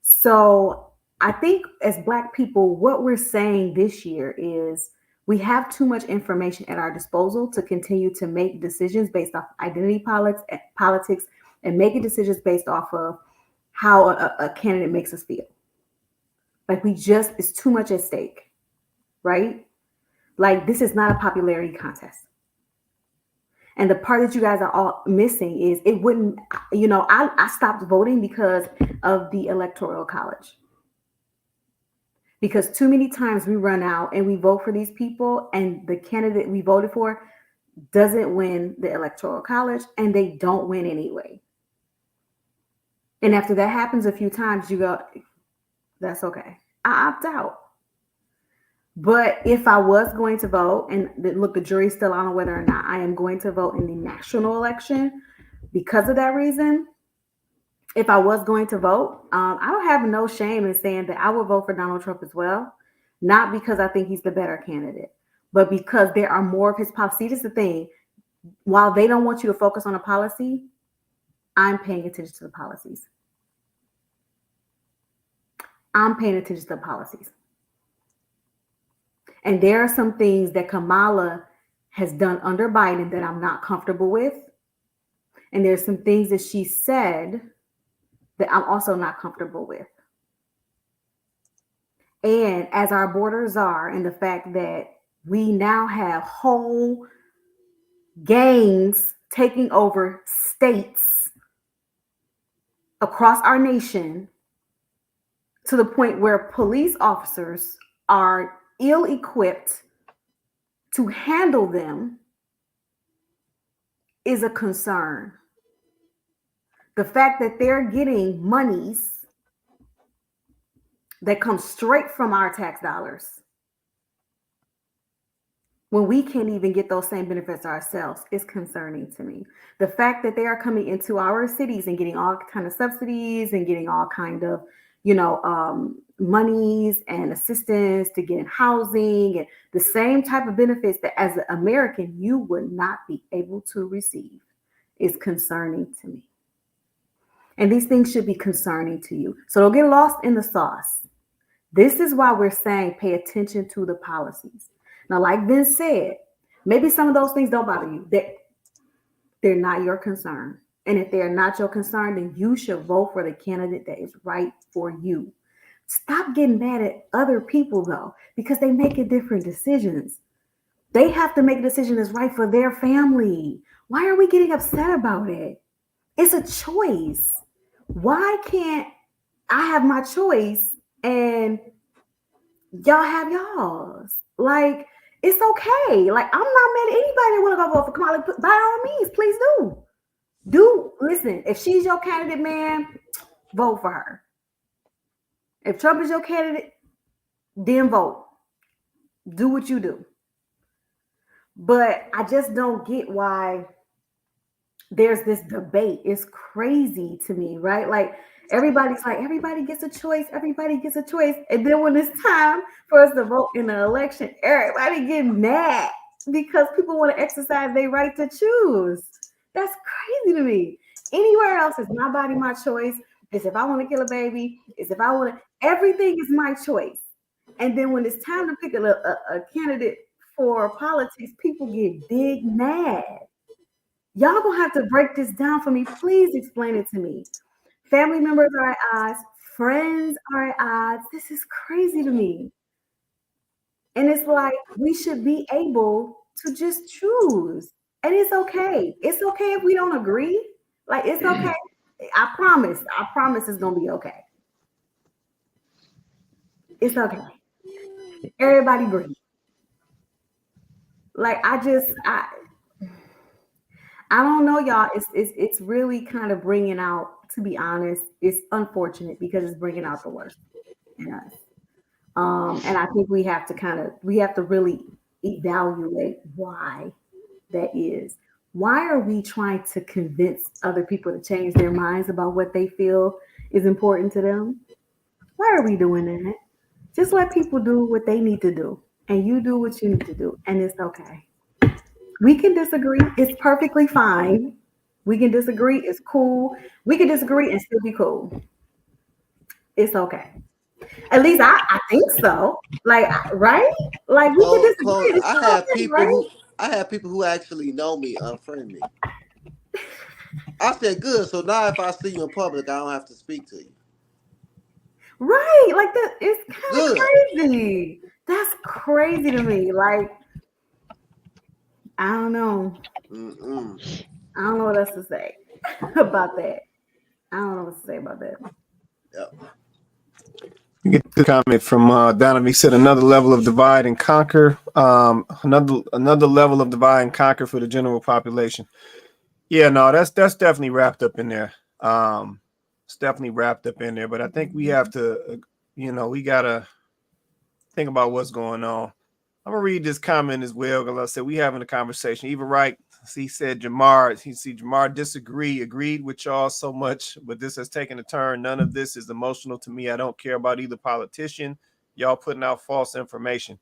So I think as Black people, what we're saying this year is we have too much information at our disposal to continue to make decisions based off identity politics and making decisions based off of how a candidate makes us feel. Like it's too much at stake, right? Like this is not a popularity contest. And the part that you guys are all missing is it wouldn't, I stopped voting because of the Electoral College. Because too many times we run out and we vote for these people and the candidate we voted for doesn't win the Electoral College and they don't win anyway. And after that happens a few times, you go, that's okay. I opt out. But if I was going to vote, and look, the jury's still on whether or not I am going to vote in the national election because of that reason. If I was going to vote, I don't have no shame in saying that I would vote for Donald Trump as well. Not because I think he's the better candidate, but because there are more of his policies. See, this is the thing. While they don't want you to focus on a policy, I'm paying attention to the policies. I'm paying attention to the policies. And there are some things that Kamala has done under Biden that I'm not comfortable with. And there's some things that she said that I'm also not comfortable with. And as our borders are, and the fact that we now have whole gangs taking over states across our nation to the point where police officers are ill-equipped to handle them is a concern. The fact that they're getting monies that come straight from our tax dollars when we can't even get those same benefits ourselves is concerning to me. The fact that they are coming into our cities and getting all kind of subsidies and getting all kind of, monies and assistance to get in housing and the same type of benefits that as an American you would not be able to receive is concerning to me. And these things should be concerning to you. So don't get lost in the sauce. This is why we're saying pay attention to the policies. Now, like Vince said, maybe some of those things don't bother you. They're not your concern. And if they're not your concern, then you should vote for the candidate that is right for you. Stop getting mad at other people, though, because they make different decisions. They have to make a decision that's right for their family. Why are we getting upset about it? It's a choice. Why can't I have my choice and y'all have y'all's? Like, it's okay. Like, I'm not mad at anybody that want to go vote for Kamala. By all means, please do. Listen, if she's your candidate, man, vote for her. If Trump is your candidate, then vote. Do what you do. But I just don't get why there's this debate. It's crazy to me, right? Like, everybody's like, everybody gets a choice. Everybody gets a choice. And then when it's time for us to vote in the election, everybody get mad because people want to exercise their right to choose. That's crazy to me. Anywhere else is my body, my choice. It's if I want to kill a baby. It's if I want to. Everything is my choice. And then when it's time to pick a candidate for politics, people get big mad. Y'all gonna have to break this down for me. Please explain it to me. Family members are at odds. Friends are at odds. This is crazy to me. And it's like we should be able to just choose. And it's okay. It's okay if we don't agree. Like, it's okay. I promise it's gonna be okay. It's okay. Everybody breathe. Like, I don't know, y'all. It's really kind of bringing out, to be honest, it's unfortunate because it's bringing out the worst in us. And I think we have to really evaluate why that is. Why are we trying to convince other people to change their minds about what they feel is important to them? Why are we doing that? Just let people do what they need to do, and you do what you need to do, and it's okay. We can disagree. It's perfectly fine. We can disagree. It's cool. We can disagree and still be cool. It's okay. At least I think so. Like, right? Like, we can disagree. I have people who actually know me unfriend me. I said, good. So now if I see you in public, I don't have to speak to you. Right. Like, that is kind of crazy. That's crazy to me. Like, I don't know. I don't know what else to say about that. I don't know what to say about that. Yep. You get the comment from Donovan. He said another level of divide and conquer. Another level of divide and conquer for the general population. Yeah, no, that's definitely wrapped up in there. It's definitely wrapped up in there. But I think we have to, we gotta think about what's going on. I'm gonna read this comment as well, because I said we having a conversation. Even right, he said Jamar agreed with y'all so much, but this has taken a turn. None of this is emotional to me. I don't care about either politician. Y'all putting out false information.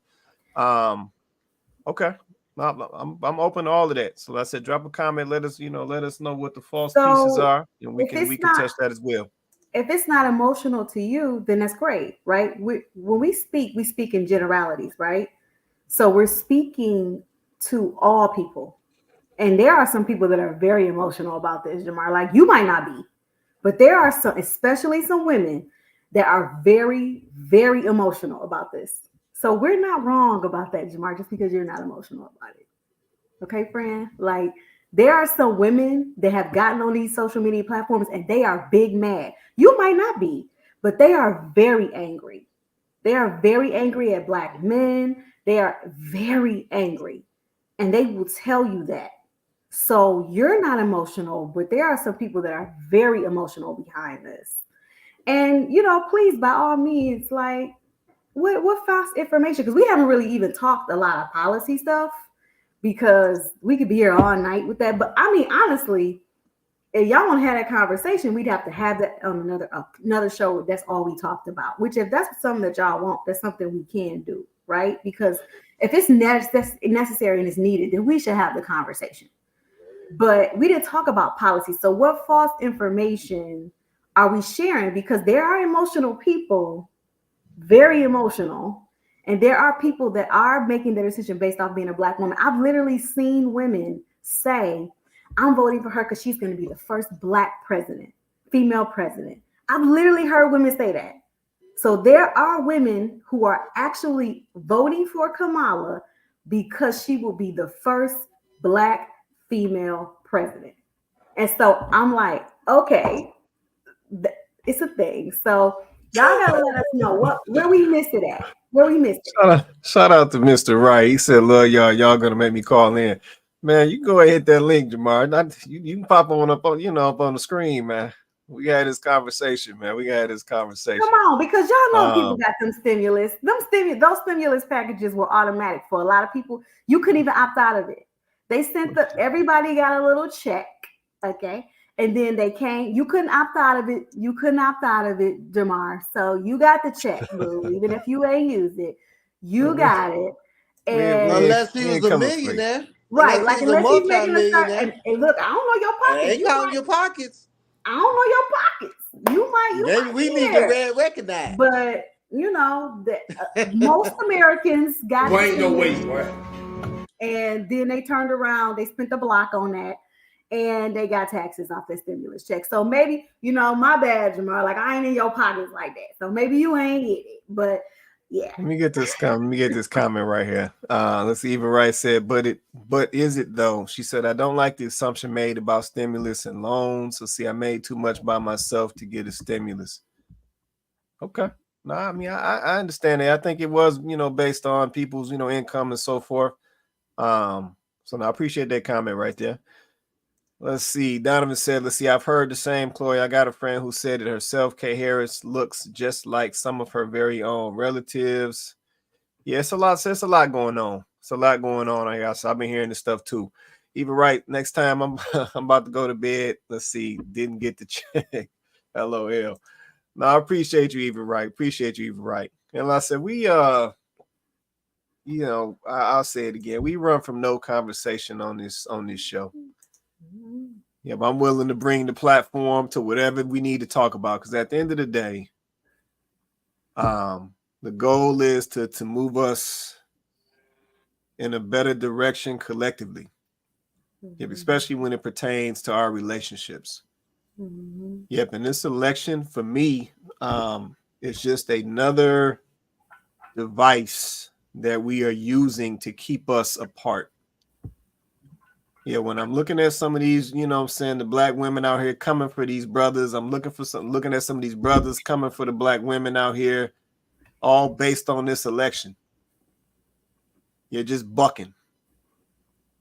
Okay. I'm open to all of that. So I said, drop a comment. Let us know what the false pieces are, and we can test that as well. If it's not emotional to you, then that's great, right? When we speak in generalities, right? So we're speaking to all people. And there are some people that are very emotional about this, Jamar. Like, you might not be, but there are some, especially some women, that are very, very emotional about this. So we're not wrong about that, Jamar, just because you're not emotional about it. Okay, friend? Like, there are some women that have gotten on these social media platforms and they are big mad. You might not be, but they are very angry. They are very angry at Black men. They are very angry, and they will tell you that. So you're not emotional, but there are some people that are very emotional behind this. And, please, by all means, like, what false information? Because we haven't really even talked a lot of policy stuff, because we could be here all night with that. But I mean, honestly, if y'all want to have that conversation, we'd have to have that on another show. That's all we talked about. Which, if that's something that y'all want, that's something we can do, right? Because if it's necessary and it's needed, then we should have the conversation. But we didn't talk about policy. So what false information are we sharing? Because there are emotional people, very emotional, and there are people that are making their decision based off being a Black woman. I've literally seen women say, I'm voting for her because she's going to be the first Black president, female president. I've literally heard women say that. So there are women who are actually voting for Kamala because she will be the first Black female president. And so I'm like, okay, it's a thing. So y'all gotta let us know where we missed it at. Where we missed it. Shout out to Mr. Wright. He said, love y'all. Y'all gonna make me call in. Man, you can go ahead and hit that link, Jamar. You can pop on up on the screen, man. We had this conversation, man. Come on, because y'all know people got them stimulus. Those stimulus packages were automatic for a lot of people. You couldn't even opt out of it. They sent everybody got a little check, okay? And then they came. You couldn't opt out of it. Jamar. So you got the check, boo. Even if you ain't used it, you got it. And unless he was a millionaire, right? Like, unless he's making a start. And look, I don't know your pockets. Ain't counting your pockets. I don't know your pockets. You might. We need to recognize. But most Americans got. Ain't no way, boy. And then they turned around. They spent the block on that. And they got taxes off their stimulus check. So maybe, my bad, Jamar. Like, I ain't in your pockets like that. So maybe you ain't get it. But yeah. Let me get this comment right here. Let's see. Even Wright said, but is it though? She said, I don't like the assumption made about stimulus and loans. So see, I made too much by myself to get a stimulus. Okay. No, I mean, I understand that. I think it was, based on people's, income and so forth. So no, I appreciate that comment right there. Let's see. Donovan said, I've heard the same, Chloe. I got a friend who said it herself. Kay Harris looks just like some of her very own relatives. Yeah, it's a lot going on. It's a lot going on, I guess. I've been hearing this stuff too. Even right, next time I'm about to go to bed. Let's see. Didn't get the check. LOL. No, I appreciate you, Even Right. And like I said, we I'll say it again. We run from no conversation on this show. Yeah, but I'm willing to bring the platform to whatever we need to talk about, because at the end of the day, the goal is to move us in a better direction collectively. Yep, especially when it pertains to our relationships. Yep, and this election for me is just another device that we are using to keep us apart. Yeah, when I'm looking at some of these, the Black women out here coming for these brothers, I'm looking at some of these brothers coming for the Black women out here, all based on this election. You're just bucking.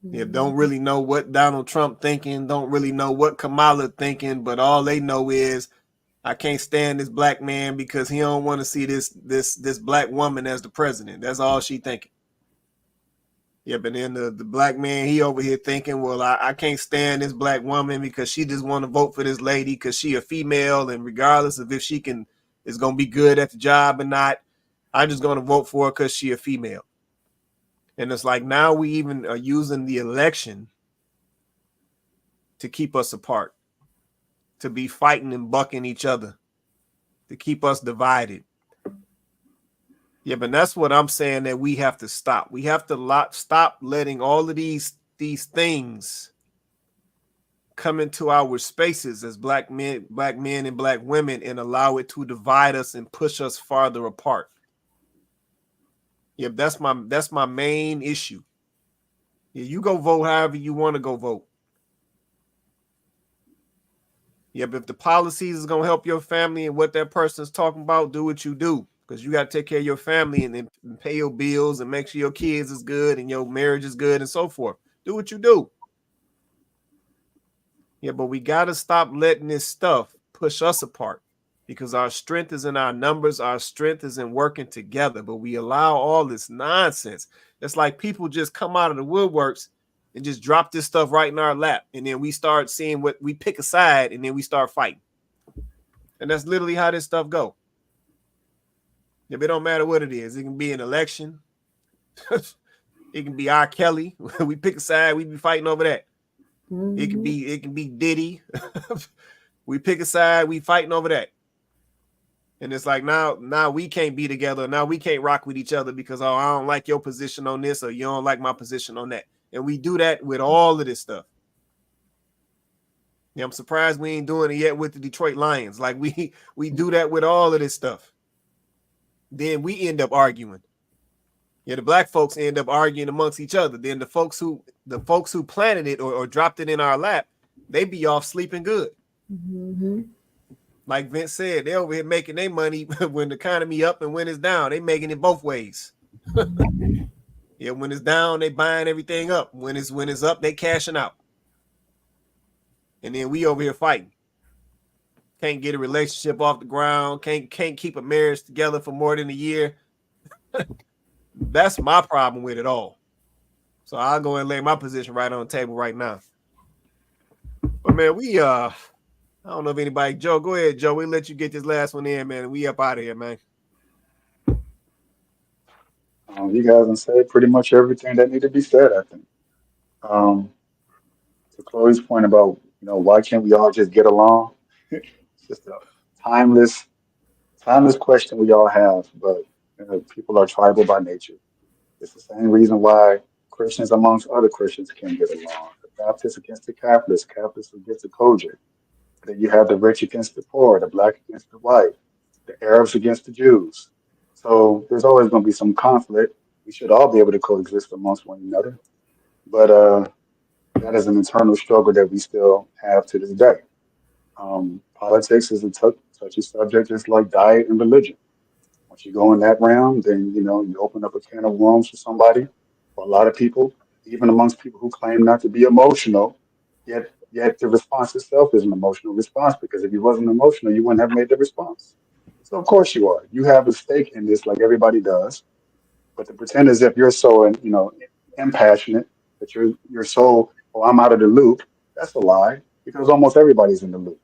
Yeah, don't really know what Donald Trump thinking, don't really know what Kamala thinking, but all they know is I can't stand this black man because he don't want to see this black woman as the president. That's all she thinking. Yeah, but then the black man, he over here thinking, well, I can't stand this black woman because she just want to vote for this lady because she a female, and regardless of if she is gonna be good at the job or not, I'm just gonna vote for her because she a female. And it's like now we even are using the election to keep us apart, to be fighting and bucking each other, to keep us divided. Yeah, but that's what I'm saying that we have to stop. We have to stop letting all of these things come into our spaces as black men and black women and allow it to divide us and push us farther apart. Yeah, that's my main issue. Yeah, you go vote however you want to go vote. Yeah, but if the policies is gonna help your family and what that person's talking about, do what you do. Because you got to take care of your family and pay your bills and make sure your kids is good and your marriage is good and so forth. Do what you do. Yeah, but we got to stop letting this stuff push us apart because our strength is in our numbers. Our strength is in working together, but we allow all this nonsense. It's like people just come out of the woodworks and just drop this stuff right in our lap. And then we start seeing what we pick a side and then we start fighting. And that's literally how this stuff go. If it don't matter what it is, it can be an election. It can be R. Kelly. We pick a side, we be fighting over that. Mm-hmm. It can be Diddy. We pick a side, we fighting over that. And it's like now we can't be together. Now we can't rock with each other because I don't like your position on this or you don't like my position on that. And we do that with all of this stuff. Yeah, I'm surprised we ain't doing it yet with the Detroit Lions. Like we do that with all of this stuff. Then we end up arguing. Yeah, the black folks end up arguing amongst each other. Then the folks who planted it or dropped it in our lap, they be off sleeping good. Mm-hmm. Like Vince said, they over here making their money when the economy up and when it's down. They making it both ways. Yeah, when it's down, they buying everything up. When it's up, they cashing out. And then we over here fighting. Can't get a relationship off the ground. Can't keep a marriage together for more than a year. That's my problem with it all. So I'll go and lay my position right on the table right now. But man, I don't know if anybody, Joe, go ahead, Joe. We'll let you get this last one in, man. We up out of here, man. You guys have said pretty much everything that need to be said, I think. To Chloe's point about, why can't we all just get along? It's just a timeless question we all have, but people are tribal by nature. It's the same reason why Christians amongst other Christians can't get along. The Baptists against the Catholics, Catholics against the Kojic. Then you have the rich against the poor, the black against the white, the Arabs against the Jews. So there's always going to be some conflict. We should all be able to coexist amongst one another. But that is an internal struggle that we still have to this day. Politics is a touchy subject, just like diet and religion. Once you go in that realm, then you open up a can of worms for somebody. For a lot of people, even amongst people who claim not to be emotional, yet the response itself is an emotional response, because if you wasn't emotional, you wouldn't have made the response. So of course you are. You have a stake in this, like everybody does. But to pretend as if you're so impassionate that you're so, I'm out of the loop, that's a lie, because almost everybody's in the loop.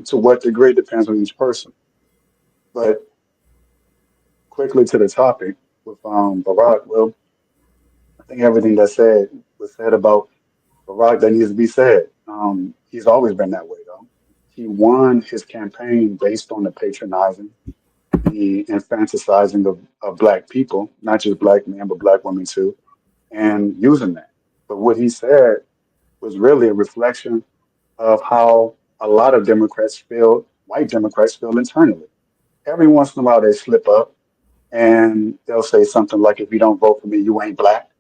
To what degree depends on each person. But quickly to the topic with Barack, well, I think everything was said about Barack that needs to be said. He's always been that way, though. He won his campaign based on the patronizing, the infantilizing of black people, not just black men, but black women too, and using that. But what he said was really a reflection of how a lot of white Democrats feel internally. Every once in a while they slip up and they'll say something like, if you don't vote for me, you ain't black.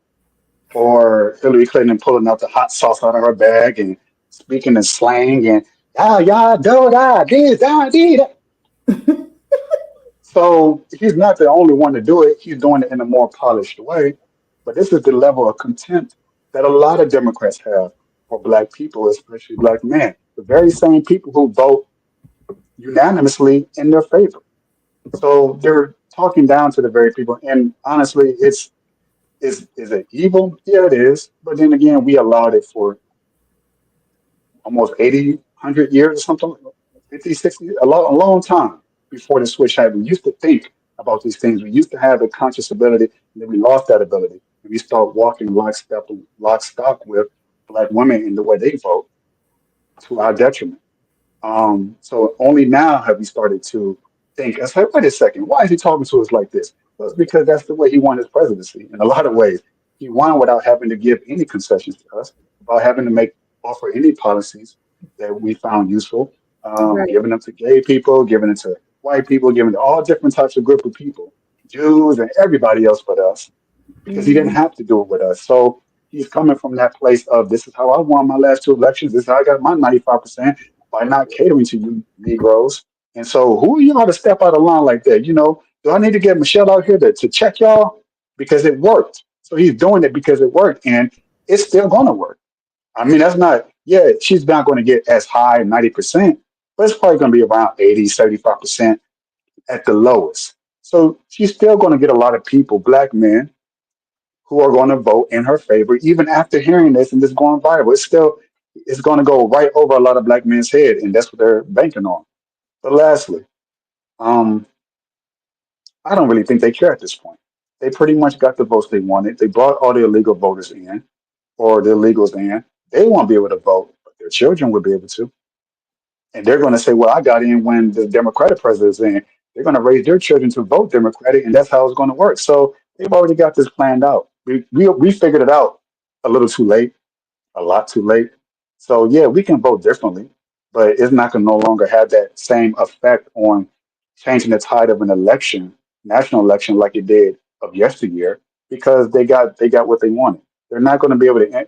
Or Hillary Clinton pulling out the hot sauce out of her bag and speaking in slang and did. So he's not the only one to do it. He's doing it in a more polished way. But this is the level of contempt that a lot of Democrats have for black people, especially black men. The very same people who vote unanimously in their favor. So they're talking down to the very people. And honestly, is it evil? Yeah, it is. But then again, we allowed it for almost 80, 100 years or something, 50, 60, a long time before the switch happened. We used to think about these things. We used to have a conscious ability, and then we lost that ability. And we start walking lockstep with black women in the way they vote to our detriment. So only now have we started to think, I was like, wait a second, why is he talking to us like this? Well, it's because that's the way he won his presidency. In a lot of ways, he won without having to give any concessions to us, without having to offer any policies that we found useful, Right. giving them to gay people, giving it to white people, giving it to all different types of group of people, Jews and everybody else but us, because he didn't Mhm. have to do it with us. So he's coming from that place of this is how I won my last two elections. This is how I got my 95% by not catering to you Negroes. And so who are y'all to step out of line like that? Do I need to get Michelle out here to check y'all? Because it worked. So he's doing it because it worked and it's still going to work. I mean, that's not, yeah, she's not going to get as high, 90%, but it's probably going to be around 80, 75% at the lowest. So she's still going to get a lot of people, black men, who are going to vote in her favor, even after hearing this and this going viral. It's going to go right over a lot of black men's head, and that's what they're banking on. But lastly, um, I don't really think they care at this point. They pretty much got the votes they wanted. They brought all the illegal voters in, or the illegals in. They won't be able to vote, but their children will be able to. And they're going to say, well, I got in when the Democratic president's in. They're going to raise their children to vote Democratic, and that's how it's going to work. So they've already got this planned out. We figured it out a little too late, a lot too late. So yeah, we can vote differently, but it's not going to no longer have that same effect on changing the tide of an election, national election, like it did of yesteryear, because they got what they wanted. They're not going to be able to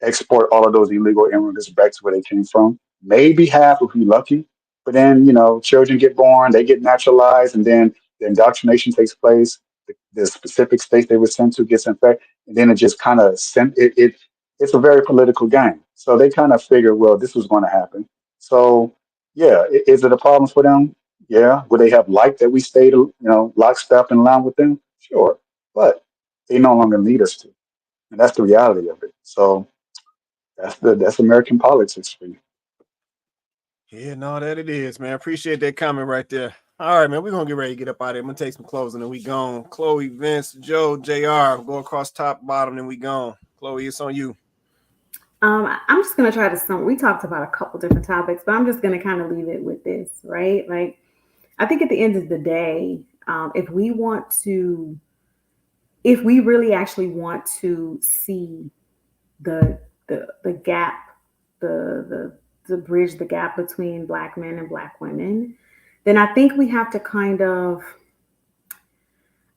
export all of those illegal immigrants back to where they came from. Maybe half if you're lucky. But then, children get born, they get naturalized, and then the indoctrination takes place. The specific states they were sent to gets infected, and then it just kind of sent it. It's a very political game. So they kind of figure, well, this was going to happen. So yeah, is it a problem for them? Yeah. Would they have liked that we stayed, lockstep in line with them? Sure. But they no longer need us to. And that's the reality of it. So that's American politics for you. Yeah, no, that it is, man. Appreciate that comment right there. All right, man. We're gonna get ready to get up out of here. I'm gonna take some closing and we gone. Chloe, Vince, Joe, JR, go across top, bottom, and we gone. Chloe, it's on you. I'm just gonna try to we talked about a couple different topics, but I'm just gonna kind of leave it with this, right? Like, I think at the end of the day, if we really actually want to see the gap, the bridge the gap between black men and black women, then I think we have to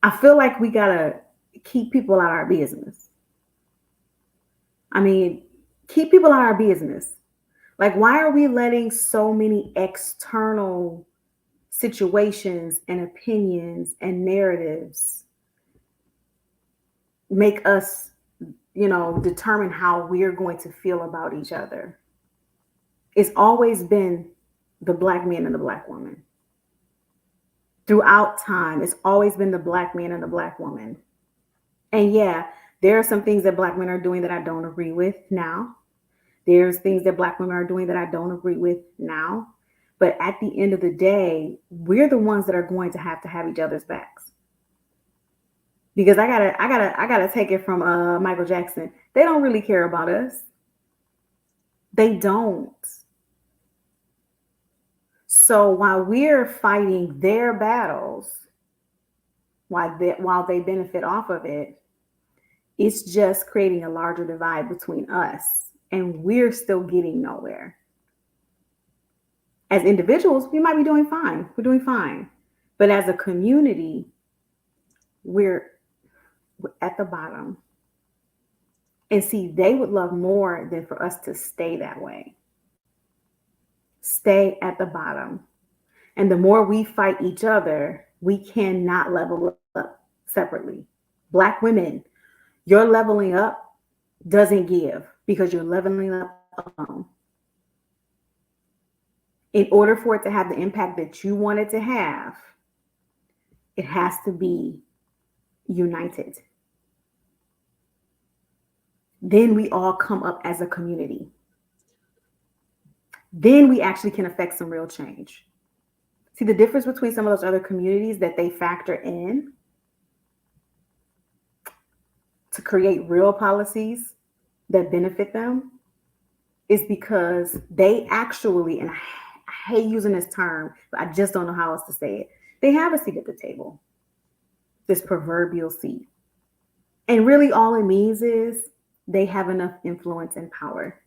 I feel like we gotta keep people out of our business. I mean, keep people out of our business. Like, why are we letting so many external situations and opinions and narratives make us, determine how we're going to feel about each other? It's always been the black man and the black woman. Throughout time, it's always been the black man and the black woman. And yeah, there are some things that black men are doing that I don't agree with now. There's things that black women are doing that I don't agree with now. But at the end of the day, we're the ones that are going to have each other's backs. Because I gotta take it from Michael Jackson. They don't really care about us. They don't. So while we're fighting their battles, while they benefit off of it, it's just creating a larger divide between us, and we're still getting nowhere. As individuals, we might be doing fine. We're doing fine. But as a community, we're at the bottom. And see, they would love more than for us to stay that way. Stay at the bottom. And the more we fight each other, we cannot level up separately. Black women, your leveling up doesn't give because you're leveling up alone. In order for it to have the impact that you want it to have, it has to be united. Then we all come up as a community. Then we actually can affect some real change. See, the difference between some of those other communities that they factor in to create real policies that benefit them is because they actually, and I hate using this term, but I just don't know how else to say it. They have a seat at the table, this proverbial seat. And really all it means is they have enough influence and power.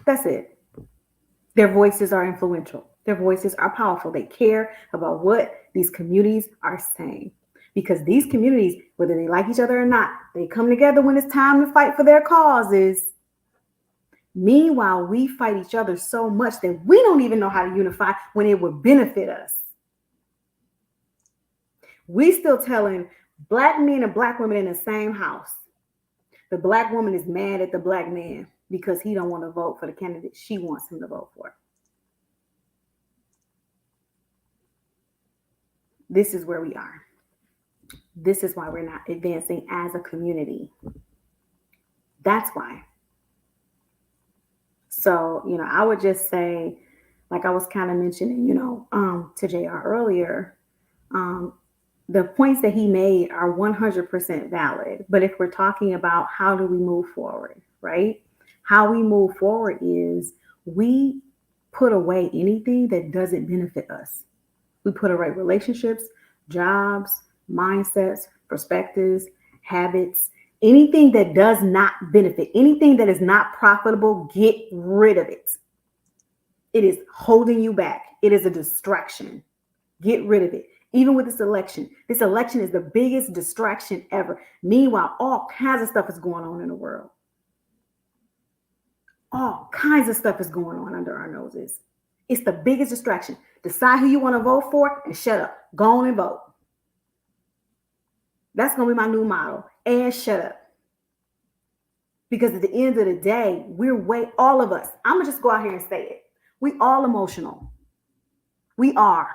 That's it. Their voices are influential. Their voices are powerful. They care about what these communities are saying. Because these communities, whether they like each other or not, they come together when it's time to fight for their causes. Meanwhile, we fight each other so much that we don't even know how to unify when it would benefit us. We still telling Black men and Black women in the same house. The Black woman is mad at the Black man because he don't want to vote for the candidate she wants him to vote for. This is where we are. This is why we're not advancing as a community. That's why. So, I would just say, like I was kind of mentioning, to JR earlier, the points that he made are 100% valid. But if we're talking about how do we move forward, right? How we move forward is we put away anything that doesn't benefit us. We put away relationships, jobs, mindsets, perspectives, habits, anything that does not benefit, anything that is not profitable, get rid of it. It is holding you back. It is a distraction. Get rid of it. Even with this election is the biggest distraction ever. Meanwhile, all kinds of stuff is going on in the world. All kinds of stuff is going on under our noses. It's the biggest distraction. Decide who you want to vote for and shut up. Go on and vote. That's going to be my new motto. And shut up. Because at the end of the day, all of us, I'm going to just go out here and say it. We all emotional. We are.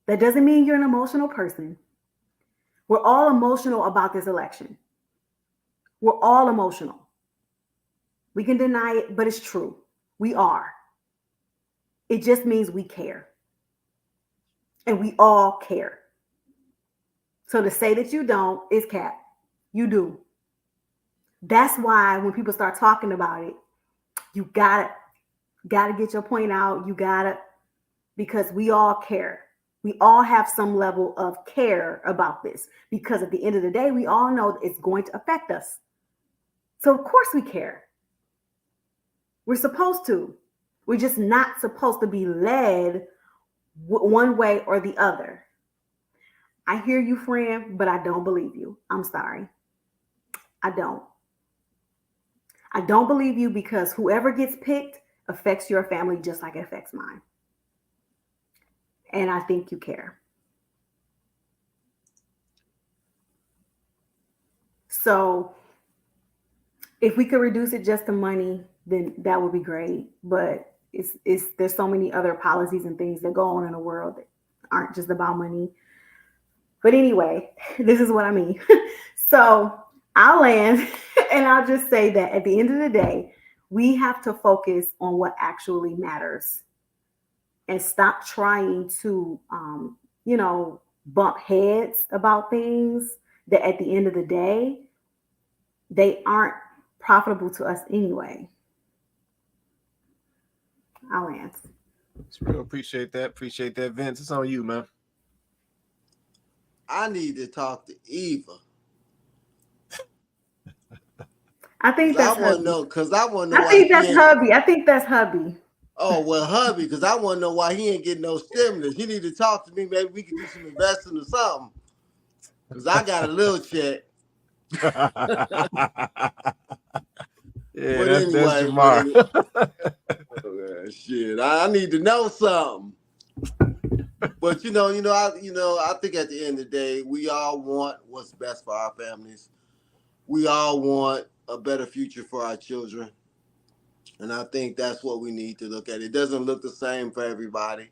That doesn't mean you're an emotional person. We're all emotional about this election. We're all emotional. We can deny it, but it's true. We are. It just means we care. And we all care. So to say that you don't is cap. You do. That's why when people start talking about it, you gotta get your point out. Because we all care. We all have some level of care about this. Because at the end of the day, we all know it's going to affect us. So of course we care. We're supposed to. We're just not supposed to be led one way or the other. I hear you, friend, but I don't believe you. I'm sorry. I don't. I don't believe you because whoever gets picked affects your family just like it affects mine. And I think you care. So if we could reduce it just to money, then that would be great. But there's so many other policies and things that go on in the world that aren't just about money. But anyway, this is what I mean. So I'll land and I'll just say that at the end of the day, we have to focus on what actually matters and stop trying to, bump heads about things that at the end of the day, they aren't profitable to us anyway. I'll land. Real appreciate that. Appreciate that, Vince. It's on you, man. I need to talk to Eva. I think that's hubby. I think that's hubby. Oh, well, hubby, because I want to know why he ain't getting no stimulus. He need to talk to me. Maybe we could do some investing or something. Because I got a little check. Yeah, but that's Jamar. Shit, I need to know something. But I think at the end of the day, we all want what's best for our families. We all want a better future for our children. And I think that's what we need to look at. It doesn't look the same for everybody.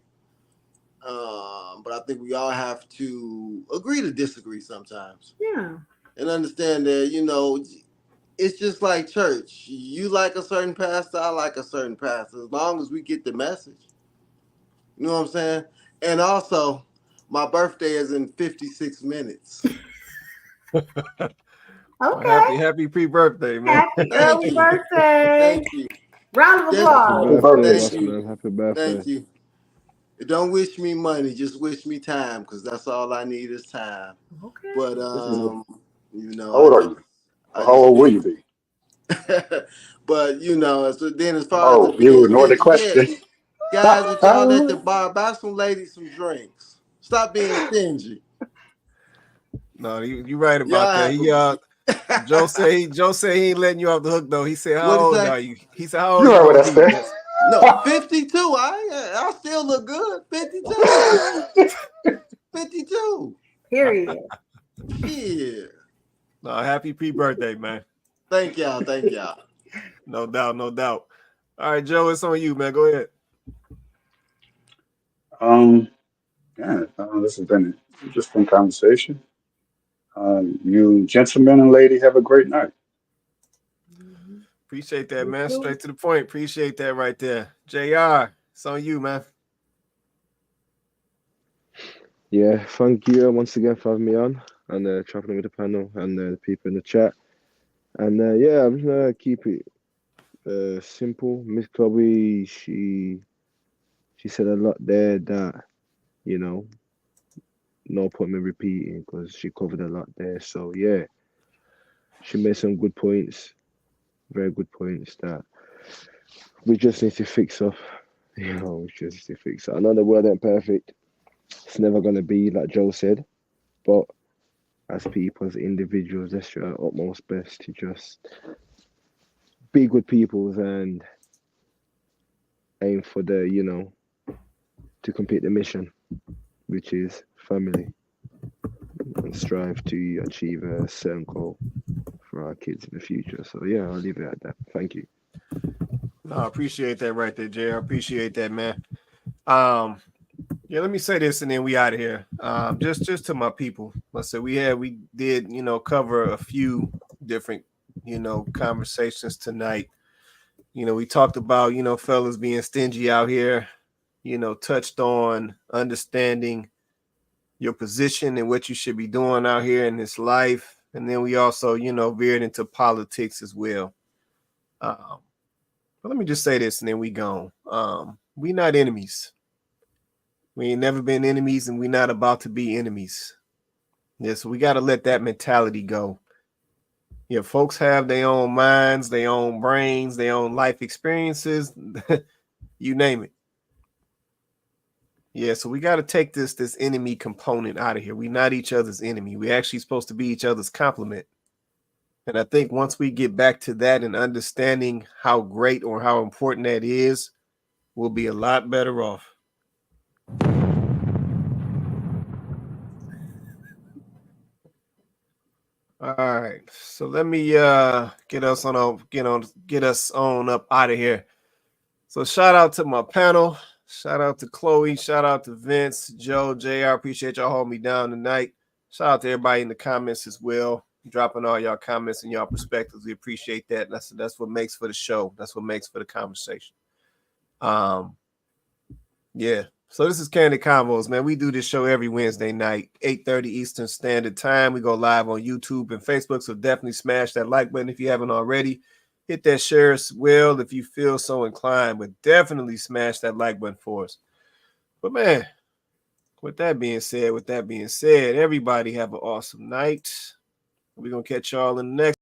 But I think we all have to agree to disagree sometimes. Yeah. And understand that, it's just like church. You like a certain pastor, I like a certain pastor. As long as we get the message. You know what I'm saying? And also, my birthday is in 56 minutes. Okay. Happy pre-birthday, man. Happy early birthday. Thank you. Round of applause. Happy birthday, Thank boss you. man. Happy birthday. Thank you. Don't wish me money, just wish me time, because that's all I need is time. Okay. But How old are you? Or how old will you be? But then as far as the Oh, you being ignored the stingy, yeah, question. guys, if y'all at the bar, buy some ladies some drinks. Stop being stingy. No, you right Y'all about that. Joe said he ain't letting you off the hook though. He said, "How old are you?" He said, "How old You you heard what I gonna be?" said. No, 52. I still look good. 52. 52. Period. Yeah. No, happy pre-birthday, man. Thank y'all. Thank y'all. No doubt, no doubt. All right, Joe, it's on you, man. Go ahead. This has been an interesting conversation. You gentlemen and lady have a great night. Appreciate that, man. Straight to the point. Appreciate that right there. JR, it's on you, man. Yeah, thank you once again for having me on and traveling with the panel and the people in the chat. And yeah, I'm just gonna keep it simple. Miss Chloe, she said a lot there that, no point me repeating because she covered a lot there. So yeah, she made some good points, very good points that we just need to fix up. We just need to fix it. I know the world ain't perfect. It's never gonna be like Joe said, but as people, as individuals, let's try our utmost best to just be good peoples and aim for to complete the mission, which is family, and strive to achieve a certain goal for our kids in the future. So yeah, I'll leave it at that. Thank you. No, I appreciate that right there, JR. Appreciate that, man. Yeah, let me say this and then we out of here. Just to my people. Let's say we did, cover a few different, conversations tonight. We talked about, fellas being stingy out here, touched on understanding your position and what you should be doing out here in this life. And then we also, veered into politics as well. But let me just say this and then we gone. We not enemies. We ain't never been enemies and we're not about to be enemies. Yeah, so we got to let that mentality go. Yeah, folks have their own minds, their own brains, their own life experiences, you name it. Yeah, so we got to take this enemy component out of here. We're not each other's enemy. We're actually supposed to be each other's complement. And I think once we get back to that and understanding how great or how important that is, we'll be a lot better off. All right, so let me get us on up out of here. So shout out to my panel, shout out to Chloe, shout out to Vince, Joe, JR. Appreciate y'all holding me down tonight. Shout out to everybody in the comments as well, dropping all y'all comments and y'all perspectives. We appreciate that. That's what makes for the show. That's what makes for the conversation. Yeah. So this is Kandid Konvos, man. We do this show every Wednesday night, 8:30 Eastern Standard Time. We go live on YouTube and Facebook, so definitely smash that like button if you haven't already. Hit that share as well if you feel so inclined, but definitely smash that like button for us. But man, with that being said, everybody have an awesome night. We're going to catch y'all in the next